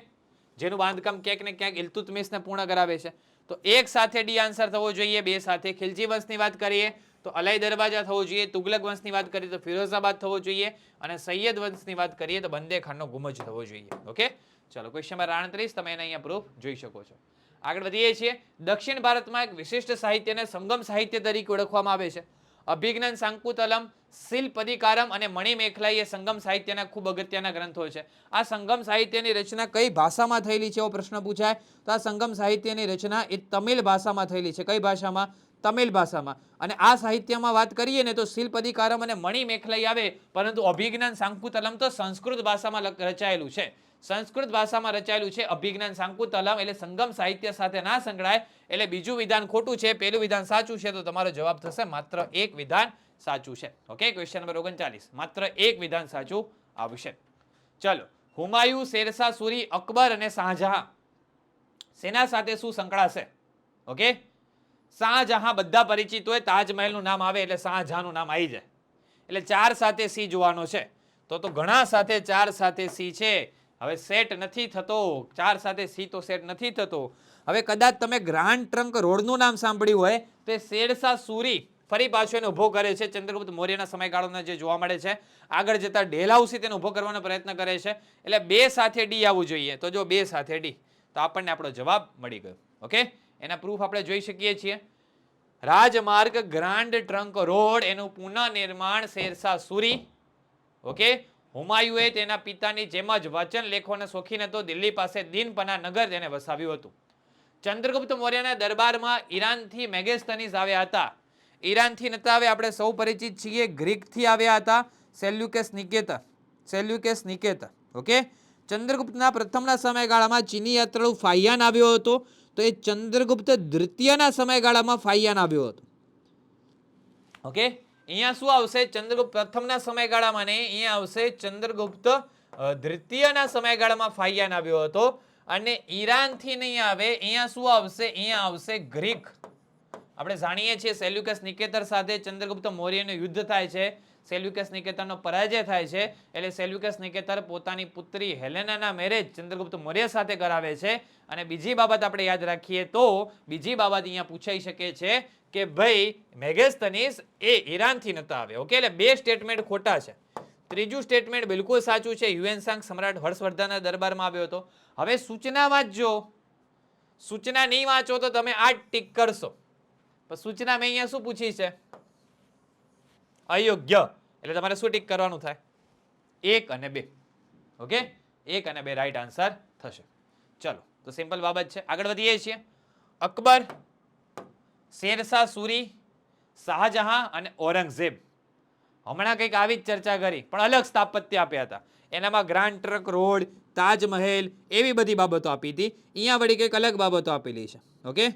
જેનું બાંધકામ ક્યાંક ને ક્યાંક ઇલ્તુત્મિશને પૂર્ણ કરાવે છે. તો 1 સાથે ડી આન્સર થવો જોઈએ. 2 સાથે ખિલજી વંશની વાત કરીએ તો અલાઈ દરવાજા થવો જોઈએ. તુગલક વંશની વાત કરીએ તો ફિરોઝાબાદ થવો જોઈએ. અને સૈયદ વંશની વાત કરીએ તો બંદે ખાનનો ગુમજ થવો જોઈએ. ઓકે, ચલો ક્વેશ્ચન નંબર 38 તમે એને અહીંયા પ્રૂફ જોઈ શકો છો. આગળ વધીએ છીએ. દક્ષિણ ભારતમાં એક વિશિષ્ટ સાહિત્યને સંગમ સાહિત્ય તરીકે ઓળખવામાં આવે છે. અભિજ્ઞાન, શાંકુતલમ, શિલ્પદિકારમ અને મણિમેખલા એ સંગમ સાહિત્યના ખૂબ અગત્યના ગ્રંથો છે. આ સંગમ સાહિત્યની રચના કઈ ભાષામાં થયેલી છે એવો પ્રશ્ન પૂછાય તો આ સંગમ સાહિત્યની રચના એ તમિલ ભાષામાં થયેલી છે. કઈ ભાષામાં? તમિલ ભાષામાં. અને આ સાહિત્યમાં વાત કરીએ ને તો શિલ્પદિકારમ અને મણિમેખલા આવે, પરંતુ અભિજ્ઞાન, શાંકુતલમ તો સંસ્કૃત ભાષામાં રચાયેલું છે. સંસ્કૃત ભાષામાં રચાયેલું છે અભિજ્ઞાન, શાંકુતલમ. એટલે સંગમ સાહિત્ય સાથે ના સંકળાય. એટલે બીજું વિધાન ખોટું છે, પહેલું વિધાન સાચું છે. તો તમારો જવાબ થશે માત્ર 1 વિધાન સાચું છે. ઓકે, ક્વેશ્ચન નંબર 39 માત્ર 1 વિધાન સાચું આવશે. ચલો, હુમાયુ, શેરશાહ સૂરી, અકબર અને શાહજહાં સેના સાથે શું સંકળાશે? ઓકે, શાહજહાં બધા પરિચિત હોય. તાજમહેલનું નામ આવે એટલે શાહજહાંનું નામ આવી જાય. એટલે 4 સાથે સી જોવાનો છે. તો ઘણા સાથે 4 સાથે સી છે. હવે સેટ નથી થતો, 4 સાથે સી તો સેટ નથી થતો. હવે કદાચ તમે ગ્રાન્ડ ટ્રંક રોડનું નામ સાંભળ્યું હોય તો શેરશાહ સૂરી ફરી પાછો એને ઉભો કરે છે. ચંદ્રગુપ્ત મૌર્યના સમયગાળામાં જે જોવા મળે છે, આગળ જતા ડેલહાઉસી તેને ઉભો કરવાનો પ્રયત્ન કરે છે. એટલે 2 સાથે ડી આવવું જોઈએ. તો જો 2 સાથે ડી, તો આપણને આપણો જવાબ મળી ગયો. ઓકે, એના પ્રૂફ આપણે જોઈ શકીએ છીએ. રાજમાર્ગ ગ્રાન્ડ ટ્રંક રોડ એનું પુનઃનિર્માણ શેરશાહ સૂરી. ઓકે, હુમાયુએ તેના પિતાની જેમ જ વચન લેખોને શોખીન હતો. દિલ્હી પાસે દીનપના નગર તેને વસાવ્યું હતું. ચંદ્રગુપ્ત મૌર્યના દરબારમાં ઈરાનથી મેગેસ્તનીસ આવ્યા હતા. ઈરાનથી નતા આવ્યા, આપણે સૌ પરિચિત છીએ. ગ્રીકથી આવ્યા હતા, સેલ્યુકસ નિકેટર. સેલ્યુકસ નિકેટર. ઓકે, ચંદ્રગુપ્તના પ્રથમના સમયગાળામાં ચીની યાત્રાળુ ફાહિયાન આવ્યો હતો. તો એ ચંદ્રગુપ્ત દ્વિતીયના સમયગાળામાં ફાહિયાન આવ્યો હતો. ઓકે, અહીંયા શું આવશે? ચંદ્રગુપ્ત પ્રથમના સમયગાળામાં નહીં, અહીંયા આવશે ચંદ્રગુપ્ત દ્વિતીયના સમયગાળામાં ફાહિયાન આવ્યો હતો. અને ઈરાનથી નહીં આવે, અહીંયા શું આવશે? અહીંયા આવશે ગ્રીક. આપણે જાણીએ છીએ સેલ્યુકસ નિકેટર સાથે ચંદ્રગુપ્ત મૌર્યનું યુદ્ધ થાય છે. સેલ્યુકસ નિકેટરનો પરાજય થાય છે. એટલે સેલ્યુકસ નિકેટર પોતાની પુત્રી હેલેનાના મેરેજ ચંદ્રગુપ્ત મૌર્ય સાથે કરાવે છે. અને બીજી બાબત આપણે યાદ રાખીએ તો બીજી બાબત અહીંયા પૂછાઈ શકે છે કે ભાઈ મેગેસ્તનીસ એ ઈરાનથી નતા આવે. ઓકે, એટલે 2 સ્ટેટમેન્ટ ખોટા છે. ત્રીજું સ્ટેટમેન્ટ બિલકુલ સાચું છે. યુએનસાંગ સમ્રાટ હર્ષવર્ધનના દરબારમાં આવ્યો હતો. હવે સૂચના વાંચજો. સૂચના નહીં વાંચો તો તમે આ ટીક કરશો. પણ સૂચના મેં અહીંયા શું પૂછી છે? અયોગ્ય. એટલે તમારે શું ટીક કરવાનું થાય? 1 અને 2. ઓકે, 1 અને 2 રાઈટ આન્સર થશે. ચલો, તો સિમ્પલ બાબત છે. આગળ વધીએ છીએ. અકબર, શેરશાહ સૂરી, શાહજહાં અને ઔરંગઝેબ. હમણાં કંઈક આવી જ ચર્ચા કરી, પણ અલગ સ્થાપત્ય આપ્યા હતા. એનામાં ગ્રાન્ડ ટ્રંક રોડ, તાજમહેલ, એવી બધી બાબતો આપી હતી. અહીંયા વળી કંઈક અલગ બાબતો આપેલી છે. ઓકે,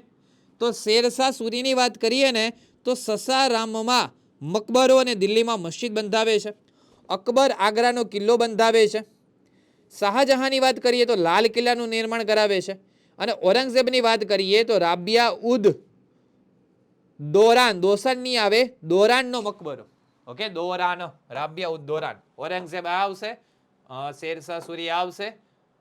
તો શેરશાહ સૂરીની વાત કરીએ ને તો સસારામમાં મકબરો અને દિલ્હીમાં મસ્જિદ બંધાવે છે. અકબર આગ્રાનો કિલ્લો બંધાવે છે. શાહજહાંની વાત કરીએ તો લાલ કિલ્લાનું નિર્માણ કરાવે છે. અને ઔરંગઝેબની વાત કરીએ તો રાબિયા ઉદ દોરાન, દોસન નહીં આવે, દોરાનનો મકબરો. ઓકે, દોરાન, રાબિયા ઉદ દોરાન. ઔરંગઝેબ આ આવશે, શેરશાહ સૂરી આવશે,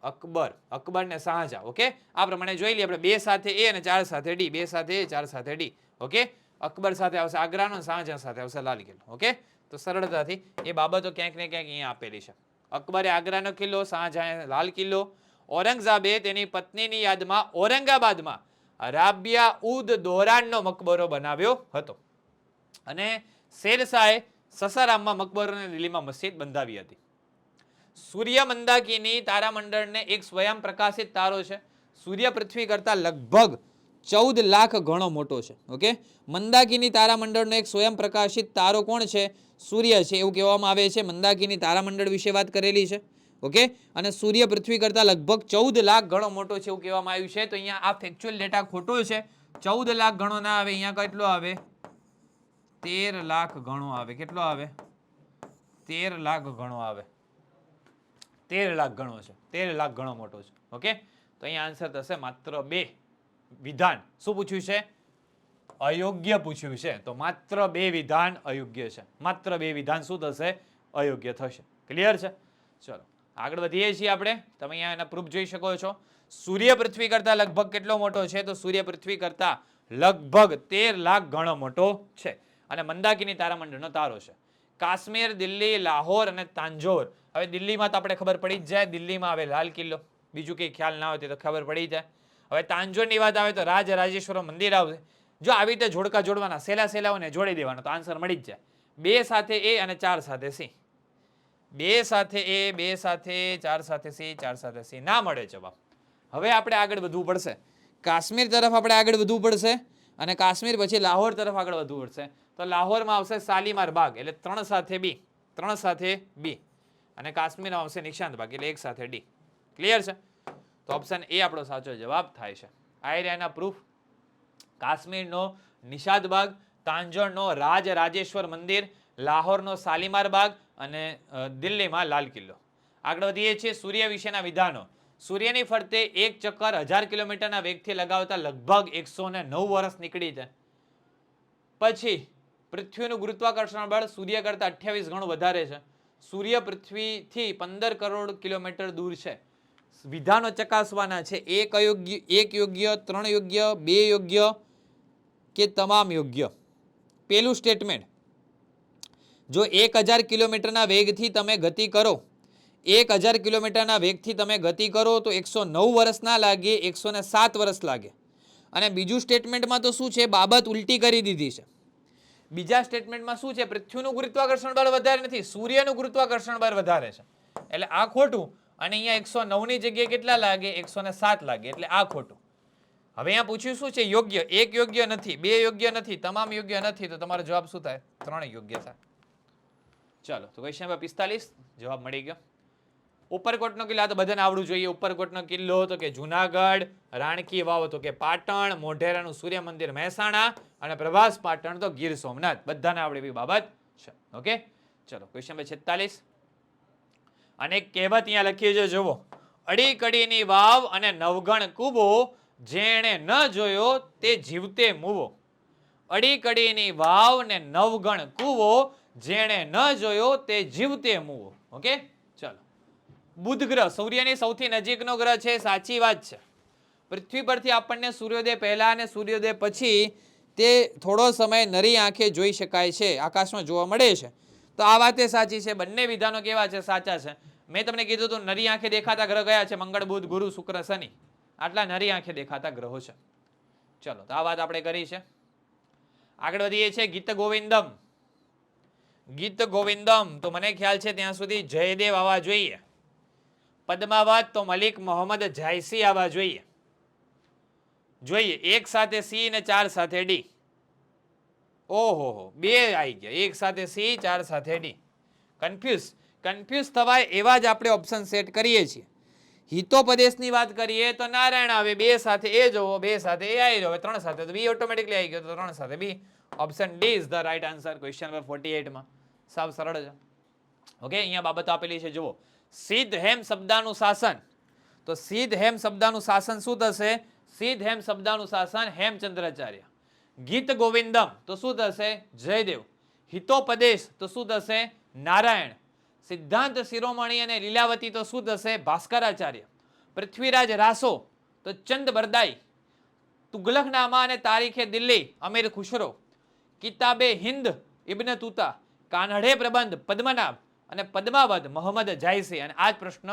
અકબર ને શાહજહાં. ઓકે, આ પ્રમાણે જોઈ લઈએ આપણે. 2 સાથે એ અને 4 સાથે ડી. 2 સાથે એ, 4 સાથે ડી. ઓકે, અકબર સાથે આવશે આગ્રાનો, શાહજહાં સાથે આવશે લાલ કિલ્લો. ઓકે, તો સરળતાથી એ બાબતો ક્યાંક ને ક્યાંક અહીંયા આપેલી છે. અકબરે આગ્રાનો કિલ્લો, શાહજહાં લાલ કિલ્લો. ઔરંગઝેબે તેની પત્નીની યાદમાં ઔરંગાબાદમાં રાબિયા ઉદ દોરાનનો મકબરો બનાવ્યો હતો. અને શેરશાહે સસારામમાં મકબરો અને દિલ્હીમાં મસ્જિદ બંધાવી હતી. સૂર્ય મંદાકિની તારામંડળને એક સ્વયં પ્રકાશિત તારો છે. સૂર્ય પૃથ્વી કરતા લગભગ 14 લાખ ગણો મોટો છે. ઓકે, મંદાકિની તારામંડળનો એક સ્વયં પ્રકાશિત તારો કોણ છે? સૂર્ય છે, એવું કહેવામાં આવે છે. મંદાકિની તારામંડળ વિશે વાત કરેલી છે. ઓકે, અને સૂર્ય પૃથ્વી કરતા લગભગ 14 લાખ ગણો મોટો છે એવું કહેવામાં આવ્યું છે. તો અહીંયા આ ફેક્ચ્યુઅલ ડેટા ખોટો છે. 14 લાખ ગણો ના આવે, અહીંયા કેટલો આવે? 13 લાખ ગણો આવે. કેટલો આવે? 13 લાખ ગણો આવે. 13 લાખ ગણો છે. 13 લાખ ગણો મોટો છે. ઓકે, તો અહીંયા આન્સર થશે માત્ર 2 વિધાન. શું પૂછ્યું છે? અયોગ્ય પૂછ્યું છે. તો માત્ર 2 વિધાન અયોગ્ય છે. માત્ર 2 વિધાન શું થશે? અયોગ્ય થશે. ક્લિયર છે? ચલો આગળ વધીએ છીએ આપણે. તમે અહીંયા એના પ્રૂફ જોઈ શકો છો. સૂર્ય પૃથ્વી કરતા લગભગ કેટલો મોટો છે? તો સૂર્ય પૃથ્વી કરતા લગભગ 13 લાખ ગણો મોટો છે. અને મંદાકિની તારામંડળનો તારો છે. કાશ્મીર, દિલ્હી, લાહોર અને તાંજોર. હવે દિલ્હીમાં તો આપણે ખબર પડી જ જાય. દિલ્હીમાં આવે લાલ કિલ્લો. બીજું કંઈ ખ્યાલ ના હોય તો ખબર પડી જાય. હવે તાંજોરની વાત આવે તો રાજરાજેશ્વર મંદિર આવશે. જો આવી રીતે જોડકા જોડવાના, સેલા સેલાઓને જોડી દેવાનો તો આન્સર મળી જ જાય. 2 સાથે એ અને 4 સાથે સી. 2 સાથે એ, 2 સાથે, 4 સાથે સી, 4 સાથે સી. ના મળે જવાબ. હવે આપણે આગળ વધવું પડશે. કાશ્મીર તરફ આપણે આગળ વધવું પડશે. અને કાશ્મીર પછી લાહોર તરફ આગળ વધવું પડશે. તો લાહોરમાં આવશે શાલીમાર બાગ, એટલે 3 સાથે બી. 3 સાથે બી. અને કાશ્મીરમાં આવશે નિશાંત બાગ, એટલે 1 સાથે ડી. ક્લિયર છે? તો ઓપ્શન એ આપણો સાચો જવાબ થાય છે. આ એરિયાના પ્રૂફ: કાશ્મીરનો નિશાદ બાગ, તાંજોરનો રાજરાજેશ્વર મંદિર, લાહોરનો શાલીમાર બાગ અને દિલ્હીમાં લાલ કિલ્લો. આગળ વધીએ છીએ સૂર્ય વિશેના વિધાનો. સૂર્યની ફરતે એક ચક્કર 1000 કિલોમીટરના વેગથી લગાવતા લગભગ 109 વર્ષ નીકળી જાય. પછી પૃથ્વીનું ગુરુત્વાકર્ષણ બળ સૂર્ય કરતા 28 ગણું વધારે છે. સૂર્ય પૃથ્વીથી 15 કરોડ કિલોમીટર દૂર છે. વિધાનો ચકાસવાના છે. એક યોગ્ય, 3 યોગ્ય, 2 યોગ્ય કે તમામ યોગ્ય. પહેલું સ્ટેટમેન્ટ, જો 1000 કિલોમીટરના વેગથી તમે ગતિ કરો, 1000 કિલોમીટરના વેગથી તમે ગતિ કરો તો 109 વર્ષ ના લાગે, 107 વર્ષ લાગે. અને બીજું સ્ટેટમેન્ટમાં તો શું છે, બાબત ઉલટી કરી દીધી છે. બીજા સ્ટેટમેન્ટમાં શું છે, પૃથ્વીનું ગુરુત્વાકર્ષણ બળ વધારે નથી, સૂર્યનું ગુરુત્વાકર્ષણ બળ વધારે છે. એટલે આ ખોટું. અને અહીંયા 109 ની જગ્યાએ કેટલા લાગે, 107 લાગે. એટલે આ ખોટું. હવે અહીંયા પૂછ્યું શું છે, યોગ્ય. એક યોગ્ય નથી, 2 યોગ્ય નથી, તમામ યોગ્ય નથી. તો તમારો જવાબ શું થાય, 3 યોગ્ય થાય. ચાલો, તો ક્વેશ્ચન નંબર 45 જવાબ મળી ગયો. ઉપરકોટનો કિલ્લો, આ તો બધાને આવડવું જોઈએ. ઉપરકોટનો કિલ્લો તો કે જુનાગઢ, રાણકી વાવ તો કે પાટણ, મોઢેરાનું સૂર્ય મંદિર મહેસાણા અને પ્રભાસ પાટણ તો ગીર સોમનાથ. બધાને આવડે એવી બાબત છે. ઓકે, ચલો ક્વેશ્ચન નંબર 46. અને એક કહેવત અહીંયા લખી છે, જુઓ. અડી કડીની વાવ અને નવગણ કૂવો, જેણે ન જોયો તે જીવતે મૂવો. અડી કડીની વાવ ને નવગણ કૂવો, જેણે ન જોયો તે જીવતે મૂવો. ઓકે, ચાલો. બુધ ગ્રહ સૂર્યની સૌથી નજીકનો ગ્રહ છે, સાચી વાત છે. પૃથ્વી પરથી આપણને સૂર્યોદય પહેલા અને સૂર્યોદય પછી તે થોડો સમય નરી આંખે જોઈ શકાય છે, આકાશમાં જોવા મળે છે. તો આ વાત એ સાચી છે. બંને વિધાનો કેવા છે, સાચા છે. મેં તમને કીધું હતું નરી આંખે દેખાતા ગ્રહ કયા છે, મંગળ, બુધ, ગુરુ, શુક્ર, શનિ. આટલા નરી આંખે દેખાતા ગ્રહો છે. ચલો, તો આ વાત આપણે કરી છે. આગળ વધીએ છીએ. ગીત ગોવિંદમ. ગીત ગોવિંદમ તો મને ખ્યાલ છે ત્યાં સુધી જયદેવ આવવા જોઈએ. પદ્માવત તો મલિક મોહમ્મદ જાયસી આવવા જોઈએ. એક સાથે સી અને 4 સાથે ડી. ઓહો, 2 આવી ગયા. એક સાથે સી, 4 સાથે ડી. કન્ફ્યુઝ થવાય એવા જ આપણે ઓપ્શન સેટ કરીએ છીએ. હિતોપદેશની વાત કરીએ તો નારાયણ આવે, 2 સાથે એ જોવો, 2 સાથે એ આવી રહ્યો, 3 સાથે તો બી ઓટોમેટિકલી આવી ગયો, તો 3 સાથે B. Option D is the right answer question number 48 માં. સાવ સરળ છે. ઓકે, અહીંયા બાબત આપેલી છે, જુઓ. સિદ્ધ હેમ શબ્દાનું શાસન. તો સિદ્ધ હેમ શબ્દાનું શાસન શું થશે, સિદ્ધ હેમ શબ્દાનું શાસન હેમચંદ્રાચાર્ય. ગીત ગોવિંદમ તો શું થશે, જયદેવ. હિતોપદેશ તો શું થશે, નારાયણ. સિદ્ધાંત શિરોમણી અને લીલાવતી તો શું થશે, ભાસ્કરાચાર્ય. પૃથ્વીરાજ રાસો તો ચંદ બરદાઈ. તુગલકનામા અને તારીખે દિલ્હી અમીર ખુશરો. કિતાબે હિન્દ ઇબ્ન તુતા. કાનડે પ્રબંધ પદ્મનાભ અને પદ્માવત મોહમ્મદ જાયસી. અને આ જ પ્રશ્ન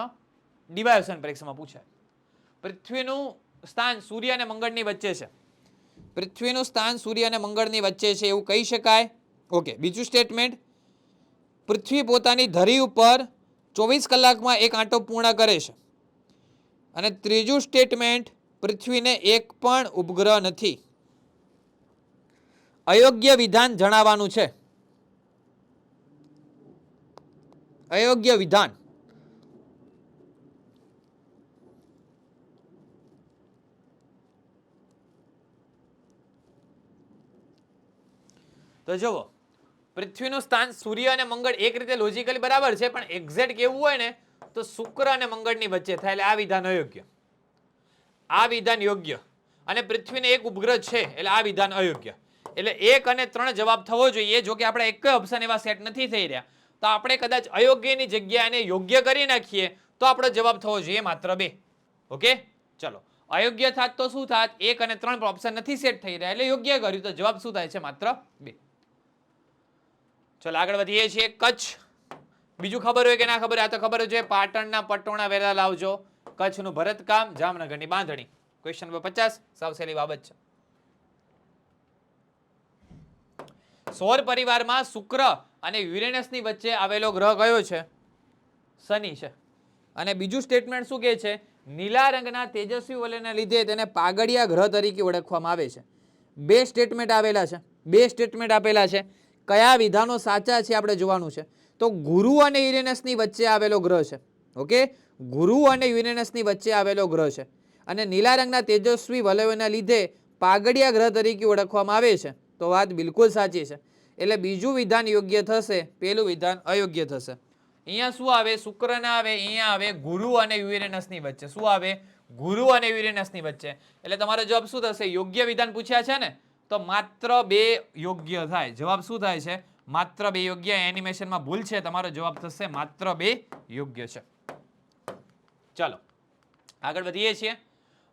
ડિવાયોશન પરીક્ષામાં પૂછાય. પૃથ્વીનું સ્થાન સૂર્ય અને મંગળની વચ્ચે છે. પૃથ્વીનું સ્થાન સૂર્ય અને મંગળની વચ્ચે છે એવું કહી શકાય. ઓકે, બીજું સ્ટેટમેન્ટ, પૃથ્વી પોતાની ધરી ઉપર 24 કલાકમાં એક આંટો પૂર્ણ કરે છે. અને ત્રીજું સ્ટેટમેન્ટ, પૃથ્વીને એક પણ ઉપગ્રહ નથી. અયોગ્ય વિધાન જણાવવાનું છે. અયોગ્ય વિધાન. તો જુઓ, પૃથ્વીનું સ્થાન સૂર્ય અને મંગળ એક રીતે લોજિકલી બરાબર છે, પણ એક્ઝેક્ટ કેવું હોય ને તો શુક્ર અને મંગળની વચ્ચે થાય. એટલે આ વિધાન અયોગ્ય, આ વિધાન યોગ્ય. અને પૃથ્વીને એક ઉપગ્રહ છે એટલે આ વિધાન અયોગ્ય. એટલે 1 અને 3 જવાબ થવો જોઈએ. જો કે આપણે એક ઓપ્શન એવા સેટ નથી થઈ રહ્યા, તો આપણે કદાચ અયોગ્યની જગ્યાએ એને યોગ્ય કરી નાખીએ તો આપણો જવાબ થવો જોઈએ માત્ર 2. ઓકે, ચલો. અયોગ્ય થાત તો શું થાત, 1 અને 3 ઓપ્શન નથી સેટ થઈ રહ્યા એટલે યોગ્ય કર્યું, તો જવાબ શું થાય છે, માત્ર 2. ચલો આગળ વધીએ છીએ. કચ્છ. બીજું ખબર હોય કે ના ખબર, આ તો ખબર છે. પાટણના પટોળા વેરા લાવજો. કચ્છનું ભરતકામ, જામનગરની બાંધણી. ક્વેશ્ચન નંબર 50 સાવ સહેલી બાબત છે. સૌર પરિવારમાં શુક્ર અને યુરેનસની વચ્ચે આવેલો ગ્રહ કયો છે, શનિ છે. અને બીજું સ્ટેટમેન્ટ શું કહે છે, નીલા રંગના તેજસ્વી વલયના લીધે તેને પાગડિયા ગ્રહ તરીકે ઓળખવામાં આવે છે. 2 સ્ટેટમેન્ટ આવેલા છે, 2 સ્ટેટમેન્ટ આપેલા છે. કયા વિધાનો સાચા છે આપણે જોવાનું છે. તો ગુરુ અને યુરેનસની વચ્ચે આવેલો ગ્રહ છે. ઓકે, ગુરુ અને યુરેનસની વચ્ચે આવેલો ગ્રહ છે. અને નીલા રંગના તેજસ્વી વલયોના લીધે પાગડિયા ગ્રહ તરીકે ઓળખવામાં આવે છે. તો વાત બિલકુલ સાચી છે. એટલે બીજું વિધાન યોગ્ય થશે, પહેલું વિધાન અયોગ્ય થશે. અહીંયા શું આવે, શુક્ર ના આવે, અહીંયા આવે ગુરુ અને યુરેનસની વચ્ચે. શું આવે, ગુરુ અને યુરેનસની વચ્ચે. એટલે તમારો જવાબ શું થશે, યોગ્ય વિધાન પૂછ્યા છે ને, તો માત્ર 2 યોગ્ય થાય. જવાબ શું થાય છે, માત્ર 2 યોગ્ય. એનિમેશનમાં ભૂલ છે, તમારો જવાબ થશે માત્ર 2 યોગ્ય છે. ચાલો આગળ વધીએ છીએ.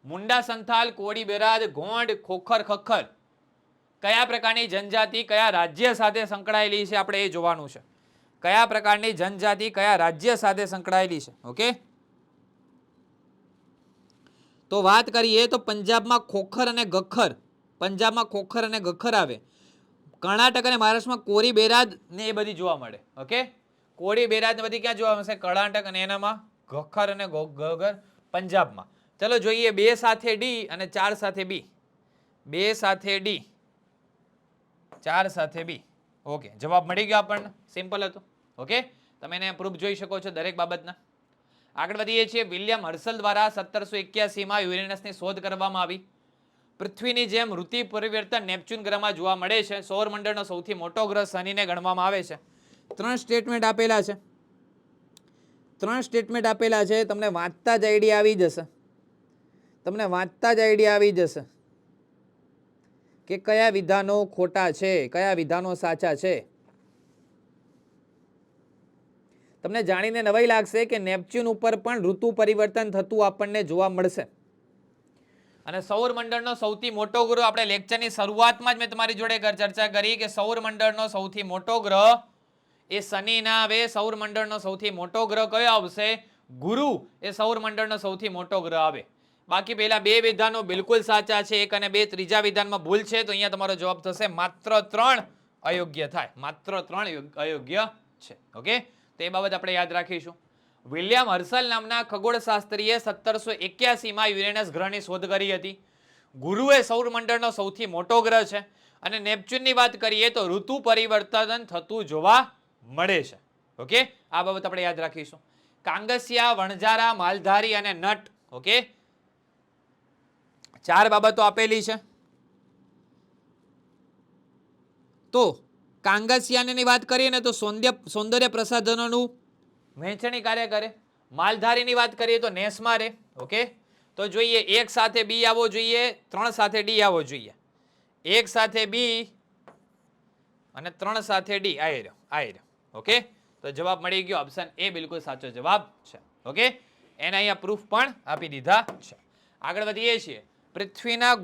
મુંડા, સંથાલ, કોળી, બેરાદ, ગોંડ, ખોખર, ખખ્ખર કયા પ્રકારની જનજાતિ કયા રાજ્ય સાથે સંકળાયેલી છે આપણે એ જોવાનું છે. કયા પ્રકારની જનજાતિ કયા રાજ્ય સાથે સંકળાયેલી છે. ઓકે, તો વાત કરીએ તો પંજાબમાં ખોખર અને ગખ્ખર, પંજાબમાં ખોખર અને ગખ્ખર આવે. કર્ણાટક અને મહારાષ્ટ્રમાં કોરી, બેરાદ ને એ બધી જોવા મળે. ઓકે, કોળી, બેરાદ ને બધી ક્યાં જોવા મળશે? કર્ણાટક અને એનામાં ગખ્ખર અને ગગર પંજાબમાં. ચલો જોઈએ 2 સાથે ડી અને 4 સાથે બી. 2 સાથે ડી, 4 સાથે બી. ઓકે, જવાબ મળી ગયો આપણને, સિમ્પલ હતો. ઓકે, તમે એને પ્રૂફ જોઈ શકો છો દરેક બાબતના. આગળ વધીએ છીએ. વિલિયમ હર્સલ દ્વારા 1781માં યુરેનસની શોધ કરવામાં આવી. પૃથ્વીની જેમ ઋતુ પરિવર્તન નેપચ્યુન ગ્રહમાં જોવા મળે છે. સૌરમંડળનો સૌથી મોટો ગ્રહ શનિને ગણવામાં આવે છે. 3 સ્ટેટમેન્ટ આપેલા છે. 3 સ્ટેટમેન્ટ આપેલા છે. તમને વાંચતા જ આઈડિયા આવી જશે. તમને વાંચતા જ આઈડિયા આવી જશે કે કયા વિધાનો ખોટા છે, કયા વિધાનો સાચા છે. તમને જાણીને નવાઈ લાગશે કે નેપચ્યુન ઉપર પણ ઋતુ પરિવર્તન થતું આપણને જોવા મળશે. અને સૌરમંડળનો સૌથી મોટો ગ્રહ, આપણે લેક્ચરની શરૂઆતમાં જ મેં તમારી જોડે ચર્ચા કરી કે સૌરમંડળનો સૌથી મોટો ગ્રહ એ શનિ ના આવે. સૌરમંડળનો સૌથી મોટો ગ્રહ કયો આવશે? ગુરુ એ સૌરમંડળનો સૌથી મોટો ગ્રહ આવે. બાકી પહેલા 2 વિધાનો બિલકુલ સાચા છે, 1 અને 2. ત્રીજા વિધાનમાં ભૂલ છે, તો અહીંયા તમારો જવાબ થશે માત્ર 3 અયોગ્ય થાય. માત્ર 3 અયોગ્ય છે. ઓકે, તો એ બાબત આપણે યાદ રાખીશું. વિલિયમ હર્સલ નામના ખગોળશાસ્ત્રીએ 1781માં યુરેનસ ગ્રહની શોધ કરી હતી. ગુરુ એ સૌરમંડળનો સૌથી મોટો ગ્રહ છે. અને નેપચ્યુનની વાત કરીએ તો ઋતુ પરિવર્તન થતું જોવા મળે છે. ઓકે, આ બાબત આપણે યાદ રાખીશું. કાંગસિયા, વણઝારા, માલધારી અને નટ. ઓકે, 4 બાબતો આપેલી છે. તો કાંગસિયાની વાત કરીએ ને તો સૌંદર્ય પ્રસાધનોનું વહેંચણી કાર્ય કરે. માલધારીની વાત કરીએ તો નેસમાં રહે. ઓકે, તો જોઈએ 1 સાથે બી આવવો જોઈએ, 3 સાથે ડી આવવો જોઈએ. 1 સાથે બી અને 3 સાથે ડી આવી રહ્યો. ઓકે, તો જવાબ મળી ગયો. ઓપ્શન એ બિલકુલ સાચો જવાબ છે. ઓકે, એને અહીંયા પ્રૂફ પણ આપી દીધા છે. આગળ વધીએ છીએ. પૃથ્વીના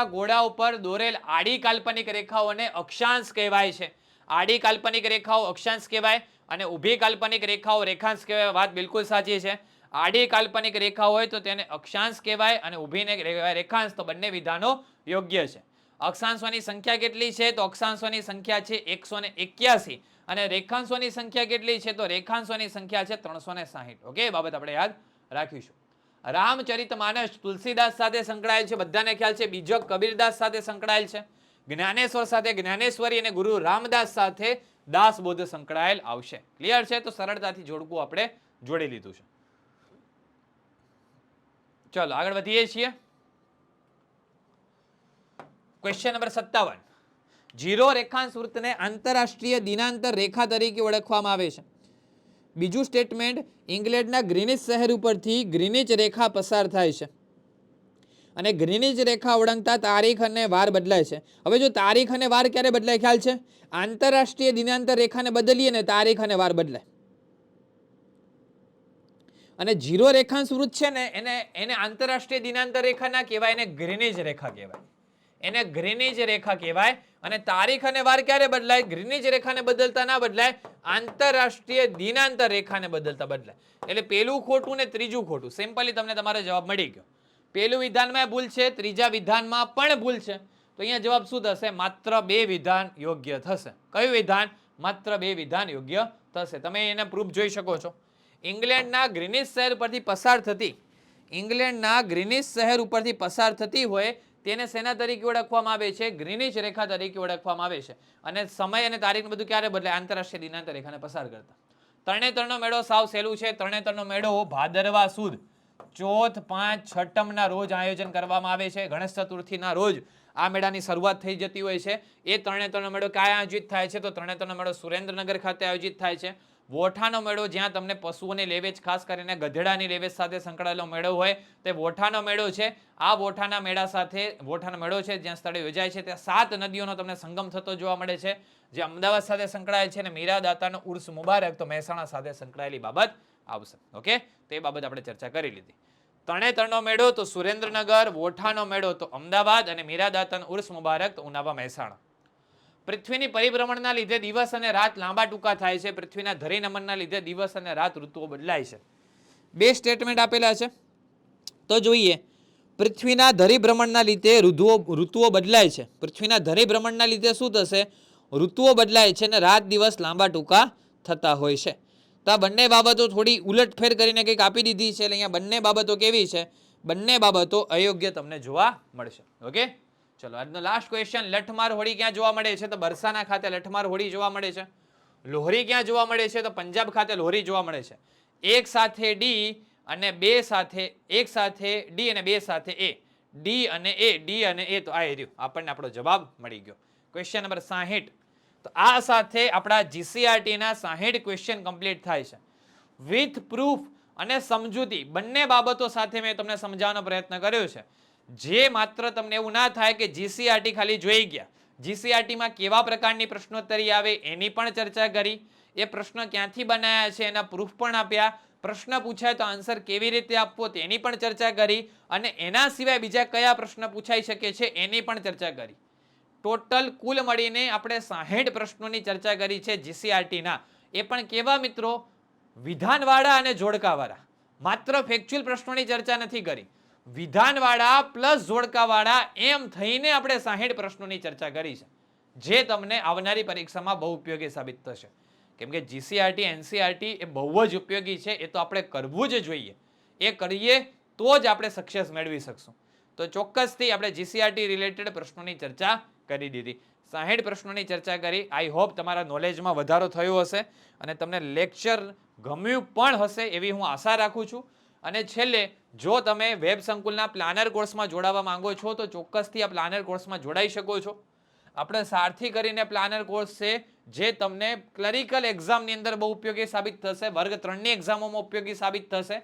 ગોળા ઉપર દોરેલ આડી કાલ્પનિક રેખાઓને અક્ષાંશ કહેવાય છે. આડી કાલ્પનિક રેખાઓ અક્ષાંશ કહેવાય અને ઊભી કાલ્પનિક રેખાઓ રેખાંશ કહેવાય. વાત બિલકુલ સાચી છે. આડી કાલ્પનિક રેખા હોય તો તેને અક્ષાંશ કહેવાય અને ઊભીને રેખાંશ, તો બંને વિધાનો યોગ્ય છે. અક્ષાંશોની સંખ્યા કેટલી છે? તો અક્ષાંશોની સંખ્યા છે 181 અને રેખાંશોની સંખ્યા કેટલી છે? તો રેખાંશોની સંખ્યા છે 360. ઓકે, એ બાબત આપણે યાદ રાખીશું. રામચરિતમાનસ તુલસીદાસ સાથે સંકળાયેલ છે, બધાને ખ્યાલ છે. બીજો કબીરદાસ સાથે સંકળાયેલ છે. જ્ઞાનેશ્વર સાથે જ્ઞાનેશ્વરી અને ગુરુ રામદાસ સાથે દાસબોધ સંકળાયેલ આવશે. ક્લિયર છે? તો સરળતાથી જોડકું આપણે જોડી લીધું છે. ચલો આગળ વધીએ છીએ. Question number 57. 0 રેખાંશ વૃત્તને આંતરરાષ્ટ્રીય દિનાંતર રેખા તરીકે ઓળખવામાં આવે છે. બીજું સ્ટેટમેન્ટ, ઇંગ્લેન્ડના ગ્રીનિચ શહેર ઉપરથી ગ્રીનિચ રેખા પસાર થાય છે અને ગ્રીનિચ રેખા ઓળંગતા તારીખ અને વાર બદલાય છે. હવે જો તારીખ અને વાર ક્યારે બદલાય ખ્યાલ છે? આંતરરાષ્ટ્રીય દિનાંતર રેખાને બદલીએ ને તારીખ અને વાર બદલાય. અને 0 રેખાંશ વૃત્ત છે ને એને આંતરરાષ્ટ્રીય દિનાંતર રેખા ના કહેવાય, એને ગ્રીનિચ રેખા કહેવાય. એને ગ્રીનિચ રેખા કહેવાય. અને તારીખ અને વાર ક્યારે બદલાય? ગ્રીનિચ રેખાને બદલતા ના બદલાય, આંતરરાષ્ટ્રીય દિનાંતર રેખાને બદલતા બદલાય. એટલે પેલું ખોટું ને ત્રીજું ખોટું. સિમ્પલી તમને તમારો જવાબ મળી ગયો. પેલું વિધાનમાં ભૂલ છે, ત્રીજા વિધાનમાં પણ ભૂલ છે. તો અહીંયા જવાબ શું થશે? માત્ર 2 વિધાન યોગ્ય થશે. કયું વિધાન? માત્ર 2 વિધાન યોગ્ય થશે. તમે એને પ્રૂફ જોઈ શકો છો. ઇંગ્લેન્ડના ગ્રીનિચ શહેર પરથી પસાર થતી હોય તેને શેના તરીકે ઓળખવામાં આવે છે? ગ્રીનિચ રેખા તરીકે ઓળખવામાં આવે છે. અને સમય અને તારીખ બધું ક્યારે બદલાય? આંતરરાષ્ટ્રીય દિનાંતર રેખાને પસાર કરતા. તરણેતરનો મેળો સાવ સહેલું છે. તરણેતરનો મેળો ભાદરવા સુદ ચોથ, 5, છઠમના રોજ આયોજન કરવામાં આવે છે. ગણેશ ચતુર્થીના રોજ આ મેળાની શરૂઆત થઈ જતી હોય છે. એ તરણેતરનો મેળો ક્યાં આયોજિત થાય છે? તો તરણેતરનો મેળો સુરેન્દ્રનગર ખાતે આયોજિત થાય છે. વોઠાનો મેળો જ્યાં તમને પશુઓની લેવેચ, ખાસ કરીને ગધેડાની લેવેચ સાથે સંકળાયેલો મેળો હોય તે વોઠાનો મેળો છે. આ વોઠાના મેળો છે જ્યાં સ્થળે યોજાય છે ત્યાં 7 નદીઓનો તમને સંગમ થતો જોવા મળે છે, જે અમદાવાદ સાથે સંકળાયેલ છે અને મીરા દાતાનો ઉર્સ મુબારક તો મહેસાણા સાથે સંકળાયેલી બાબત આવશે. ઓકે, તો એ બાબત આપણે ચર્ચા કરી લીધી. તરણેતરનો મેળો તો સુરેન્દ્રનગર, વોઠાનો મેળો તો અમદાવાદ અને મીરા દાતાનો ઉર્સ મુબારક તો ઉનાવા મહેસાણા. પૃથ્વીની પરિભ્રમણના લીધે દિવસ અને રાત લાંબા ટૂંકા થાય છે. પૃથ્વીના ધરીનમનના લીધે દિવસ અને રાત ઋતુઓ બદલાય છે. 2 સ્ટેટમેન્ટ આપેલા છે તો જોઈએ. પૃથ્વીના ધરીભ્રમણના લીધે ઋતુઓ બદલાય છે. પૃથ્વીના ધરીભ્રમણના લીધે શું થશે? ઋતુઓ બદલાય છે અને રાત દિવસ લાંબા ટૂંકા થતા હોય છે. તો આ બંને બાબતો થોડી ઉલટફેર કરીને કંઈક આપી દીધી છે. એટલે અહીંયા બંને બાબતો કેવી છે? બંને બાબતો અયોગ્ય તમને જોવા મળશે. ઓકે, ચલો આજનો લાસ્ટ ક્વેશ્ચન. લઠમાર હોળી ક્યાં જોવા મળે છે? તો બરસાના ખાતે લઠમાર હોળી જોવા મળે છે. લોહરી ક્યાં જોવા મળે છે? તો પંજાબ ખાતે લોહરી જોવા મળે છે. એક સાથે ડી અને બે સાથે, એક સાથે ડી અને બે સાથે એ, ડી અને એ, ડી અને એ, તો આ રહ્યું આપણને આપણો જવાબ મળી ગયો. Question number 60. તો આ સાથે આપણા જીસીઆરટી ના 60 ક્વેશ્ચન કમ્પ્લીટ થાય છે. વિથ પ્રૂફ અને સમજૂતી બંને બાબતો સાથે મેં તમને સમજાવવાનો પ્રયત્ન કર્યો છે. જે માત્ર તમને એવું ના થાય કે જીસીઆરટી ખાલી જોઈ ગયા. જીસીઆરટી માં કેવા પ્રકારની પ્રશ્નોત્તરી આવે એની પણ ચર્ચા કરી. એ પ્રશ્ન ક્યાંથી બનાયા છે એના પ્રૂફ પણ આપ્યા. પ્રશ્ન પૂછાય તો આન્સર કેવી રીતે આપવો તેની પણ ચર્ચા કરી. અને એના સિવાય બીજા કયા પ્રશ્ન પૂછાઈ શકે છે એની પણ ચર્ચા કરી. ટોટલ કુલ મળીને આપણે 60 પ્રશ્નોની ચર્ચા કરી છે જીસીઆરટી ના. એ પણ કેવા મિત્રો? વિધાનવાળા અને જોડકાવાળા. માત્ર ફેક્ચ્યુઅલ પ્રશ્નોની ચર્ચા નથી કરી. વિધાનવાળા પ્લસ જોડકાવાળા એમ થઈને આપણે 60 પ્રશ્નોની ચર્ચા કરી છે, જે તમને આવનારી પરીક્ષામાં બહુ ઉપયોગી સાબિત થશે. કેમ કે જીસીઆરટી, એનસીઆરટી એ બહુ જ ઉપયોગી છે. એ તો આપણે કરવું જ જોઈએ. એ કરીએ તો જ આપણે સક્સેસ મેળવી શકશું. તો ચોક્કસથી આપણે જીસીઆરટી રિલેટેડ પ્રશ્નોની ચર્ચા કરી દીધી. 60 પ્રશ્નોની ચર્ચા કરી. આઈ હોપ તમારા નોલેજમાં વધારો થયો હશે અને તમને લેક્ચર ગમ્યું પણ હશે એવી હું આશા રાખું છું. અને છેલ્લે જો તમે વેબ સંકુલના પ્લાનર કોર્સમાં જોડાવા માંગો છો તો ચોક્કસથી આ પ્લાનર કોર્સમાં જોડાઈ શકો છો. આપણે સારથી કરીને પ્લાનર કોર્સ છે જે તમને ક્લરિકલ એક્ઝામની અંદર બહુ ઉપયોગી સાબિત થશે. વર્ગ 3ની એક્ઝામોમાં ઉપયોગી સાબિત થશે.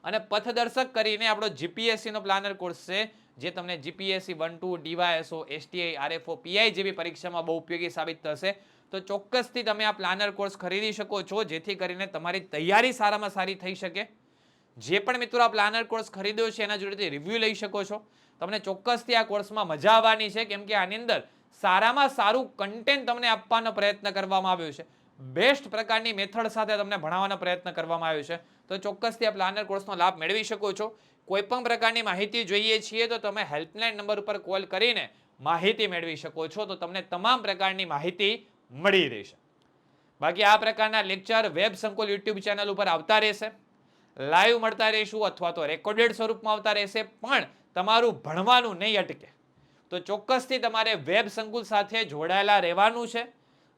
અને પથદર્શક કરીને આપણો જીપીએસસીનો પ્લાનર કોર્સ છે જે તમને GPSC 1, 2, DYSO, STI, RFO, PI જેવી પરીક્ષામાં બહુ ઉપયોગી સાબિત થશે. તો ચોક્કસથી તમે આ પ્લાનર કોર્સ ખરીદી શકો છો, જેથી કરીને તમારી તૈયારી સારામાં સારી થઈ શકે. જે પણ મિત્રો આ પ્લાનર કોર્સ ખરીદ્યો છે એના જોડેથી રિવ્યુ લઈ શકો છો. તમને ચોક્કસથી આ કોર્સમાં મજા આવવાની છે, કેમ કે આની અંદર સારામાં સારું કન્ટેન્ટ તમને આપવાનો પ્રયત્ન કરવામાં આવ્યો છે. બેસ્ટ પ્રકારની મેથડ સાથે તમને ભણાવવાનો પ્રયત્ન કરવામાં આવ્યો છે. તો ચોક્કસથી આ પ્લાનર કોર્સનો લાભ મેળવી શકો છો. કોઈ પણ પ્રકારની માહિતી જોઈએ છીએ તો તમે હેલ્પલાઇન નંબર ઉપર કોલ કરીને માહિતી મેળવી શકો છો. તો તમને તમામ પ્રકારની માહિતી મળી રહેશે. બાકી આ પ્રકારના લેક્ચર વેબ સંકુલ યુટ્યુબ ચેનલ ઉપર આવતા રહેશે. લાઈવ મળતા રહેશું અથવા તો રેકોર્ડેડ સ્વરૂપમાં આવતા રહેશે. પણ તમારું ભણવાનું નહીં અટકે. તો ચોક્કસથી તમારે વેબ સંકુલ સાથે જોડાયેલા રહેવાનું છે.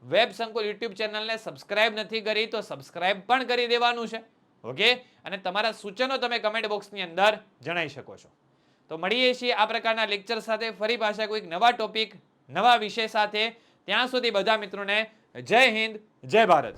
વેબ સંકુલ યુટ્યુબ ચેનલને સબસ્ક્રાઇબ નથી કરી તો સબસ્ક્રાઇબ પણ કરી દેવાનું છે. ઓકે, અને તમારા સૂચનો તમે કમેન્ટ બોક્સની અંદર જણાવી શકો છો. તો મળીએ છીએ આ પ્રકારના લેક્ચર સાથે ફરી પાછા કોઈક નવા ટોપિક, નવા વિષય સાથે. ત્યાં સુધી બધા મિત્રોને જય હિન્દ, જય ભારત.